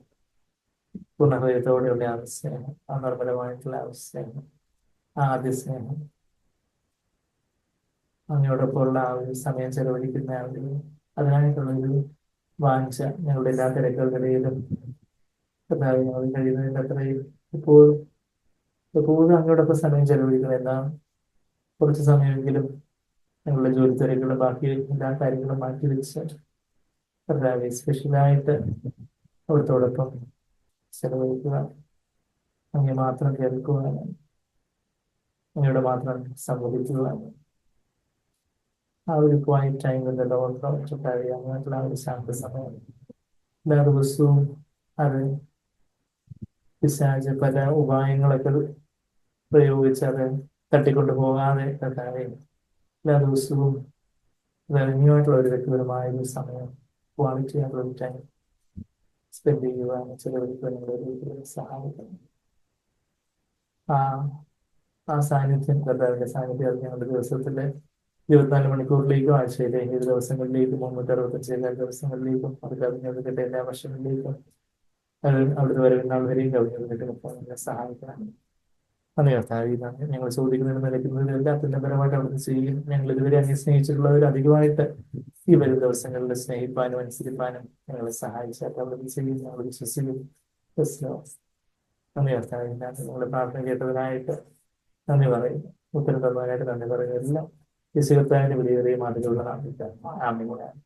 പൂർണ്ണഹൃദയത്തോടെയുള്ള ആ സ്നേഹം, ആ നിർമ്മലമായിട്ടുള്ള ആ സ്നേഹം, ആ ആദ്യ സ്നേഹം, അങ്ങയോടൊപ്പമുള്ള ആ ഒരു സമയം ചെലവഴിക്കുന്ന ആ ഒരു അതിനായിട്ടുള്ളൊരു വാഞ്ച ഞങ്ങളുടെ എല്ലാ തിരക്കുകൾക്കിടയിലും കർത്താവേ, ഞങ്ങൾ കഴിയുന്നതിന്റെ അത്രയും എപ്പോഴും എപ്പോഴും അങ്ങയോടൊപ്പം സമയം ചെലവഴിക്കണം. എന്നാൽ കുറച്ച് സമയമെങ്കിലും ഞങ്ങളുടെ ജോലി തിരക്കുകളും ബാക്കി എല്ലാ കാര്യങ്ങളും മാറ്റി വെച്ച് കർത്താവേ സ്പെഷ്യലായിട്ട് അവിടുത്തോടൊപ്പം ചെലവഴിക്കുക, അങ്ങേ മാത്രം കേൾക്കുവാനും അങ്ങയോട് മാത്രം സംവദിക്കുവാനും ആ ഒരു quiet time in the Lord കർത്താവേ, അങ്ങനെയുള്ള ആ ഒരു ശാന്ത സമയം എല്ലാ ദിവസവും അത് പിശാച് പല ഉപായങ്ങളൊക്കെ പ്രയോഗിച്ച് അത് തട്ടിക്കൊണ്ടു പോകാതെ കർത്താവേ, എല്ലാ ദിവസവും റവന്യൂമായിട്ടുള്ള ഒരു വ്യക്തിപരമായ ഒരു സമയം, ക്വാളിറ്റി ആയിട്ടുള്ള ഒരു ടൈം സ്പെൻഡ് ചെയ്യുവാൻ ചെലവഴിക്കുവാൻ നിങ്ങളെ സഹായിക്കണം. ആ ആ സാന്നിധ്യം, കർത്താവിന്റെ സാന്നിധ്യം അത് ഞങ്ങളുടെ ദിവസത്തിലെ 24 മണിക്കൂറിലേക്കും ആഴ്ചയിലെ 7 ദിവസങ്ങളിലേക്കും 365 ദിവസങ്ങളിലേക്കും അത് കവിഞ്ഞൊഴുകട്ടെ. എല്ലാ വർഷങ്ങളിലേക്കും അവിടുന്ന് വരവിനാൾ വരെയും കവിഞ്ഞൊഴുകട്ടെ. നിങ്ങളെ സഹായിക്കണം. നന്ദി കർത്താവേ. നന്ദി. ഞങ്ങൾ ചോദിക്കുന്നതിനും നിലയ്ക്കുന്നതിനും എല്ലാത്തിൻ്റെ പരമായിട്ട് അവിടുന്ന് ചെയ്യും. ഞങ്ങൾ ഇതുവരെ അങ്ങ് സ്നേഹിച്ചിട്ടുള്ളവർ അധികമായിട്ട് ഈ വരും ദിവസങ്ങളിൽ സ്നേഹിപ്പാനും അനുസരിപ്പാനും ഞങ്ങളെ സഹായിച്ചാൽ അവിടുന്ന് ചെയ്യും. ഞങ്ങൾ വിശ്വസിക്കും. നന്ദി കർത്താവേ. നിങ്ങളുടെ പ്രാർത്ഥന കേട്ടതിനായിട്ട് നന്ദി പറയുന്നു. ഉത്തരം തന്നതിനായിട്ട് നന്ദി പറയുന്നു. എല്ലാം യേശു കർത്താവിന്റെ വിലയേറിയ മാതൃകയുള്ള നാട്ടിൽ ആമേൻ.